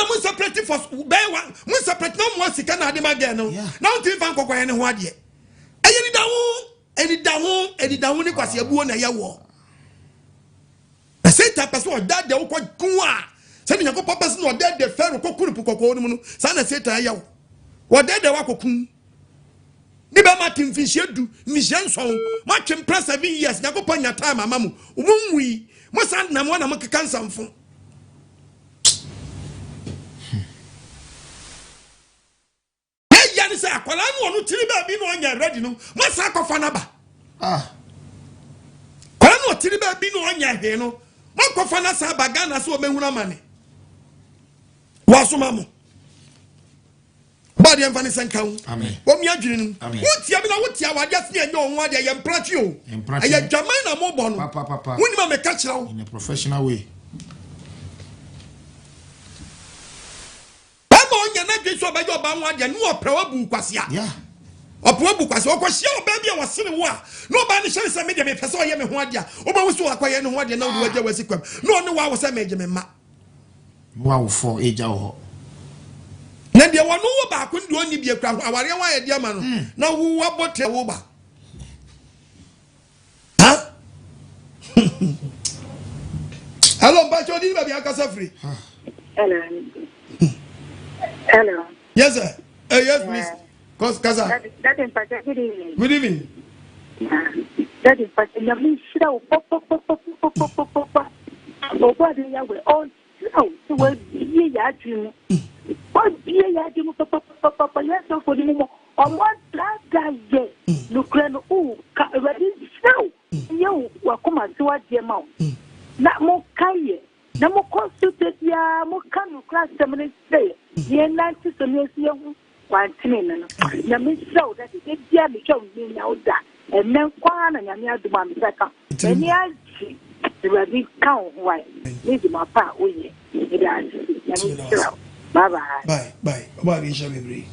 We separate for bear one, we separate no more sick and again. Now, till Van Coco and what yet. Any down, because you're born a year war. The same type of that they will quite Kua. Sending a purpose no dead the fair Cocuno, Sana said to you. What dead the Wakokun? Never Martin Fish do, Miss Jenson, much impressed 7 years, never upon your time, Mamu. Whom we must send them one among cancer from. Say, I want to tell you on your ready. No, my sack of anaba. Ah, I want to tell you on your hair. No, my cofana sabagana so me money. Wasumamu. Body and Vanessa and Count. Amen. What me a dream? What's Yamina? What's your just near your one day? I am Pratio. I am Jamina Mobon. Papa. When you may catch you in a professional way. So by your band, you know, probable Quasia. Yeah. Or probable Quasia, or Quasia, baby, I was sitting one. Nobody shall say, Major, if I saw him in 1 year. Or I was to acquire no one, you know, what was equipped. No, I was a major man. Wow, for age hour. Then there were no back, couldn't do only be a crown. Our dear man. Now, who about your over? Huh? Hello, but you didn't have your free. Hello. Yes, sir. Yes, please. Cause Kaza. That in fact, good evening. Good evening. That is fact. You mean show pop. What do you all show? So what be ya dream? What be ya dream? Pop. Yes, so for the moment. On what that guy? Look, oh, ready show. You will come and see what the amount. Not more kind. Na mo consulted ya mo kanu class 7 day. Ye 90 so me see one thing no. Na me show that it dia me show me na oda. And then kwa na nya me aduma me saka. Eni aji the rabbit count why. Me di ma pa oye. E da aji. Bye. Bye. Oba bi sha bebre.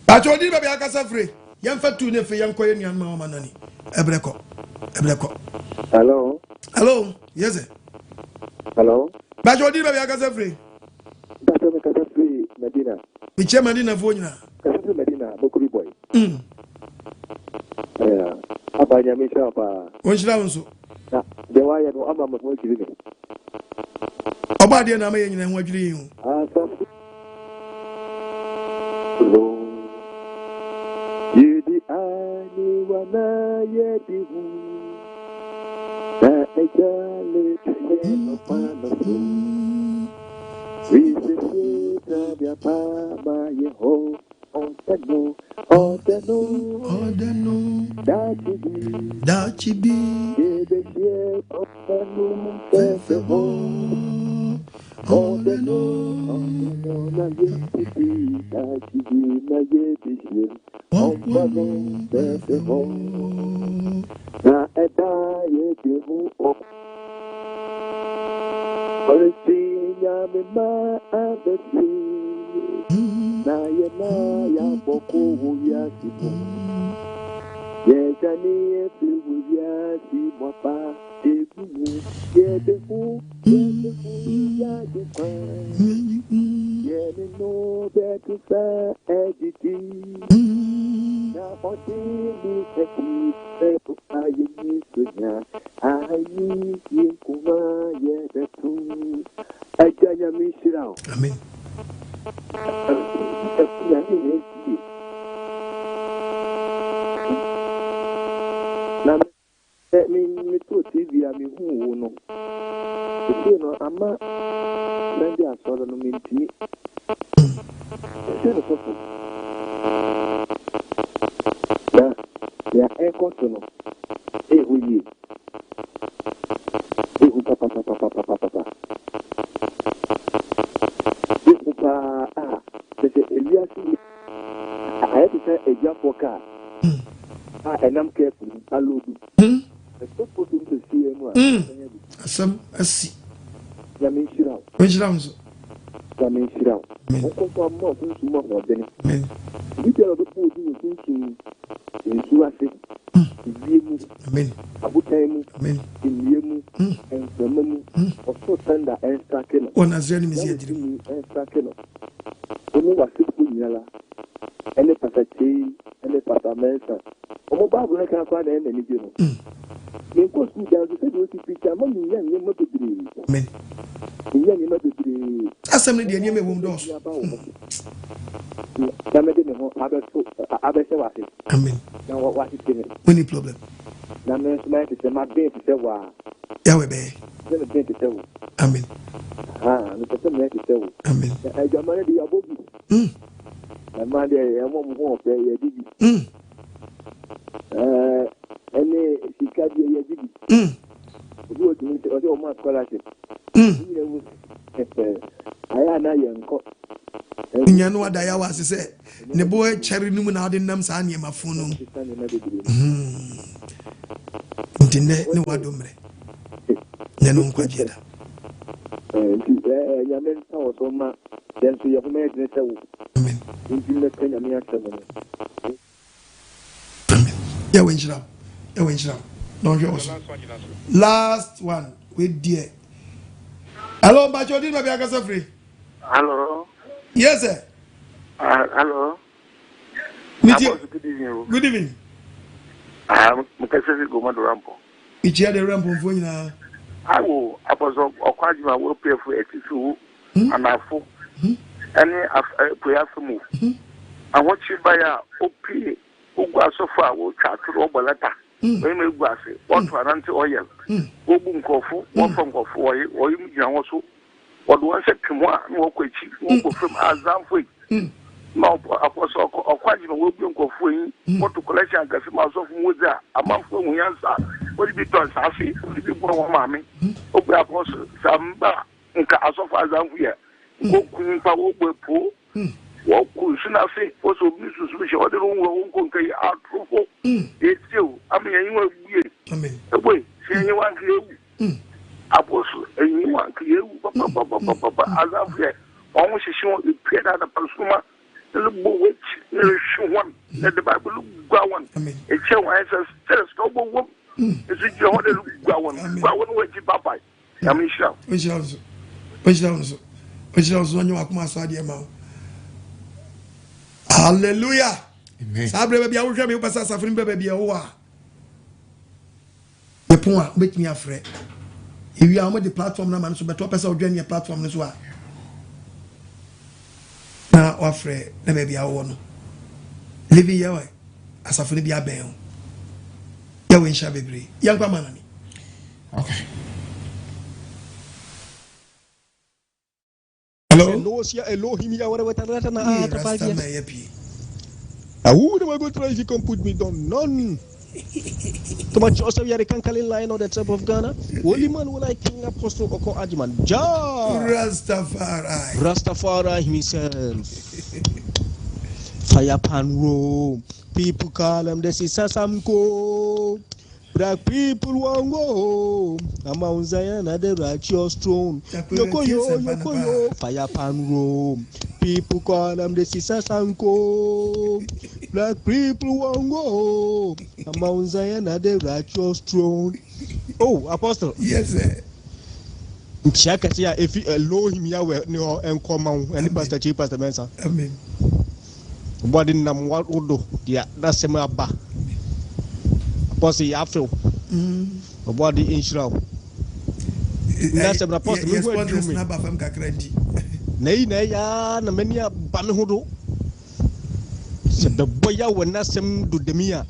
Ba cho di ba bi akasa free. Yam fa tu ne fe yan koye nyan ma ma nani. Ebreko. Hello. Yes sir. Hello. Bajodi baby akasa free. That's me kasa free Medina. Biche Medina fonyina. Kasa free Medina Bokuri boy. Yeah. Abanya me shapa. Wonshira wonso. Na de wa ye no ama mo kiri me. Oba de na ma ye nyina ho adwiri yin. Ah so. Yedi ani wana yedi hu. Na ejale we say that Papa Yeho on the no that she be the year of the moon on the no na yeti that she be na yeti on the no na eta yeti hu Olisinya mema abesi na ya boku ya sipo ye jani ebu ya si mopa ebu ye defu ya defa ye no betu sa editi Amen. Me to TV, I mean, who no? You know, I'm not. Maybe I saw the nominee. Yeah, air control. Hey, who you? Hey, who papa. This papa, there's Elias. I have to say a job for car. And I'm careful. Hello. I'm supposed to see him. Some, I see. Yamishira. Which rounds? Yamishira. I'm more than men. You tell the poor who thinking in Suasi, Amen. Abutaimu, Amen. In Yemu, and Samamu, or so tender and Stakeno. One as enemy is yet and Stakeno. Only was 6 Yala, and the Passachi, and the Patamesa. Oh, Bob, I can't find any general. In course, we down to say, what you preach among you, young, you must be. Amen. Young, you must be. As some lady, you may won't do. Amen. Now, what is it? Any problem? Now, man, is my baby to say, wow. Yahweh Bay. Never been to tell. Amen. Mr. Man to tell. Amen. I got money to your boogie. And my day, I won't walk there, you did. And she can't be a did. You to meet your own scholarship. I am not young. You know what I was to say? The boy cherry numan out in them san yama phone. Internet no wadomre. Nano quajeda. Yamen Tower so much. Then to your mate, Amen. Amen. Yeah, winch now. Don't you also? Last one with dear. Hello, Bacho, did my be free? Hello. Yes, sir. Hello. Good evening. Good evening. Mukasese Goma do Rampo. It's here the Rampo for you now. I will, Apostle Okwajima will pay for Etisu and Afo. Any prayer for me. I want you by a OP, Ugwa so far, will chat to Robalata. When we go, what to an anti oil. Obum Kofu, one from Kofu, or you also. What one said to one, no question, no from Azamfui. Now, Apostle Okwajima will be Kofu, what to collection Gasimas of Muza, a month from Yansa. What did you do? Safi, what did you go on, Mammy? Open Apostle Samba, as of Azamfia. Go Queen Power Pool. What could I say? Also, Mrs. Wish, or the room won't conquer out truthful. It's still, I mean, you are weird. Amen. Wait, see anyone clear? Apostle, and you want clear, as I've said, almost shown you paid out a consumer, the little witch, the shoe one, let the Bible go on. It's your answers, tell us, no one. It's a joy that go on. I won't wait to Papa. I mean, shout. Which also on your Akma. Hallelujah. Sabre baby, I will tell you, Pastor Safrin baby. Oh, the point make me afraid. If you are on the platform now, man, so better person join your platform as well. Now, afraid, the baby, I want living Yahweh as a friend be a bail. Yahweh shall be brave. Young man. Okay. Hello? Elohim Yahweh, what I would never go try if you can put me down. None. Too much also we are the Kankali line on the top of Ghana. Holy man will like King Apostle Oko Ajiman. Rastafari himself. Fire pan Rome. People call him the Sisasamko. Black people won't go. Among Zion at the righteous throne. Yokoyo, fire pan Rome. People call them the Sisasamko. Black people won't go. Among Zion at the righteous throne. Oh, Apostle. Yes, sir. Shakasia, if you Elohim Yahweh, no, and come on, and Pastor Chief, Pastor Mensa. Amen. body nam wodo dia na sema aba apostle ya feel body insure na sema apostle me go do me na ba fam kakra di na yi na ya na mani aba me hodo se be boya wona sem do demia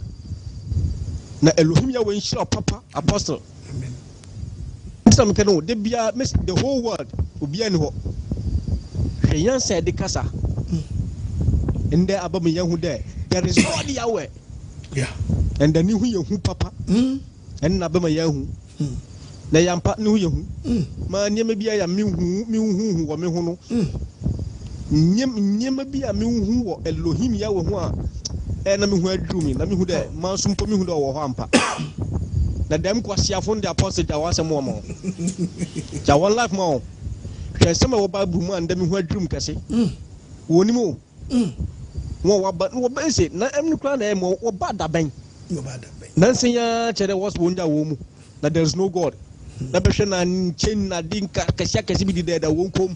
na Elohim ya wen shira papa apostle amen some can know the whole world obi ani ho hweyan said the kasa in there abam yan hu there is God Yahweh yeah and then hu ye hu papa and na abam yan hu na yampa ni hu ye hu ma nyema bia ya mi hu wo me hu no nyema bia mi hu wo Elohim Yahweh hu a na mi hu adru mi na mi hu there ma so mpo mi hu do wo ho ampa na dem kwasiafo ndi apostle da wasem wo mo ja one life mo hwe sema wo bible mu andem hu adrum kase woni mo wo ba se na em nukra na em wo ba da ben na nsenya chere was wonja wo mu na there is no God na be hwe na chen na dinka kase bi di da wo nkom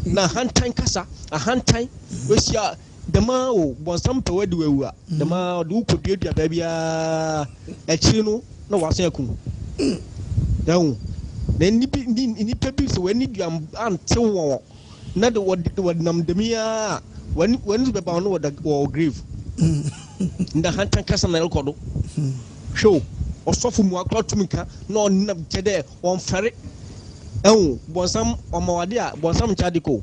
na hantan kasa a hantan we sia dema o bonsam pewadi wewu a dema do kodua babia echi no na wase akun dawo na ni pepi so wani duam ante wo na de wod nam demia wani be ba no wo grave nda hantan kasa na rekodo show osofu mu akrotumika na onam chede on fere bonsam omawade a bonsam chadiko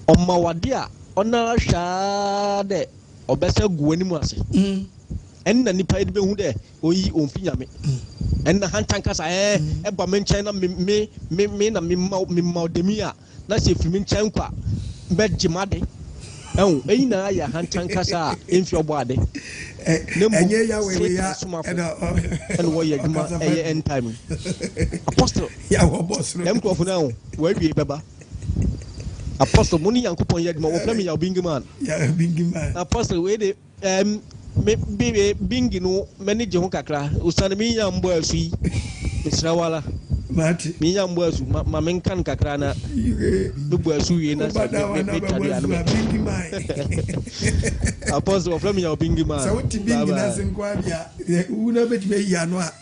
omawade a ona shade obese guani mu ase enna nipa ide be hu de oyi onfinyame enna hantan kasa ba men china me na me maudemia na se fimi nchan kwa be jimade eyi na ya hantan kasa enfi oboade enye ya we ya and wo ye juma end time apostle ya wo boss dem ko funa wo wie beba Apostle Muni Yankopong Yadma wo frame ya bingi man apostle we de me bingi no manage ho kakra usane mi yambo asu misrawala mati mi yambo asu ma men kan kakra na dubu asu ye na sa me tadi anu bingi man apostle wo frame ya bingi man so wuti bingi na senkwa bia una beti me ya no a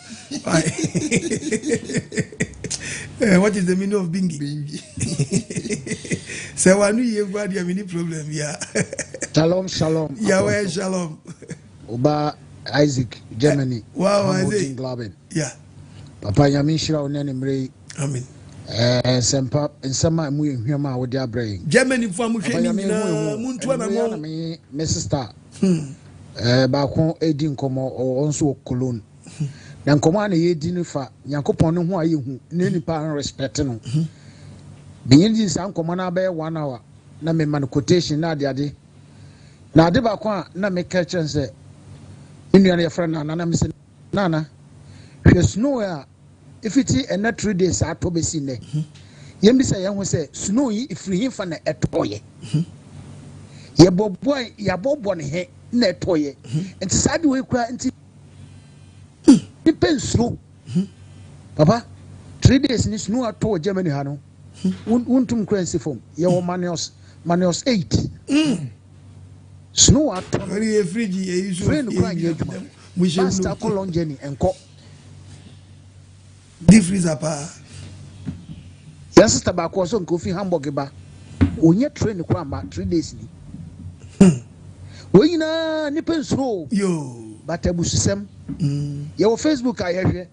what is the meaning of bingi say wanu ye gwa dia mini problem ya shalom Yahweh shalom Oba Isaac Germany wow Isaac yeah papa yami shira onene mre amen sempa nsama mu ehwema wo dia brain Germany fo amu hwe ni na muntu na mo me sister ba ko edi nkomo onso Cologne na nkomo na ye di nifa Nyankopon no ho aye hu ne nipa respect no binyin di san nkomo na be 1 hour na me man quotation na ade na ade ba ko na me ka chense inu ya friend na me se nana hwe snow ya if it is a 3 days ato be si ne yem bi se ye ho se snow yi ifiri hin fa na etoye ye boboy ya bobo ne he na etoye enti sade we kura enti depends slow papa 3 days ni snow ato Germany ha no wontum currency form ye wo minus 8 snow ato very fridge ye use friend kwa ye juma master colon journey enko difference apa ya sister ba ko so nko fi Hamburg ba onye train kwa ma 3 days ni we yina ni pensro yo but abususem ye wo Facebook ayehwe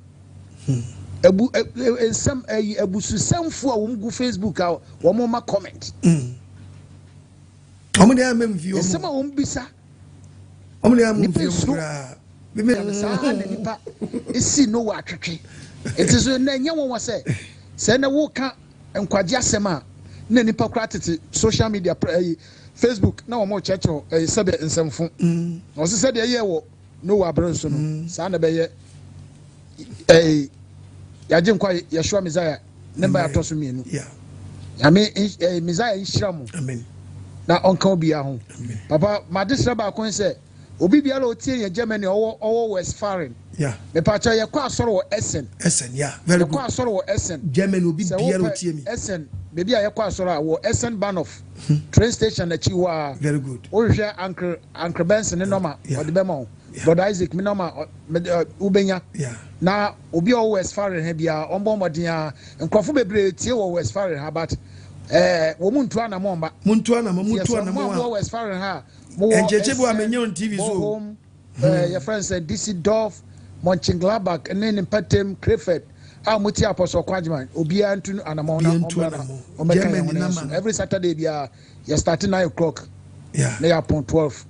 ensam abususemfo a wo mgu Facebook a wo mo ma comment omo de amem fi omo ensam a wo mbisa omo de amem fi omo be me sa na nipa esi no wa atwetwe etizo na nya won wase se na wo ka nkwaje asem a na nipa kura tete social media Facebook na wo mo checho sebe nsemfo o se se de ye wo no wa bronso no sa na be ye yaje nkwa Yeshua Messiah namba atoso mienu ame Messiah inshiramu amen na onka obi aho papa ma disra ba kon se obi bia la otie ye Germany owo Westfalen Yeah. Me pacha ye kwa asoro wo Essen. Essen, yeah. Very good. Kwa asoro wo Essen. German will be Pierre Otiemi. Essen. Baby ye kwa asoro wo Essen Bahnhof. Train station na chi wa. Very good. O hwe Uncle Benson ne normal. O de bema. Brother Isaac me normal ubenya. Yeah. Na obi o West Farren ha bia ombo modin a nkrofo bebre tie wo West Farren ha but wo muntu ana mo mba. Muntu ana mo West Farren ha. Enjeche bo amenye on TV so. Your friend said DC Dorf, Mönchengladbach, and then in Patem, Krefeld. Muti Apostle Quadman, Obia and Anamona. Every Saturday, you're starting 9 o'clock. Yeah. They are upon 12.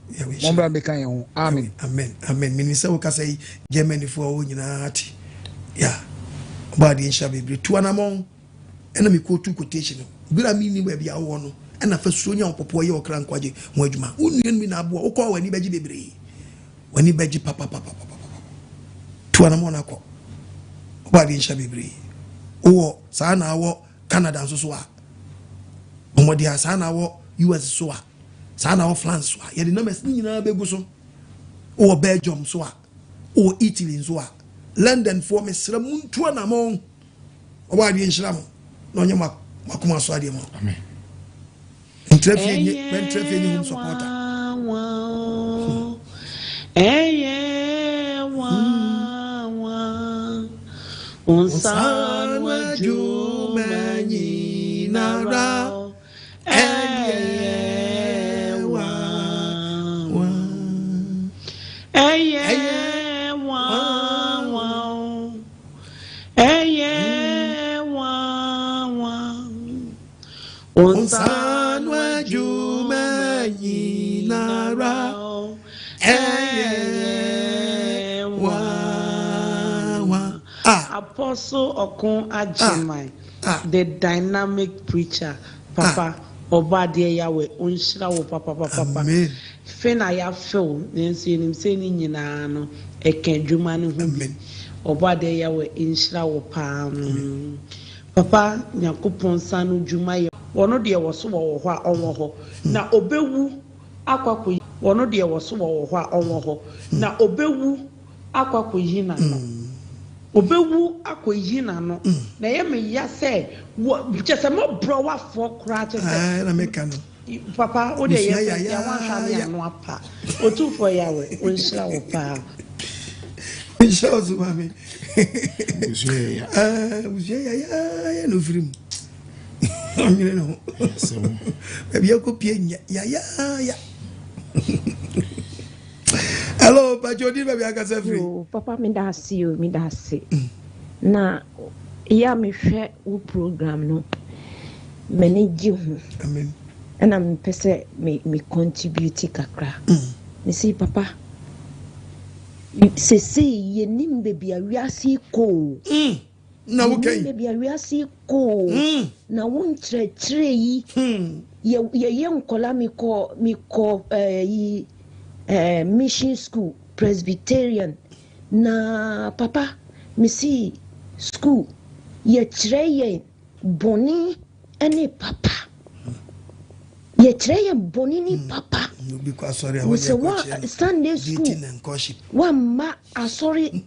Amen. Amen. Amen. Minister Okasai, Germany for Onyankopong. Yeah. Body in Shabi, two anamon, enemy quote 2 quotation. Good I mean, where be our one, and a first Onyankopong Yahweh Crankwaji, Mojuma, Union Minabo, Oko, and Ibaji Debris. When he beji papa to an monako body in Shabibri or Sana wo Canada so Omodia Sana wo US so Sana wo France so ye the numbers ni na beguso or Belgium so or Italy so London for me sramun to an among body in Shram no nyama makuma so ade mo amen entrefie when trefie supporter Unsan wajumanyi nara Unsan wajumanyi nara Apostle Okun Ajimai, the dynamic preacher, Papa Obadiah Yahweh, Unshra wo Papa. Fena ya feel, Nancy him saying Yinano, a Kendruman Humbi, Obadiah Yahweh, Inshra wo Pam. Papa Nyakupon Sanu Jumaya, one of the was so or ho. Na obewu akwaku, one of the was so or ho. Na obewu akwaku yina. Obewu akoyina no na ye me ya say just mo bro wa for kra to say na make no papa o de ye ya wan hwa me anu apa otu for Yahweh o nshira wo pa nshira zo mami uzie ya no firim amire no e bia ko pie ya Hello, but you didn't have a free. Papa, me da see you, me da see. Na, ya me share u program no. Manage you. Amen. And I'm pese me contribute kakra. Me see Papa. Se ye nim baby a wiase ko. Na okay. Baby a wiase ko. Na won tre yi. Ye nkola mi ko yi mission school Presbyterian na Papa me see school ye treye boni ene Papa ye treye boni ni Papa because sorry we say what Sunday school wa ma sorry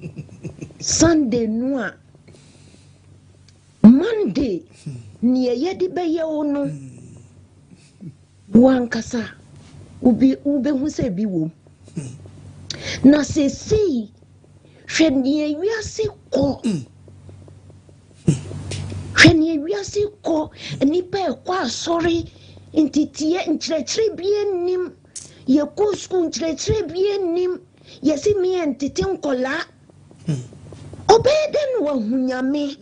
Sunday no Monday ni ye di be ye ono wankasa ube hu se bi wo na se si hwenie wiase ko nipa e kwa sorry ntitie nkyerɛkyerɛ bi anim ye ko school nkyerɛkyerɛ bi anim ye si mi ntete nkola obeden wa hunyame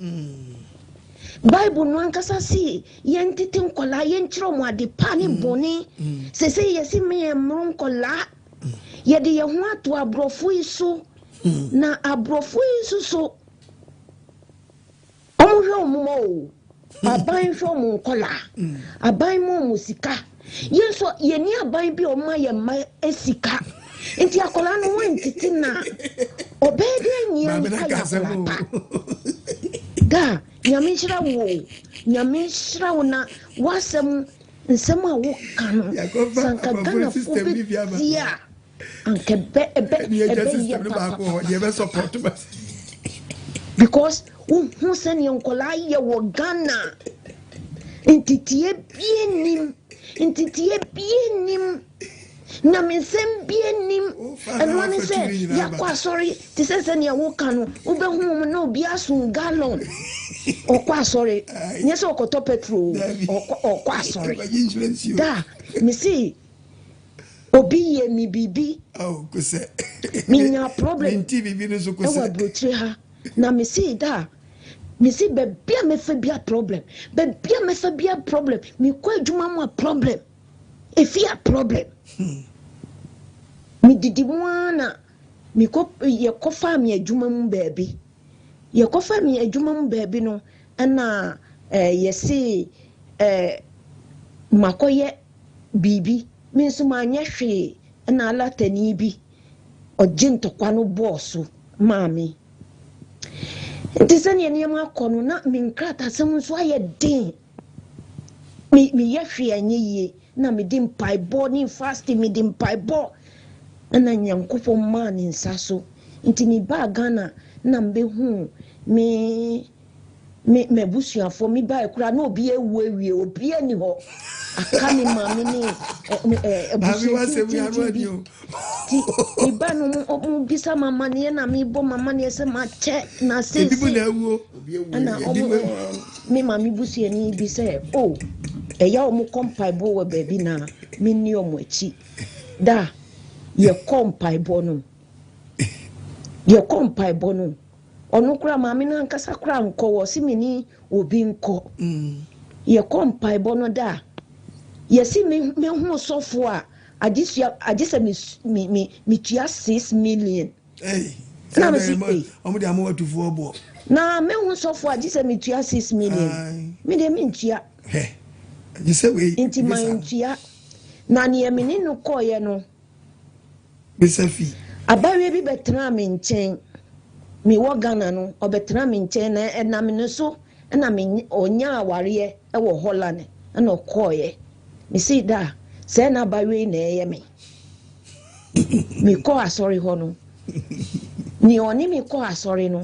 Bible no ankasa si ye ntete nkola ye nkyerɛ mo ade pa ne boni se ye si mi emro nkola ye de ye ho ato abrofo iso na abrofo iso so omhwe omo aban hwe omo nkola aban mo musika ye so ye ni aban bi o ma ye ma esika enti akola no wantete na obede nyia nka da nyame shira wo na wasem nsem a wo ka no sanka gana fo be dia because who send yonkola ye wo Ghana intitie bienim na mesem bienim and one say yakwa sorry ti say send ya wo kanu ubehu na obi asun gallon okwa sorry nyeso okoto petrol okwa sorry da me see obi ye mi bibi ko se minya problem nti bibi no so ko se e wa brotre ha na me see da me see bebia me fa bia problem me kwa adwuma mu problem efia problem me didi wana me ko ye ko fa me adwuma mu baabi no na ye see makoye bibi me so ma anya hwe na alatani bi ojintokwa no boss maami ntisani eni ma kono na me nkrata sem so aye den me ye hwe anyeye na me dim paibo ni fasting me dim paibo na Onyankopon man nsa so nti me ba Ghana na mbehu me busuafo me ba ekura na obi ewie obi ani ho aka me maami ni iba no bisa mama ne na me bo mama ne se ma che na se na me mami busu ani bi se ya omu kompai bo we baby na me ni omu echi da ye kompai bo no onu kura mami na nkasa kura nko wo si me ni obi nko ye kompai bo no da ye si me hu sofo a agisa me tia 6 million na me si omo de amu watu fo bo na me hu sofo agisa me tia 6 million me de me ntia agisa we inti ma ntia na ne me ni no koye no besafi abawe bi betra me nchen me wo Ghana no obetra me nchen na me no so na me onya aware e wo Holland na okoye me see da say na bawe na eye me ko asori ho no ni oni me ko asori no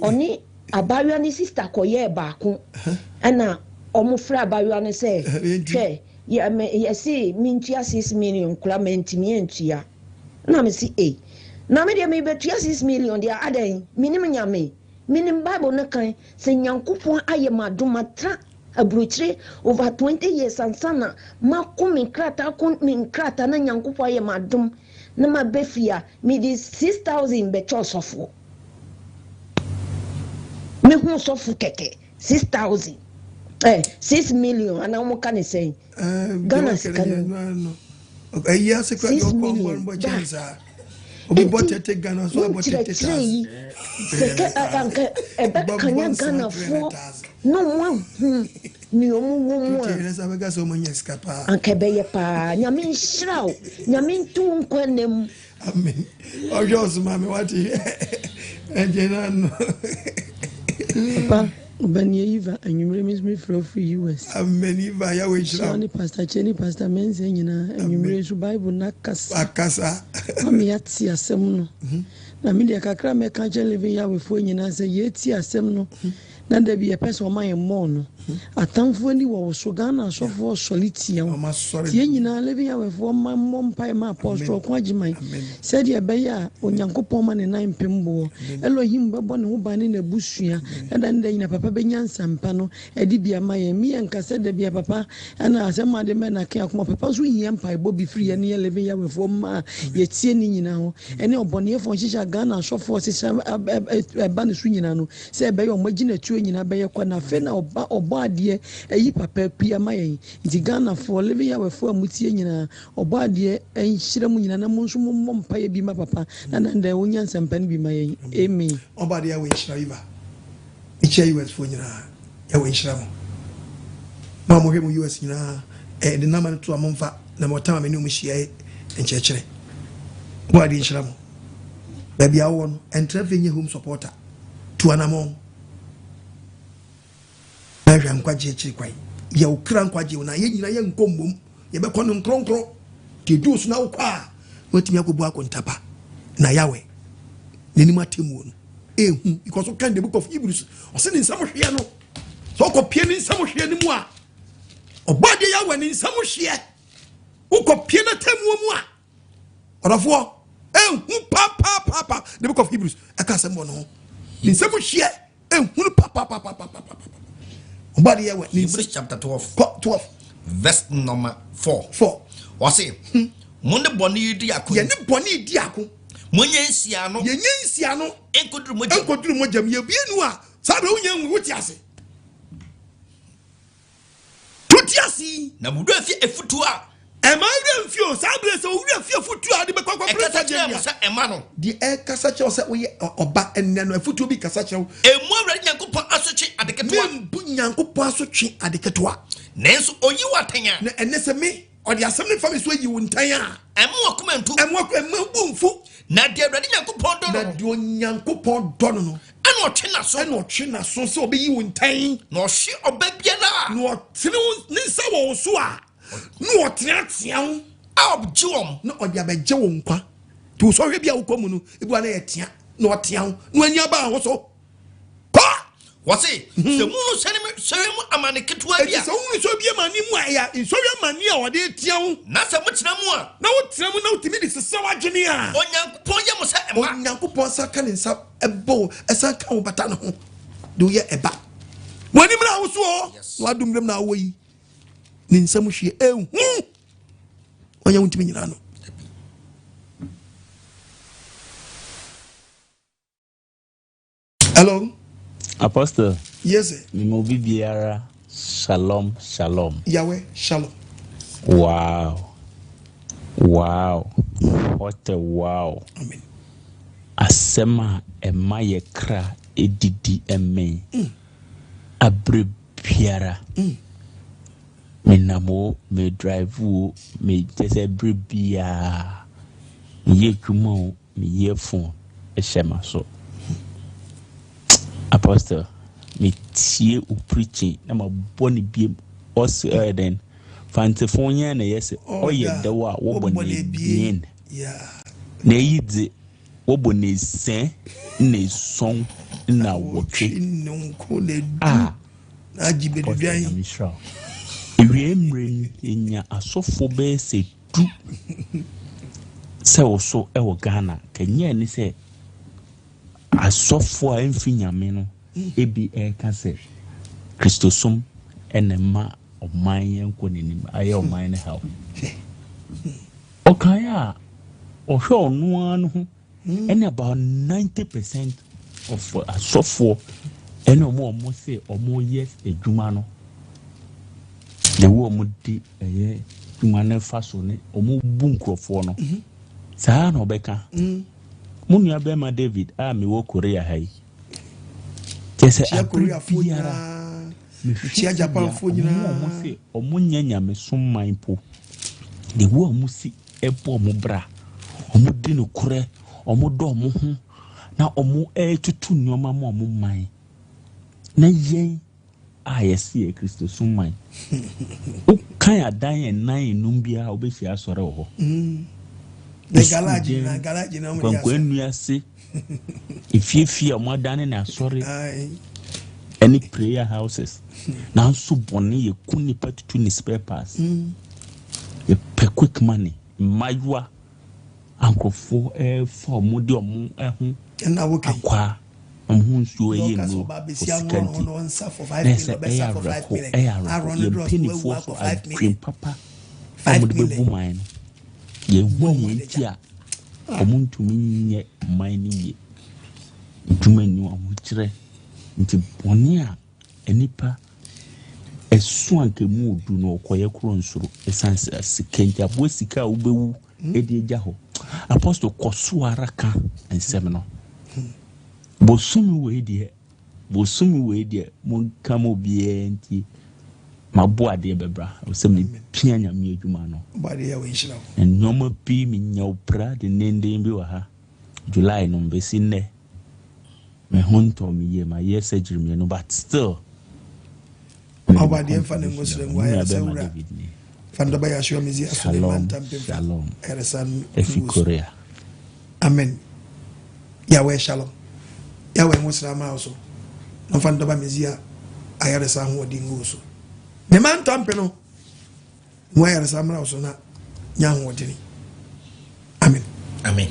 oni abawe ni sister koye baako na omo fra abawe ni say hwe ye see me ntua 6 million kula mentimi entua na me see na me de me betua 6 million dia adan minim nyame minim Bible na kan se Nyankopon aye madomatra abruchire over 20 years ansana makumi krata na Nyankopon aye madom na mabefia me di 6,000 be chosofo me hu sofo keke 6,000 6 million ana mo kan say Ghana scan ya se kwa yo ko mo chanza obi botete Ghana so botete tas seke anka ebe kanya Ghana fo no mo ni omu esa bega so mo nyeska pa anka be ye pa nyame nhyiraw nyame ntu nkwanem amen ojo so mama wati enjena no pa Bani Eva anyumre me from US. Amen Eva ya we shira. Chani pastor Cheni pastor mense nyina anyumre so Bible na kasa. Ami yati asem no. Na me de kakra me ka je living ya we fo nyina se yeti asem no. Na da bi e person ma ye mo no. Atamfo ni wo so Ghana so for solitia. Tie nyina living ya we fo ma mpa ma apostle kwa jiman. Said ye be ya Onyankopon ma ne nan pembo. Elohim bebo ne ho bane na busua. Eda nda nyina papa benyansa mpa no edi bia ma ye mi enkase da bia papa ana asema de me na ke akoma papa so hia mpa ebo bi free ye ne living ya we fo ma ye tie ni nyina ho ene obone fo hihia Ghana so for sisa eba ne su nyina no se be ye omagina tuo nyina be ye kwa na fe na obo ade eyi papa pia ma ye nti Ghana for living ya we fo amutie nyina obo ade enhyira mu nyina na mu nso mo mpa ye bi ma papa na nda wonyansa mpa ne bi ma ye amen obo ade ya we hyira iba iche US for nyina ya we hyira mo ma mo hwemu US nyina de na man to amomfa na mo tama me ne mu hia enchechire obo ade hyira mo ba bia wo no entrafe nye home supporter to anamon na hwa nkwaje chiri kwai ya ukra nkwaje na ye nyina ye nkommom ye be kono nkronkro ti dus na ukwa What me akobu akontapa na Yahweh n'anim atemu no ehu because we can the book of Hebrews o se ni nsam hwe no so kopie ni nsam hwe ni mu a obade Yahweh ni nsam hwe wo kopie na temu mu a orofo ehu pa the book of Hebrews aka se mo no ni nsam hwe ehu pa obade Yahweh ni Hebrews chapter 12 verse number 4 o se Monde boni di ako. Ye ne boni di ako. Monye nsia no. Ye nsia no. Enkoduru mojam. Enkoduru mojam ye bienu a. Sabe unye nwu wuti ase. Tuti ase. Na mudu afi efutu a. Ema ure mfi o sabe se ure afi efutu a de bekwa presa jemia. Ekasa ema no. Di kasa che o se wo ye oba enne no efutu bi kasa che wo. Emu awrade Nyankopon asotwe adeketoa. Membu Nyankopon asotwe adeketoa. Nenso oyi watanya. Na enne se me or the assembly family so you untaya. Emu akumentu. Emu bumfu. Na de awrade Nyankopon do no. Na de Onyankopon do no. Ana otwena so. Ana otwena so se obe yi untan. Na ohye oba biara. Na otene nsa wo so a. Na otene atia. A objiwom. Na ode abeje wo nkwa. Tu so hwe bia wo komu no. Ebu ana ye tia. Na otia. Na anya ba ho so. What's it? The moon send him a man ketwa bia. So we so be mani mu aya. So we mani a ode tian. Na so much na mu a. Na wo tian mu na utimi dis so adwene a. Onyankopon ye mo sa ema. Onyankopon sa ka ne nsa ebo esa ka wo bata no ho. Do ye eba. Wani mra wo so. Wa dum dem na wo yi. Ni nsa mu hwe ehu. Onya wuntimi nyina no. Hello. Apostle. Yes, sir. Mimobi biara. Shalom, shalom. Yahweh, shalom. Wow. What a wow. Amen. Asema ema ye kra edidi eme. Abre biara. Me namo, me drive wo, me just abre biara. Ye kumo, me ye phone. Eshema so. Apostle, me tie u preaching na ma boni biem os then fantefonya na yes oye dawa wo boni bien na yidze wo boni sen na son na wotwe na jibeduan ewie mre nya asofo be se du se wo so e wo Ghana kenya ni se asofo a mfinyame no ebi eka se Christosum enema oman yenko nenim aye oman ne hawo okaya ohwe onu anu ho ene about 90% of asofo ene omo se omo yes edwuma no de wo omo di eye dwuma ne faso ne omo bu nkrofo no saa na obeka Munya bema David me wo Korea hai. Tese Korea funyara. Chia Japan funyara. Omo se omunya nyame somman po. De wo omusi ebo omo bra. Omo di no kure, omo do omo ho. Na omo tutu nyoma ma omo man. Na yen yesi e Kristo somman. O kan adan en nan enum bia obefi asore wo. The garage na mo ya se if you modern na sorry any prayer houses now so boni ye kuni patutu ni spare parts ye pe quick money majwa ankofo for modi omo ehun na wo kan akwa omo nsuo ye no for 5 million for 5 million papa 5 million ye woni ntia omuntu minye mine ye tumani amukire nti boni a enipa esu anke mu odu no okoye kro nsoro esanse sikenja bo sika obewu edi eja ho apostle koso araka ensem no bosumi we die mo kamo bie nti mabu ade bebra o me pia nyame adwuma no bade ya we nhyira en nyoma pi mi nyawpra de nende bi wa ha July no mbesi ne me honto mi ye ma ye surgery no but still obade mfa ne ngosre ngwa ya se wura Fandaba Yashua Mizia Shalom. Shalom. Efi Korea. Amen. Yahweh Shalom. Yahweh Musrama also. No Fandaba Mizia Ayaresa Hodinguso. The man tampeno. Where Samra also not young watering. Amen. Amen.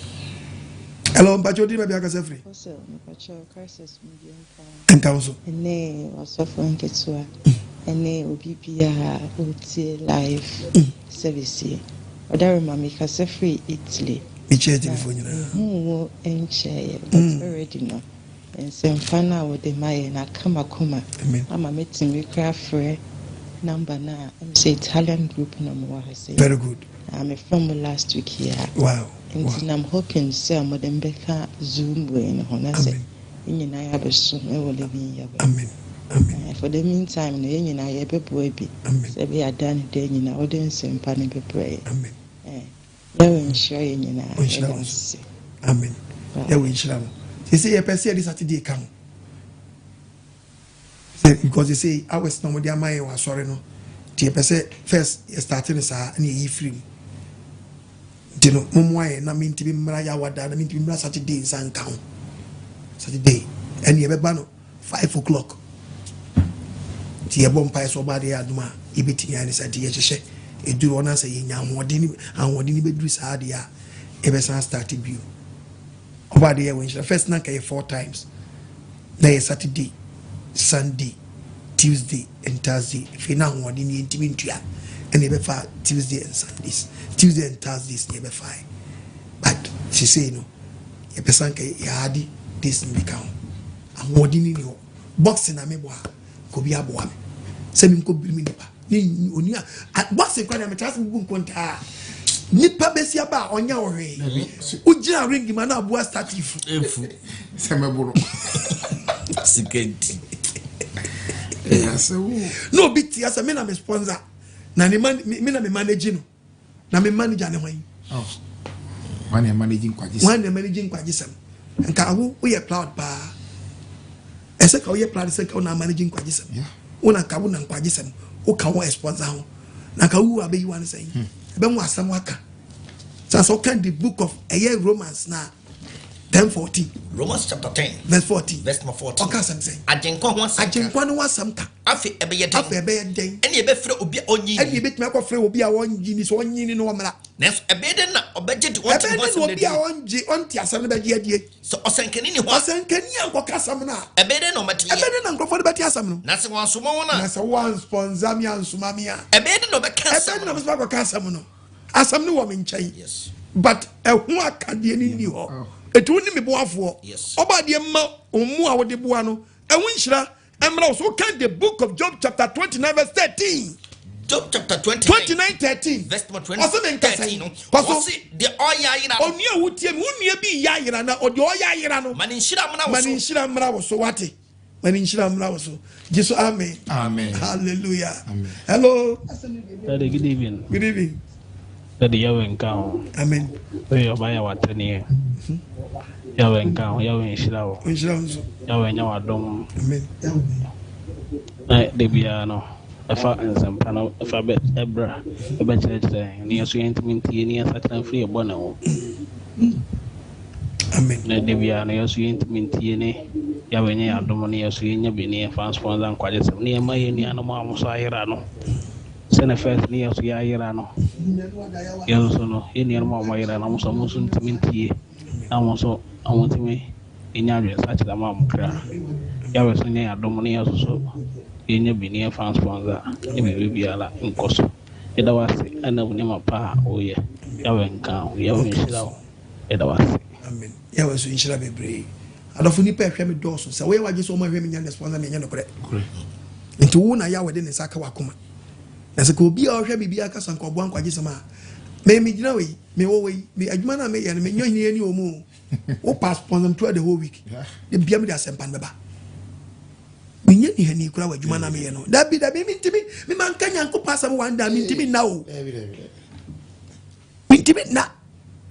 Hello, Bajodi Babiaka free. And counsel. And nay, was suffering Ketsua. And nay, Obipia, Uti live service. But I remember free Italy. Which is telephone. Who and chair, but already know. And some fun out with the Maya and I come a coma. I'm a meeting we craft free number now. I'm say Italian group number. Very good. I'm from last week here. Wow. And I'm hoping some of them better Zoom way in Honasa. In I have a soon living here. Amen. Amen. For the meantime, the Union I have a baby. Amen. So we are done then in audience and panic pray. Amen. You're ensuring you now. Amen. Yeah, we shall. They say a person this Saturday come. Because they say I was no more my was sorry no. The person first starting is and ye free. You know, Mumway, and I mean to be Maraya Wada, I mean to be Saturday in San Count. Saturday, and you have a 5 o'clock. The Bompire so bad, Adma, Ibiti, and said, yes, a do honor saying, I'm what didn't be dressed hard, yeah, ever since started view. Over there, when the first night 4 times. There is Saturday, Sunday, Tuesday, and Thursday. If you now want in the intimate, and never find Tuesday and Sundays. Tuesday and Thursdays never find. But she say no. A person can yadi this become. I'm wording in your boxing. I mean, could be a boy. Sending could be minipa. At boxing, when I'm trusting Bunkonta. Nipa Bessiaba on your way. Uja ring him and a boy statif. Semaburo. No bit as a man, I'm a sponsor. Na me managing. Na me manager na wan. Oh. One am managing kwajisam. One am managing kwajisam. Nka wo we proud pa. Ese ka we proud se ka na managing kwajisam. Yeah. Una ka wo na kwajisam. O ka wo sponsor ho. Na ka wo abeyi wan say. Be mo asam waka. So can the book of Romans na 10:14. Romans chapter 10 verse 14. Verse 14. Okay, some say. Ajenkwa no wasam ka. Afi ebeye den. Afi ebeye den. Eni ebe frɛ obi onyi. Eni ebe tuma kɔ frɛ obi a onyi ni so onyi ni no mra. Nes ebeye den na obeje di onti ho asɛm. Ebe obi a onji onti asɛm no beje adie. So ɔsɛnkani ni ho. Ɔsɛnkani ankɔ kasam na. Ebeye den na ɔmɛte. Ebeye den na nkrɔfo de bɛte asɛm no. Na se wansoma wo na. Na se wan sponsor mi ansoma mi a. Ebeye den na ɔbɛka asɛm. Ebeye den na ɔbɛka kɔ kasam no. Asɛm no wɔ me nkyɛn. Yes. But ɛho akadie ni ni hɔ. Etu ni me boafo. Oba de ma omu a wo de boa no. Ɛho nhyira emra so can the book of Job chapter 29 verse 13. Job chapter 29:13. Verse 13. Osi de oya yira. Oni a wutie mi unua bi ya yira na odi oya yira no. Mani nhyira mra wo so. Mani nhyira mra wo so wate. Mani nhyira mra wo so. Jesus amen. Amen. Hallelujah. Amen. Hello. Daddy, good evening. Good evening. Daddy, Yahweh nkaho. Amen. Oye obaya watani. Yahweh nkaho, Yahweh nhyira wo. Nhyira wo so. Yahweh nya wadom. Amen. Na debia no. Afa nsampa no afa bet ebra ebe kyerɛkyerɛ ne yaso yɛntimintie ne yɛsakra free ɛbɔ na wo. Amen. Na debia no yaso yɛntimintie ne Yahweh nya adom ne yaso yɛnya bi ne yɛfa sponsor nkwagyesɛm ne yɛma yɛ nuanom a mo so ayera no. Sene first ne yaso yɛ ayera no. Yɛso no yɛ nuanom a mo ayera no mo so ntimintie. Na mo so amontimi enya adwen sakra ma mo kra. Yahweh so nya adom ne yaso so yenya bi ne yɛfa sponsor ne bi biara nkɔso. Yɛda wase ana wo ne mapa oyɛ. Yahweh nka Yahweh nhyira wo. Yɛda wase. Amen. Yahweh so nhyira bebree. Adɔfo nipa ehwɛ me dɔɔso sɛ wo yɛ wagye so o ma hwɛ me nya sponsor me nya no korɛ. Nti wo na Yahweh de ne saka wakoma. Na sɛ ko obi a ɔhwɛ bibi aka san ko ɔbo ankwaje sama. Me gyina we me wo we me adwuma na me yɛ no me nya hini ani o mu. Wo pass sponsor to the whole week. De bia me de asempa beba. Me nya ni hani kura wadwuma na me yɛ no. Da bi me ntimi me man kanya nko pass am one da me ntimi na o. Me ntimi na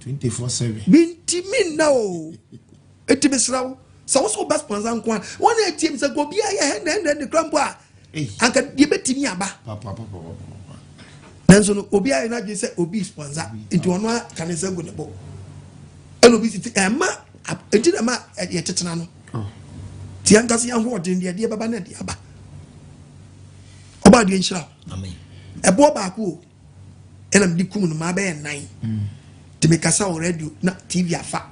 24/7. Me ntimi na o. Etimi srawo. Sa wo so bas sponsor nko a. Won na etim se go bia yɛ hɛ de krampo a. Anka de betimi aba. Papa. nanso no obi ayi na je say obi sponsor into ono kan say go nebo eno bi ti ema enti na ma ye tetena no ti ankase yan ho odin de baba na de aba oba de nshira amen ebo ba ko ena mdi kum no ma ba ye nan ti me kasa o radio na tv afa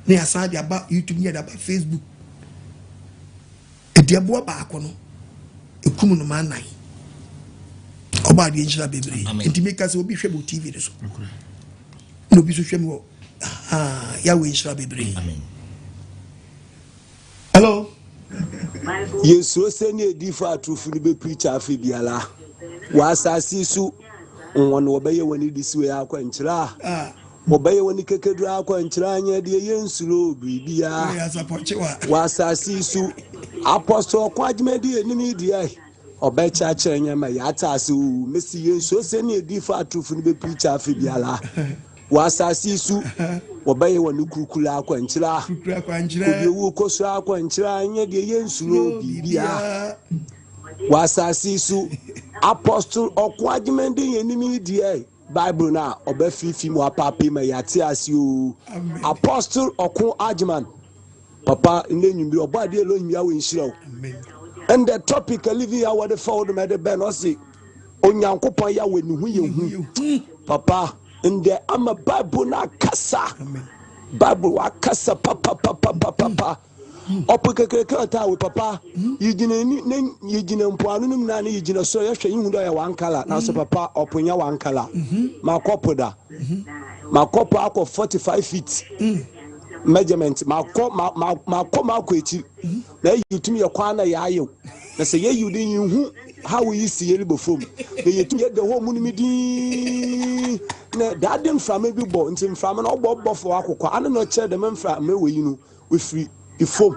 ne asa de aba youtube ne de aba facebook edi ebo ba ko no ekum no ma nan oba de nshira bebre enti me kasa obi hwebo tv so no bi so hwemo Yahweh nshira bebre amen. Hello. Yes, so send a different truth in the preacher Fibiala. Was I see so on obey when it is way I quenchra. Obey when the Kakadra quenchra, dear Yen slow, Bibia. Was I see so Apostle quite medi enemy, dear. Obey church and Yamata, so Missy Yen so send a different truth in the preacher Fibiala. Was I see so obey when you kukula quenchra. You kosa quenchra, and the Yen slow, Bibia. Was I see so Apostle or quadimending enemy, dear. Bible now, obefifi mo papi me yati as you Apostle or argument. Papa, in the new body alone, Yahweh show. And the topic living our the fold me the benosi. Onyankopong Yahweh who you. Papa, in the I'm a Bible na kasa. Bible wa kasa papa. Opukekekata with papa. You didn't mpoanum na you didn't so you hunda one color. Now so papa oponya one color. Makopoda. Makopo ako 45 feet. Measurement mako echi. Na you to me your kwana yayo. Na say you didn't you how we see you before. You to get the whole mudi na that dem from maybe bo ntim from na obo for akoko. I no check the men from me we you know we free ifom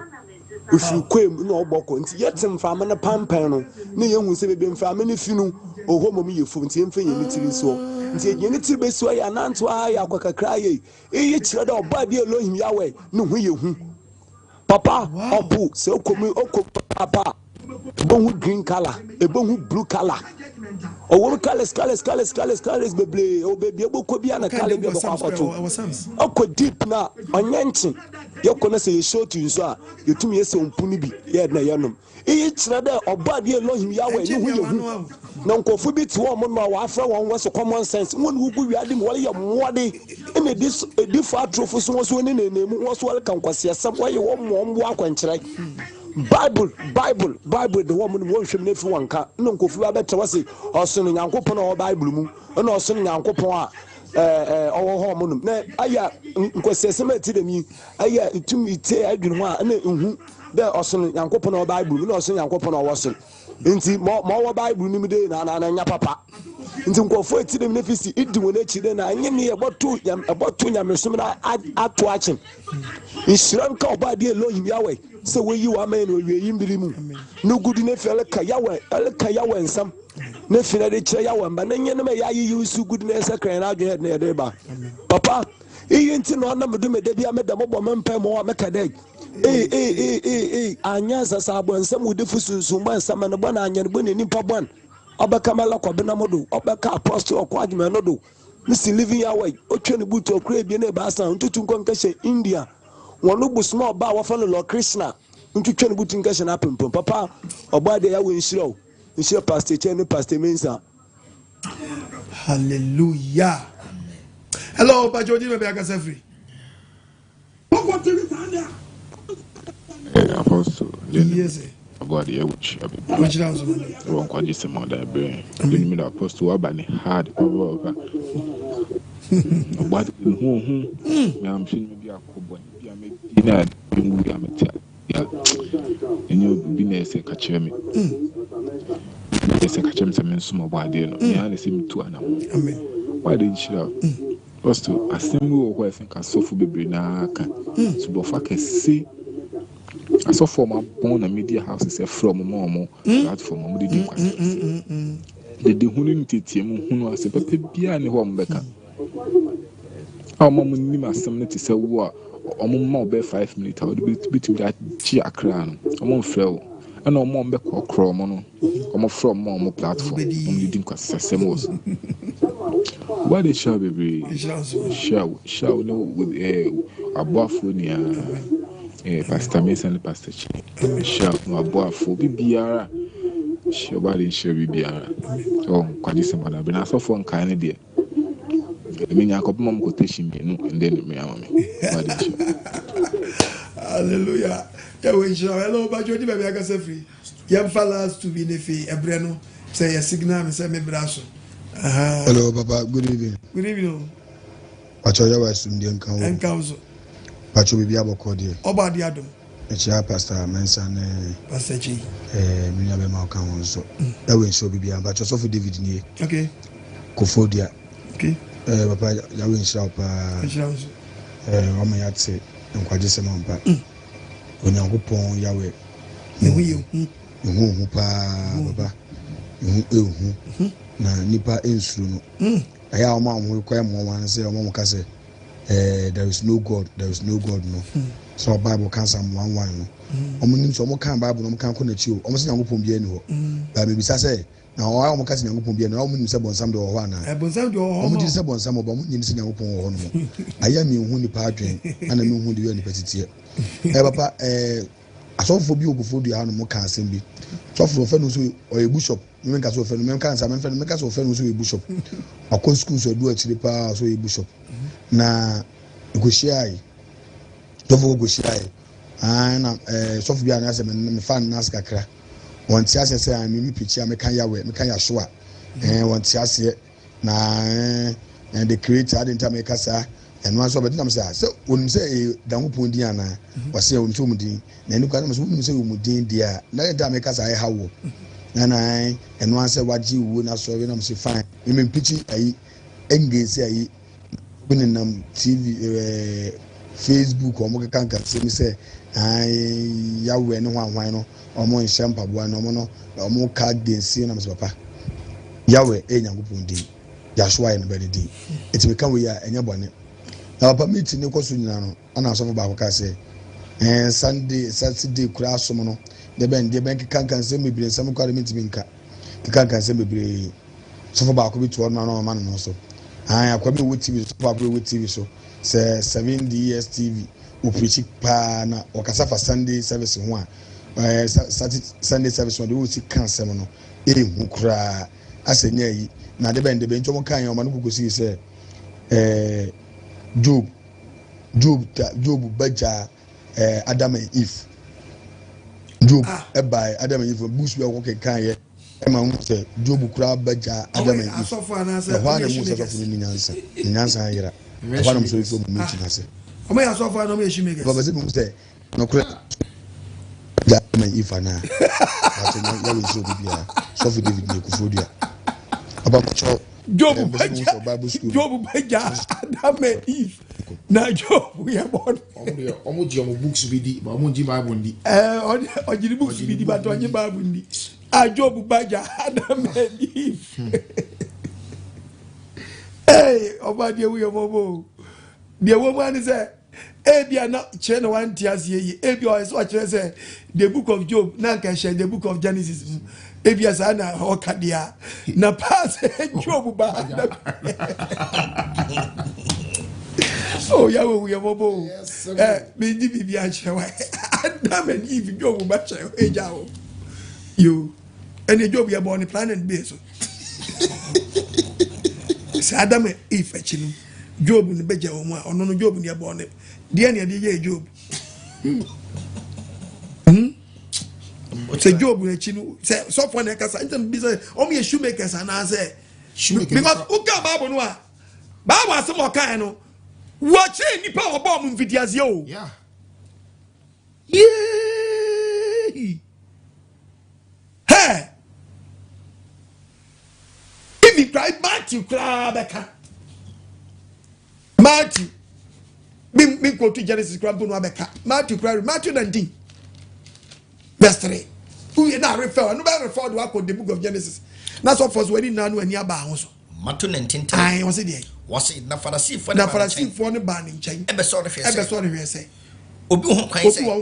ofi kwem na oboko nti yetem fa me na pampan no ne yehu se bebe mfa me ne finu ohomo mi yefom nti emfa ye mitiri so nti ye ne tiri beso ya nanto ya akokakra ye eye kire da oba de Elohim Yahweh ne hu yehu papa opu se okomi papa bonhu green color bonhu blue color owo colors beble o bebi eboko bia na color bi eboko afoto okọ deep na onyanchi yekọ say show to so a yetumi yese ompuni bi ye na yenom iyi kire da oba de Elohim Yahweh ne hu yehu na nkofo bi ti wo mo na wa afra won wo so common sense won hu gu wiade mo ye moode ene di fa trofo so so ne nemu wo so kan kwase asam wo ye wo mo akwankyere Bible the woman won't show me if one car. No, go for a better was it or son in Yankopon or Bible, and also in Yankopon or home. I to me. I to me, I didn't want there or son Yankopon or Bible, and also Yankopon or Wasson. Into more Bible, Nimide, and Papa. Into go for it to the Nephisi, it do when it's then I knew about two Yamasumina at watching. In Sri Lanka, by the Elohim Yahweh. So when you are men, we are in no good enough, Yahweh, and some. Nothing at the chair, but then you use goodness, a crying out your neighbor. Papa, he ain't no number to me, I made the mobile man pay more make a day. Anyas Sabo and some with the Fusu, some and the one and winning in pub one. Obakamala Kobenamodu, Obaka Apostle or Quadmanodu. Missy living Yahweh, Ochen Boot or Crabian Bassa, to Concussion, India. One look small bow of fellow Krishna into train booting question up in Papa or by the Yahweh show. You shall pastor Pastor Mensa. Hallelujah. Hello, Pajoji, maybe I can say free. Apostle, yes, about the which one quite just a mother brain. Didn't mean Apostle Abani hard over. But I'm seeing maybe a couple. Dinner, we are met. And you'll be nice and catch me. Yes, I catch him some small body. I listen to an amen. Why didn't you have? Was to assemble where I think I saw for baby now. So, Bofak see. I saw for my born a media house is a from Momo platform. The Hunting who was a baby behind home Becca. Our mom knew my son to say, what? More 5 minutes. I would be between that cheer crown. I'm on frail. ɛna ɔmo mbɛkɔ korɔ ɔmo no ɔmo from ɔmo platform ɔmo di nkwasa sɛmos why they show baby show no with aboafo nia pastor Mason and pastor Chi show no aboafo bibiara show body show bibiara kwadi sema na bena so for nkan ne de me nyakopo mom quotation me no and then me amame why they show hallelujah we show hello ba jodi baby aka say free yam falas to be nefi ebre no say your signal me say me braso hello papa good evening pacho ya was ndian Counsel pacho bibi aboko de oba de adom echa pastor Mensa ne pastor Chi me nya be ma kan won so that we show bibi pacho so for David nie okay kofodia okay papa ya we show pa o ma ya tse nkwaje se mampa Onyankopong Yahweh hu pa baba hu na nipa ensuru no aya o ma mo kwa mo wan say o mo ka say there is no god no so Bible can Psalm 1:1 no o mo nim so mo kan Bible no mo kan ko na chi o mo say Nyankopong bia ni ho ba me bisa say na o mo ka say Nyankopong bia na o mo nim say bonsam de ho ana bonsam de ho o mo dim say bonsam ba mo nim say Nyankopong ho no aya mi hu nipa adwen ana mi hu de we nipa titie papa asofo bi ogofo du ha no mo kan asem bi sofo fe no so o bishop men ka so fe no men kan sa men fe no men ka so fe no so bishop akon school so do achiri pa so bishop na goshiai sofo goshiai na sofo bi ana se men fan nas kakra won ti ase se am mi pichi am kan Yahweh me kan Yahshua won ti ase na and the creator didn't make us and one so but am say so when say Nyankopong din ana wase won so mudin na enu kan so say mudin dia na da make us hawo na and one say waji wo na so we na say fine me pichi ayi engage ayi binam TV Facebook o mo kan say Yahweh no hwan no o mo nhye mpaboa no no o mo ka densi na say papa Yahweh Nyankopong din Yahshua in the day it become we are enya bone na papa meeting ne koso nyina no ana so ba ko ka say Sunday Saturday kura asom no de ben kan say me bire sam kware meeting nka kan say me bire so ba ko bi to no man no so akwa me wo TV so papa wo TV so say 7DS TV wo preach pa na o kasa fa Sunday service ho a Sunday service wo de wo si kan sem no hu kura asenya yi na de ben ntomo kan yo manu kugosi se Job baja Adam and Eve Job by Adam and Eve bush we wo kan ye e ma hu se Job kura baja Adam and Eve asofa na se wa na mu se so ni nyansa yira wa na mu so ifo mu meeting na se o me asofa na me shimege baba se mu se no kura Adam and Eve na atenya ya we so bibia so for David ne kufodia abacho Job baja Adam and Eve na Job we born omo books bi di ba omo ji Bible ndi ojiri books bi di ba to onye Bible ndi Job baja Adam and Eve obadi we omo de wo man say ebia na che na wan ti asie yi ebia o so kire say the book of Job na ka share the book of Genesis ebia sa na okadia na pass Job ba oh Yahweh we omo me di bibia chewa Adam and Eve Job ba chewa ejawo you and Job ya born planet base so Adam and Eve achinu Job ni beja o mu ono no Job ni born dia ne de ye Job say Job na chinu say so for na kasa ntam bi say o me shoemakers ana say because uka Bible no a Bible asem o kan no watch nipa obo mu mfidiaze o yeah hey if you try Matthew Krabeka Matthew me go to Genesis Krabeka no abeka Matthew 19 verse 3 who you now refer no be refer to the book of Genesis that's what first when na no ani aba ho so Matthew 19 ai was it there was it na Pharisee for na Pharisee for no ban nchen ebe so hwe say obi ho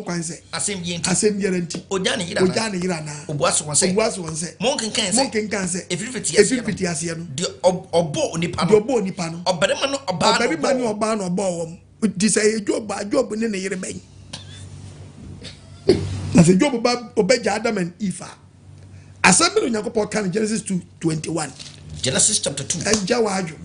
kwan say asem guarantee oja ne yira na obuaso won say mon kenkan say efirifiti ase no de obo onipa no obarima no oba no obo wom di say job ne ne yire ben na say job ba obeja Adam and Eve asem no Onyankopon kan Genesis 2:21 Genesis chapter 2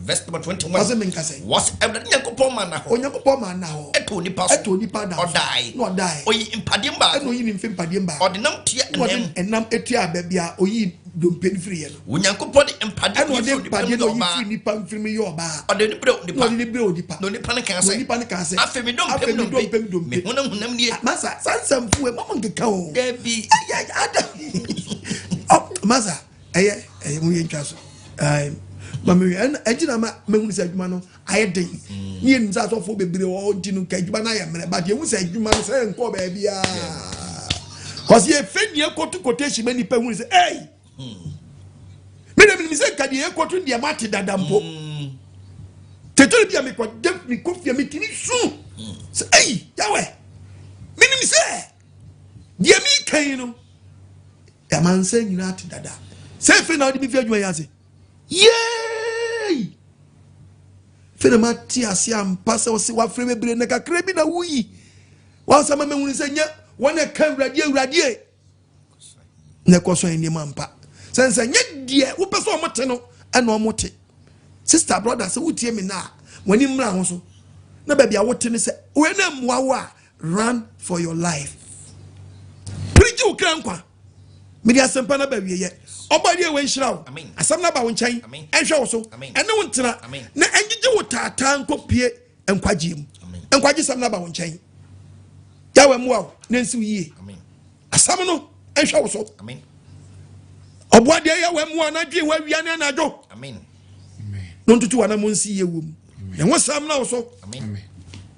verse number 21 was Onyankopon man na ho eto nipa da odai no odai oyi impade mba eno yi nimfe impade mba odinam tia enam etia babia oyi dompen free ye no Onyankopon de impade no de impade no yi free nipa mfiri yo ba odeni bre odipa no nipa ne kan say afemi dompen me hunam nie masa sansam fu e mama nkeka o debi masa eye mu ye ntwa so mami ejina ma mehu se adwuma no ayede ni enu sa so fo bebre o dinu ka adwuma na ya mere ba de hu se adwuma no se nko ba bia cause ye feni ekotu quotation mani pa hu se hey me se ka de ekotu de mate dadampo tetore bia me ko dem mi kofia me tini su se hey yawe minim se de mi kan no ya man se nyina ate dada se fe na odi mi fi adwuma ya se yay fenema ti asia mpasa o se wa freme bre na kakra bi na wuyi wa sama me hunu se nya wona ka urade na ko so ni mampa sense nya die wo peso o mote no ana o mote sister brother se wutie me na wani mra ho so na ba bia wote ne se we na mwa wa run for your life preach o kran kwa me dia sempa na ba wiye obadi e wenhyira asam na ba wo nkyɛn ɛhwɛ wo so ɛne wo ntena na ɛngige wo taataa nkopie enkwagye mu enkwagye sam na ba wo nkyɛn yawe muwa na nsi yie asam no ɛhwɛ wo so obadi yawe muwa na dwe wa wia ne na dwo no ntutu wa na mo nsi yie wo mu na wo sam na wo so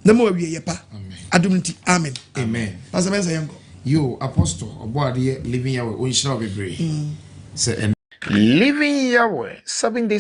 na mo wie ye pa adum nti amen pastor mensa yango yo apostle obadi living yawe onhyira obebre Living Yahweh 7 days